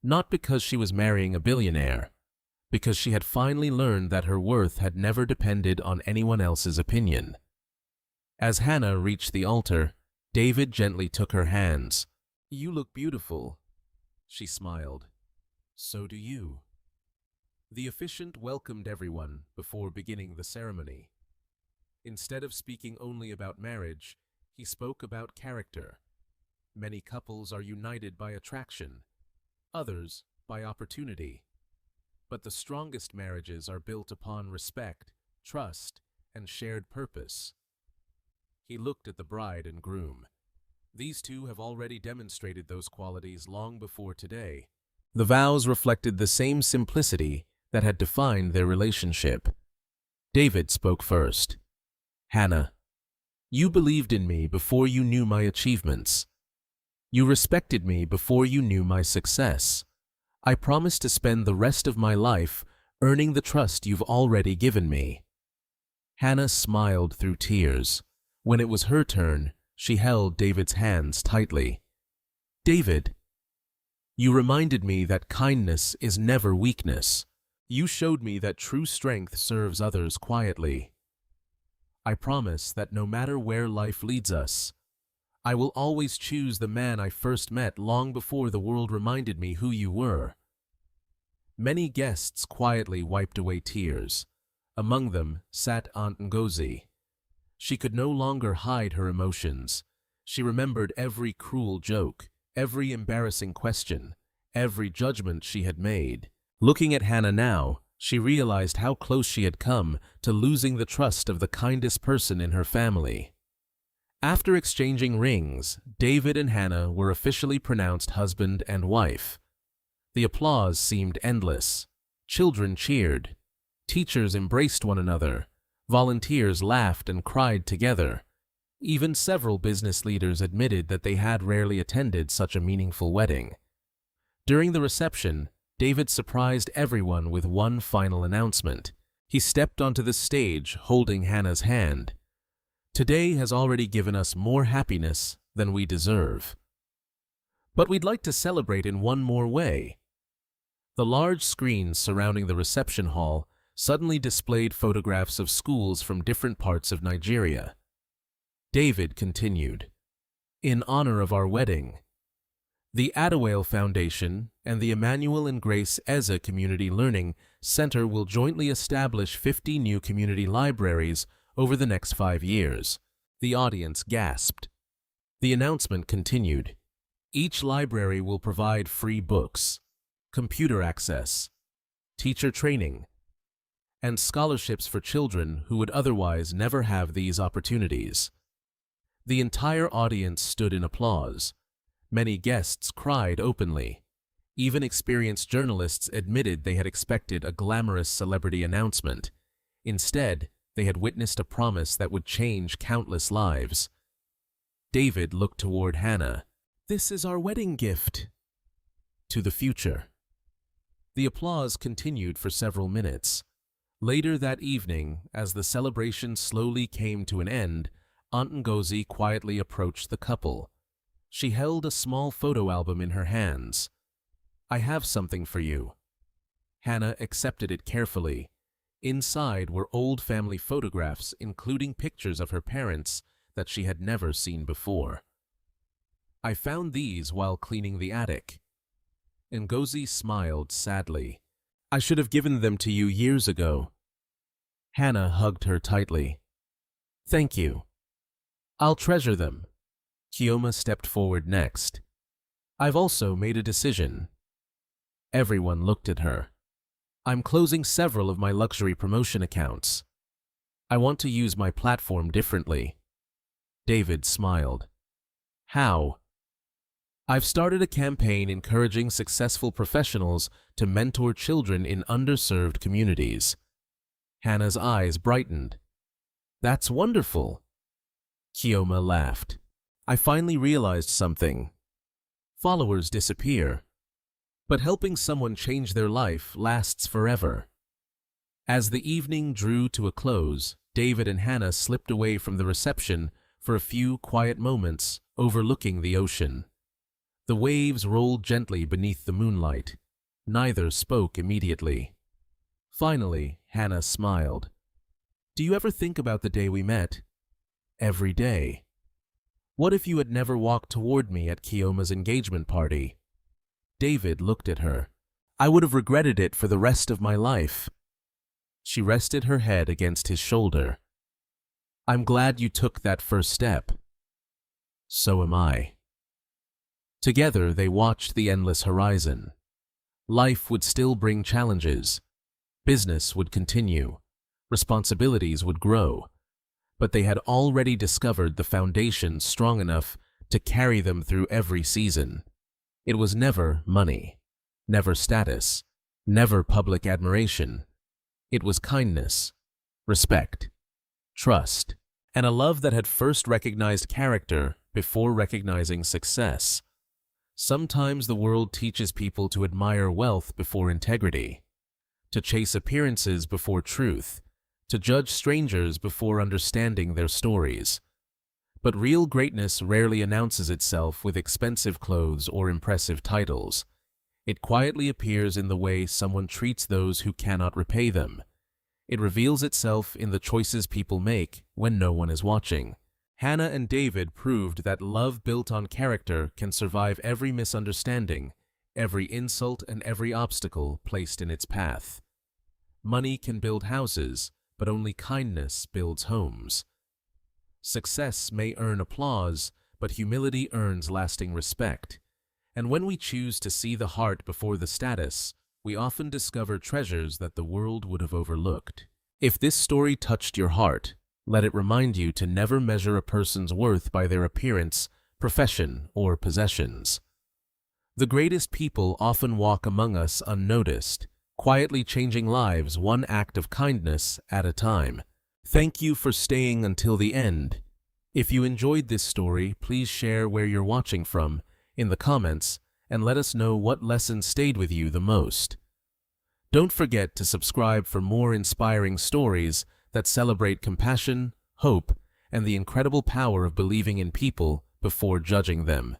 not because she was marrying a billionaire, because she had finally learned that her worth had never depended on anyone else's opinion. As Hannah reached the altar, David gently took her hands. "You look beautiful," she smiled. "So do you." The officiant welcomed everyone before beginning the ceremony. Instead of speaking only about marriage, he spoke about character. Many couples are united by attraction, others by opportunity. But the strongest marriages are built upon respect, trust, and shared purpose. He looked at the bride and groom. These two have already demonstrated those qualities long before today. The vows reflected the same simplicity that had defined their relationship. David spoke first. "Hannah, you believed in me before you knew my achievements. You respected me before you knew my success. I promise to spend the rest of my life earning the trust you've already given me." Hannah smiled through tears. When it was her turn, she held David's hands tightly. "David, you reminded me that kindness is never weakness. You showed me that true strength serves others quietly. I promise that no matter where life leads us, I will always choose the man I first met long before the world reminded me who you were." Many guests quietly wiped away tears. Among them sat Aunt Ngozi. She could no longer hide her emotions. She remembered every cruel joke, every embarrassing question, every judgment she had made. Looking at Hannah now, she realized how close she had come to losing the trust of the kindest person in her family. After exchanging rings, David and Hannah were officially pronounced husband and wife. The applause seemed endless. Children cheered. Teachers embraced one another. Volunteers laughed and cried together. Even several business leaders admitted that they had rarely attended such a meaningful wedding. During the reception, David surprised everyone with one final announcement. He stepped onto the stage holding Hannah's hand. "Today has already given us more happiness than we deserve. But we'd like to celebrate in one more way." The large screens surrounding the reception hall suddenly displayed photographs of schools from different parts of Nigeria. David continued, "In honor of our wedding, The Adawale Foundation and the Emmanuel and Grace Eze Community Learning Center will jointly establish 50 new community libraries over the next 5 years. The audience gasped. The announcement continued. Each library will provide free books, computer access, teacher training, and scholarships for children who would otherwise never have these opportunities. The entire audience stood in applause. Many guests cried openly. Even experienced journalists admitted they had expected a glamorous celebrity announcement. Instead, they had witnessed a promise that would change countless lives. David looked toward Hannah. "This is our wedding gift to the future." The applause continued for several minutes. Later that evening, as the celebration slowly came to an end, Aunt Ngozi quietly approached the couple. She held a small photo album in her hands. "I have something for you." Hannah accepted it carefully. Inside were old family photographs, including pictures of her parents that she had never seen before. "I found these while cleaning the attic." Ngozi smiled sadly. "I should have given them to you years ago." Hannah hugged her tightly. "Thank you. I'll treasure them." Kioma stepped forward next. "I've also made a decision." Everyone looked at her. "I'm closing several of my luxury promotion accounts. I want to use my platform differently." David smiled. "How?" "I've started a campaign encouraging successful professionals to mentor children in underserved communities." Hannah's eyes brightened. "That's wonderful." Kioma laughed. "I finally realized something. Followers disappear, but helping someone change their life lasts forever." As the evening drew to a close, David and Hannah slipped away from the reception for a few quiet moments overlooking the ocean. The waves rolled gently beneath the moonlight. Neither spoke immediately. Finally, Hannah smiled. "Do you ever think about the day we met?" "Every day." "What if you had never walked toward me at Kioma's engagement party?" David looked at her. "I would have regretted it for the rest of my life." She rested her head against his shoulder. "I'm glad you took that first step." "So am I." Together they watched the endless horizon. Life would still bring challenges. Business would continue. Responsibilities would grow. But they had already discovered the foundation strong enough to carry them through every season. It was never money, never status, never public admiration. It was kindness, respect, trust, and a love that had first recognized character before recognizing success. Sometimes the world teaches people to admire wealth before integrity, to chase appearances before truth, to judge strangers before understanding their stories. But real greatness rarely announces itself with expensive clothes or impressive titles. It quietly appears in the way someone treats those who cannot repay them. It reveals itself in the choices people make when no one is watching. Hannah and David proved that love built on character can survive every misunderstanding, every insult, and every obstacle placed in its path. Money can build houses, but only kindness builds homes. Success may earn applause, but humility earns lasting respect. And when we choose to see the heart before the status, we often discover treasures that the world would have overlooked. If this story touched your heart, let it remind you to never measure a person's worth by their appearance, profession, or possessions. The greatest people often walk among us unnoticed, quietly changing lives one act of kindness at a time. Thank you for staying until the end. If you enjoyed this story, please share where you're watching from in the comments and let us know what lesson stayed with you the most. Don't forget to subscribe for more inspiring stories that celebrate compassion, hope, and the incredible power of believing in people before judging them.